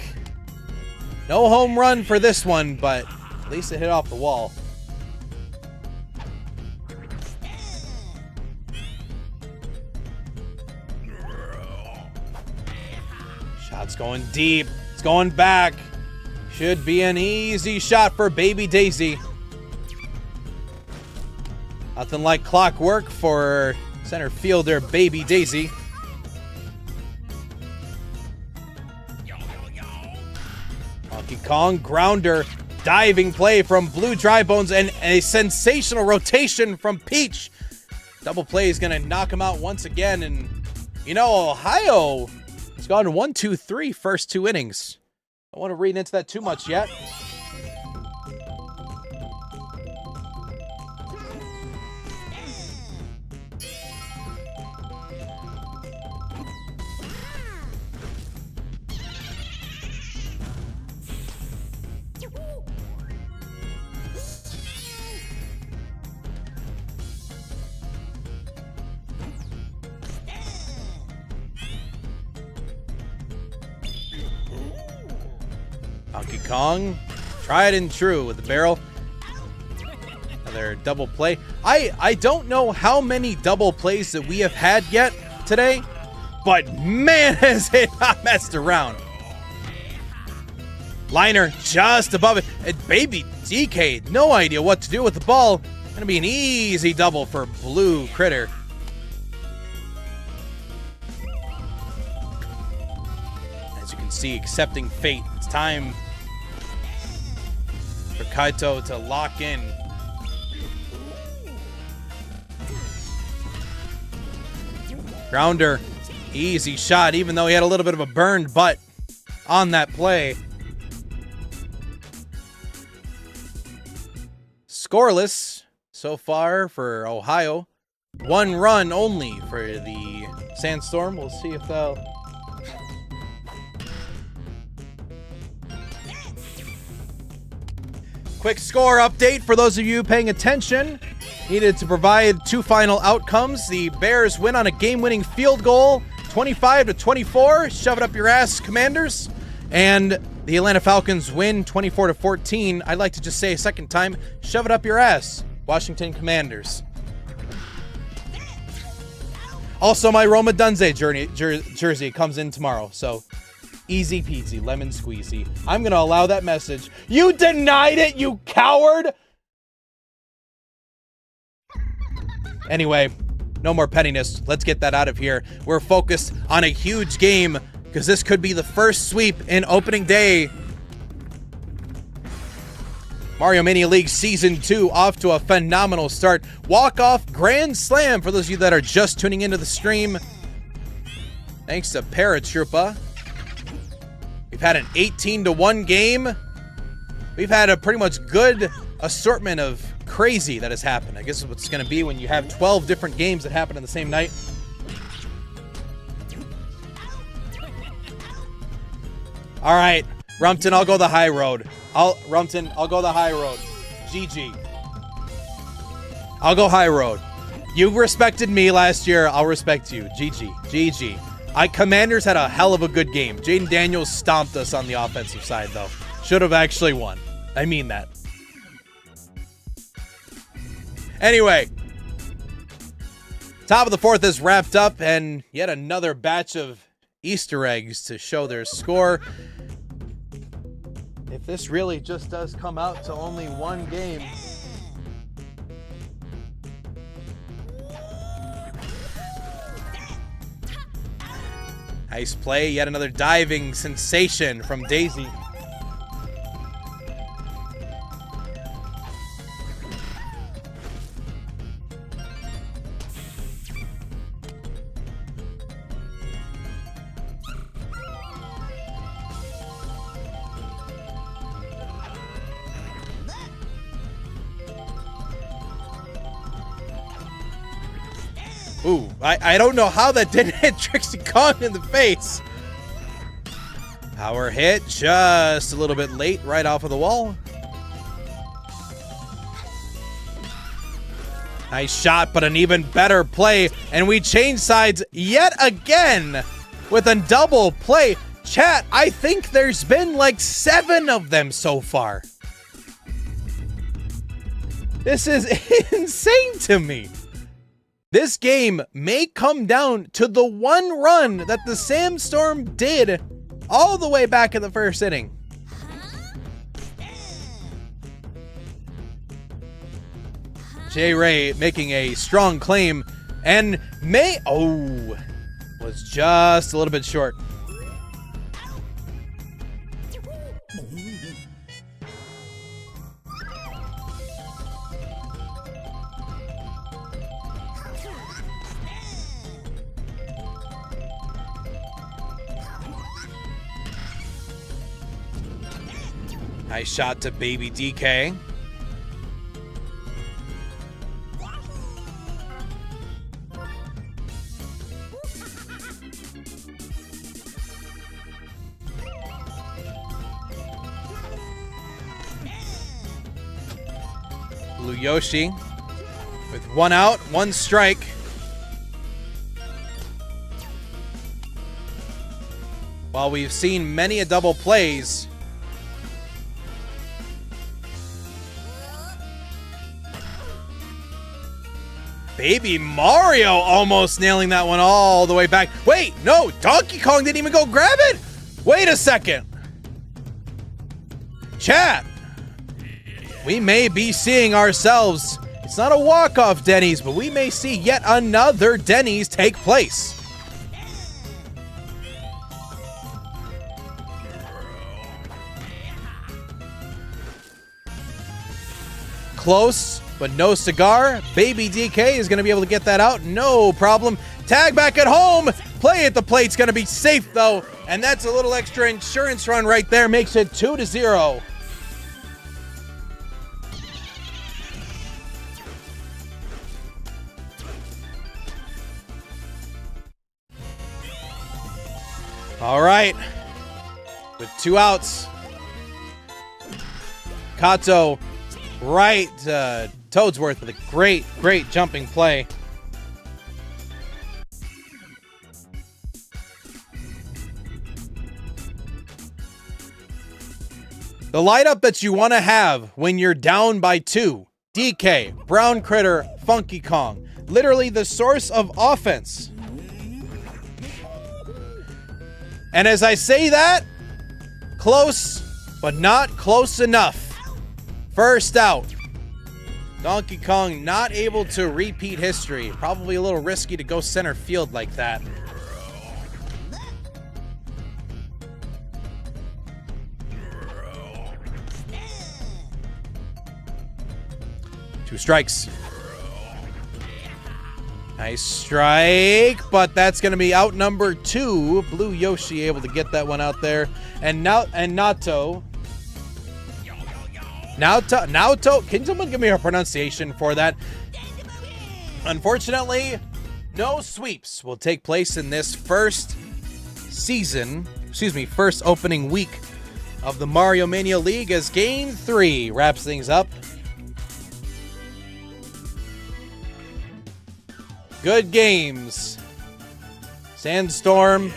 No home run for this one, but at least it hit off the wall. Shot's going deep. It's going back. Should be an easy shot for Baby Daisy. Nothing like clockwork for center fielder Baby Daisy. Donkey Kong grounder, diving play from Blue Dry Bones, and a sensational rotation from Peach. Double play is going to knock him out once again, and you know, Ohio has gone 1-2-3 first 2 innings. I don't want to read into that too much yet. Donkey Kong, tried and true with the barrel. Another double play. I don't know how many double plays that we have had yet today, but man, has it not messed around. Liner just above it. And Baby DK, no idea what to do with the ball. Gonna be an easy double for Blue Critter. As you can see, accepting fate. It's time for Kaito to lock in. Grounder, easy shot, even though he had a little bit of a burned butt on that play. Scoreless so far for Ohio. 1 run only for the Sandstorm. We'll see if they'll... Quick score update for those of you paying attention. Needed to provide 2 final outcomes. The Bears win on a game-winning field goal, 25-24. Shove it up your ass, Commanders. And the Atlanta Falcons win 24-14. I'd like to just say a second time, shove it up your ass, Washington Commanders. Also, my Roma Dunze jersey comes in tomorrow, so easy peasy, lemon squeezy. I'm going to allow that message. You denied it, you coward! Anyway, no more pettiness. Let's get that out of here. We're focused on a huge game because this could be the first sweep in opening day. Mario Mania League Season 2 off to a phenomenal start. Walk-off grand slam for those of you that are just tuning into the stream. Thanks to Paratroopa. We've had an 18-1 game. We've had a pretty much good assortment of crazy that has happened. I guess is what it's going to be when you have 12 different games that happen in the same night. All right, Rumpton, I'll go the high road. I'll go the high road. GG. I'll go high road. You respected me last year. I'll respect you. GG. GG. Commanders had a hell of a good game. Jaden Daniels stomped us on the offensive side, though. Should have actually won. I mean that. Anyway, top of the 4th is wrapped up, and yet another batch of Easter eggs to show their score. If this really just does come out to only one game. Nice play, yet another diving sensation from Daisy. Ooh, I don't know how that didn't hit Trixie Kong in the face. Power hit just a little bit late, right off of the wall. Nice shot, but an even better play. And we change sides yet again with a double play. Chat, I think there's been like 7 of them so far. This is insane to me. This game may come down to the one run that the Sandstorm did all the way back in the first inning. Jay Ray making a strong claim and was just a little bit short. Nice shot to Baby DK. Blue Yoshi with 1 out, 1 strike. While we've seen many a double plays, Baby Mario almost nailing that one all the way back. Wait, no, Donkey Kong didn't even go grab it. Wait a second. Chat, we may be seeing ourselves, it's not a walk-off Denny's, but we may see yet another Denny's take place. Close, but no cigar. Baby DK is going to be able to get that out. No problem. Tag back at home. Play at the plate's going to be safe, though. And that's a little extra insurance run right there. Makes it 2-0. All right. With 2 outs, Kato right Toadsworth with a great jumping play. The lineup that you want to have when you're down by 2. DK, Brown Critter, Funky Kong. Literally the source of offense. And as I say that, close, but not close enough. First out. Donkey Kong not able to repeat history. Probably a little risky to go center field like that. Two strikes. Nice strike, but that's going to be out number 2. Blue Yoshi able to get that one out there. And Naoto. Can someone give me a pronunciation for that? Unfortunately, no sweeps will take place in this first opening week of the Mario Mania League as Game 3 wraps things up. Good games. Sandstorm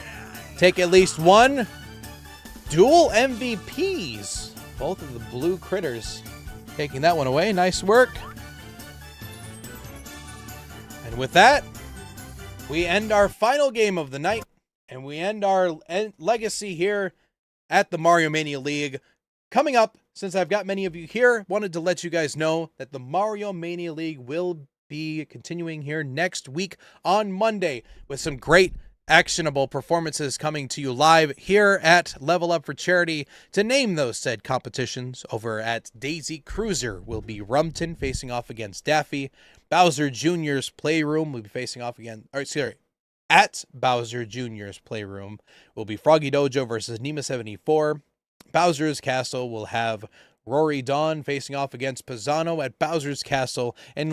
take at least one. Dual MVPs. Both of the blue critters taking that one away. Nice work. And with that, we end our final game of the night. And we end our legacy here at the Mario Mania League. Coming up, since I've got many of you here, wanted to let you guys know that the Mario Mania League will be continuing here next week on Monday with some great actionable performances coming to you live here at Level Up for Charity. To name those said competitions, over at Daisy Cruiser will be Rumton facing off against Daffy. Bowser Jr.'s Playroom will be facing off again, at Bowser Jr.'s Playroom will be Froggy Dojo versus Nima 74. Bowser's Castle will have Rory Dawn facing off against Pisano at Bowser's Castle, and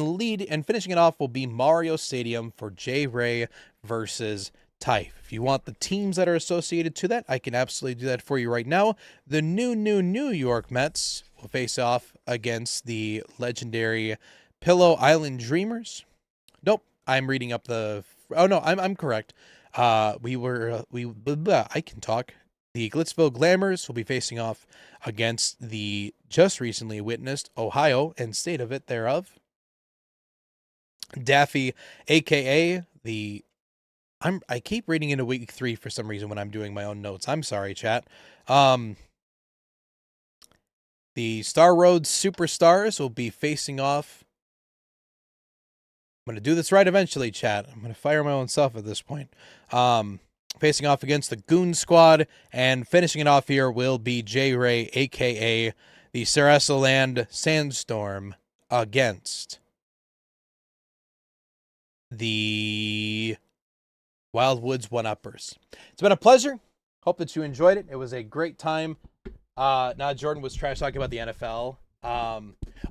finishing it off will be Mario Stadium for J Ray versus Type. If you want the teams that are associated to that, I can absolutely do that for you right now. The New York Mets will face off against the legendary Pillow Island Dreamers. Nope, I'm reading up the. Oh no, I'm correct. I can talk. The Glitzville Glamours will be facing off against the just recently witnessed Ohio and state of it thereof. Daffy, aka the I keep reading into week 3 for some reason when I'm doing my own notes. I'm sorry, chat. The Star Road Superstars will be facing off. I'm going to do this right eventually, chat. I'm going to fire my own self at this point. Facing off against the Goon Squad, and finishing it off here will be J Ray, aka the Sarasaland Sandstorm, against the Wildwoods One-Uppers. It's been a pleasure. Hope that you enjoyed it. It was a great time. Now Jordan was trash talking about the NFL.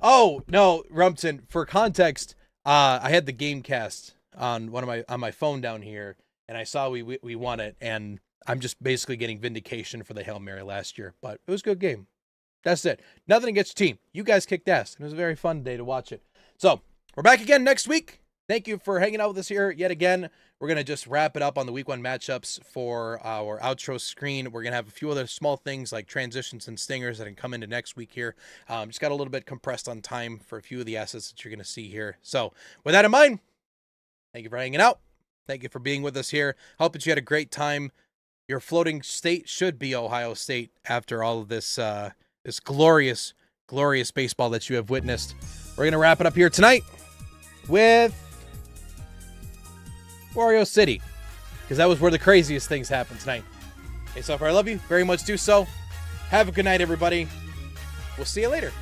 Oh no, Rumpton. For context, I had the Gamecast on my phone down here, and I saw we won it, and I'm just basically getting vindication for the Hail Mary last year. But it was a good game. That's it. Nothing against your team. You guys kicked ass. It was a very fun day to watch it. So we're back again next week. Thank you for hanging out with us here yet again. We're going to just wrap it up on the week 1 matchups for our outro screen. We're going to have a few other small things like transitions and stingers that can come into next week here. Just got a little bit compressed on time for a few of the assets that you're going to see here. So with that in mind, thank you for hanging out. Thank you for being with us here. Hope that you had a great time. Your floating state should be Ohio State after all of this, this glorious, glorious baseball that you have witnessed. We're going to wrap it up here tonight with Wario City, because that was where the craziest things happened tonight. Hey, so far, I love you. Very much do so. Have a good night, everybody. We'll see you later.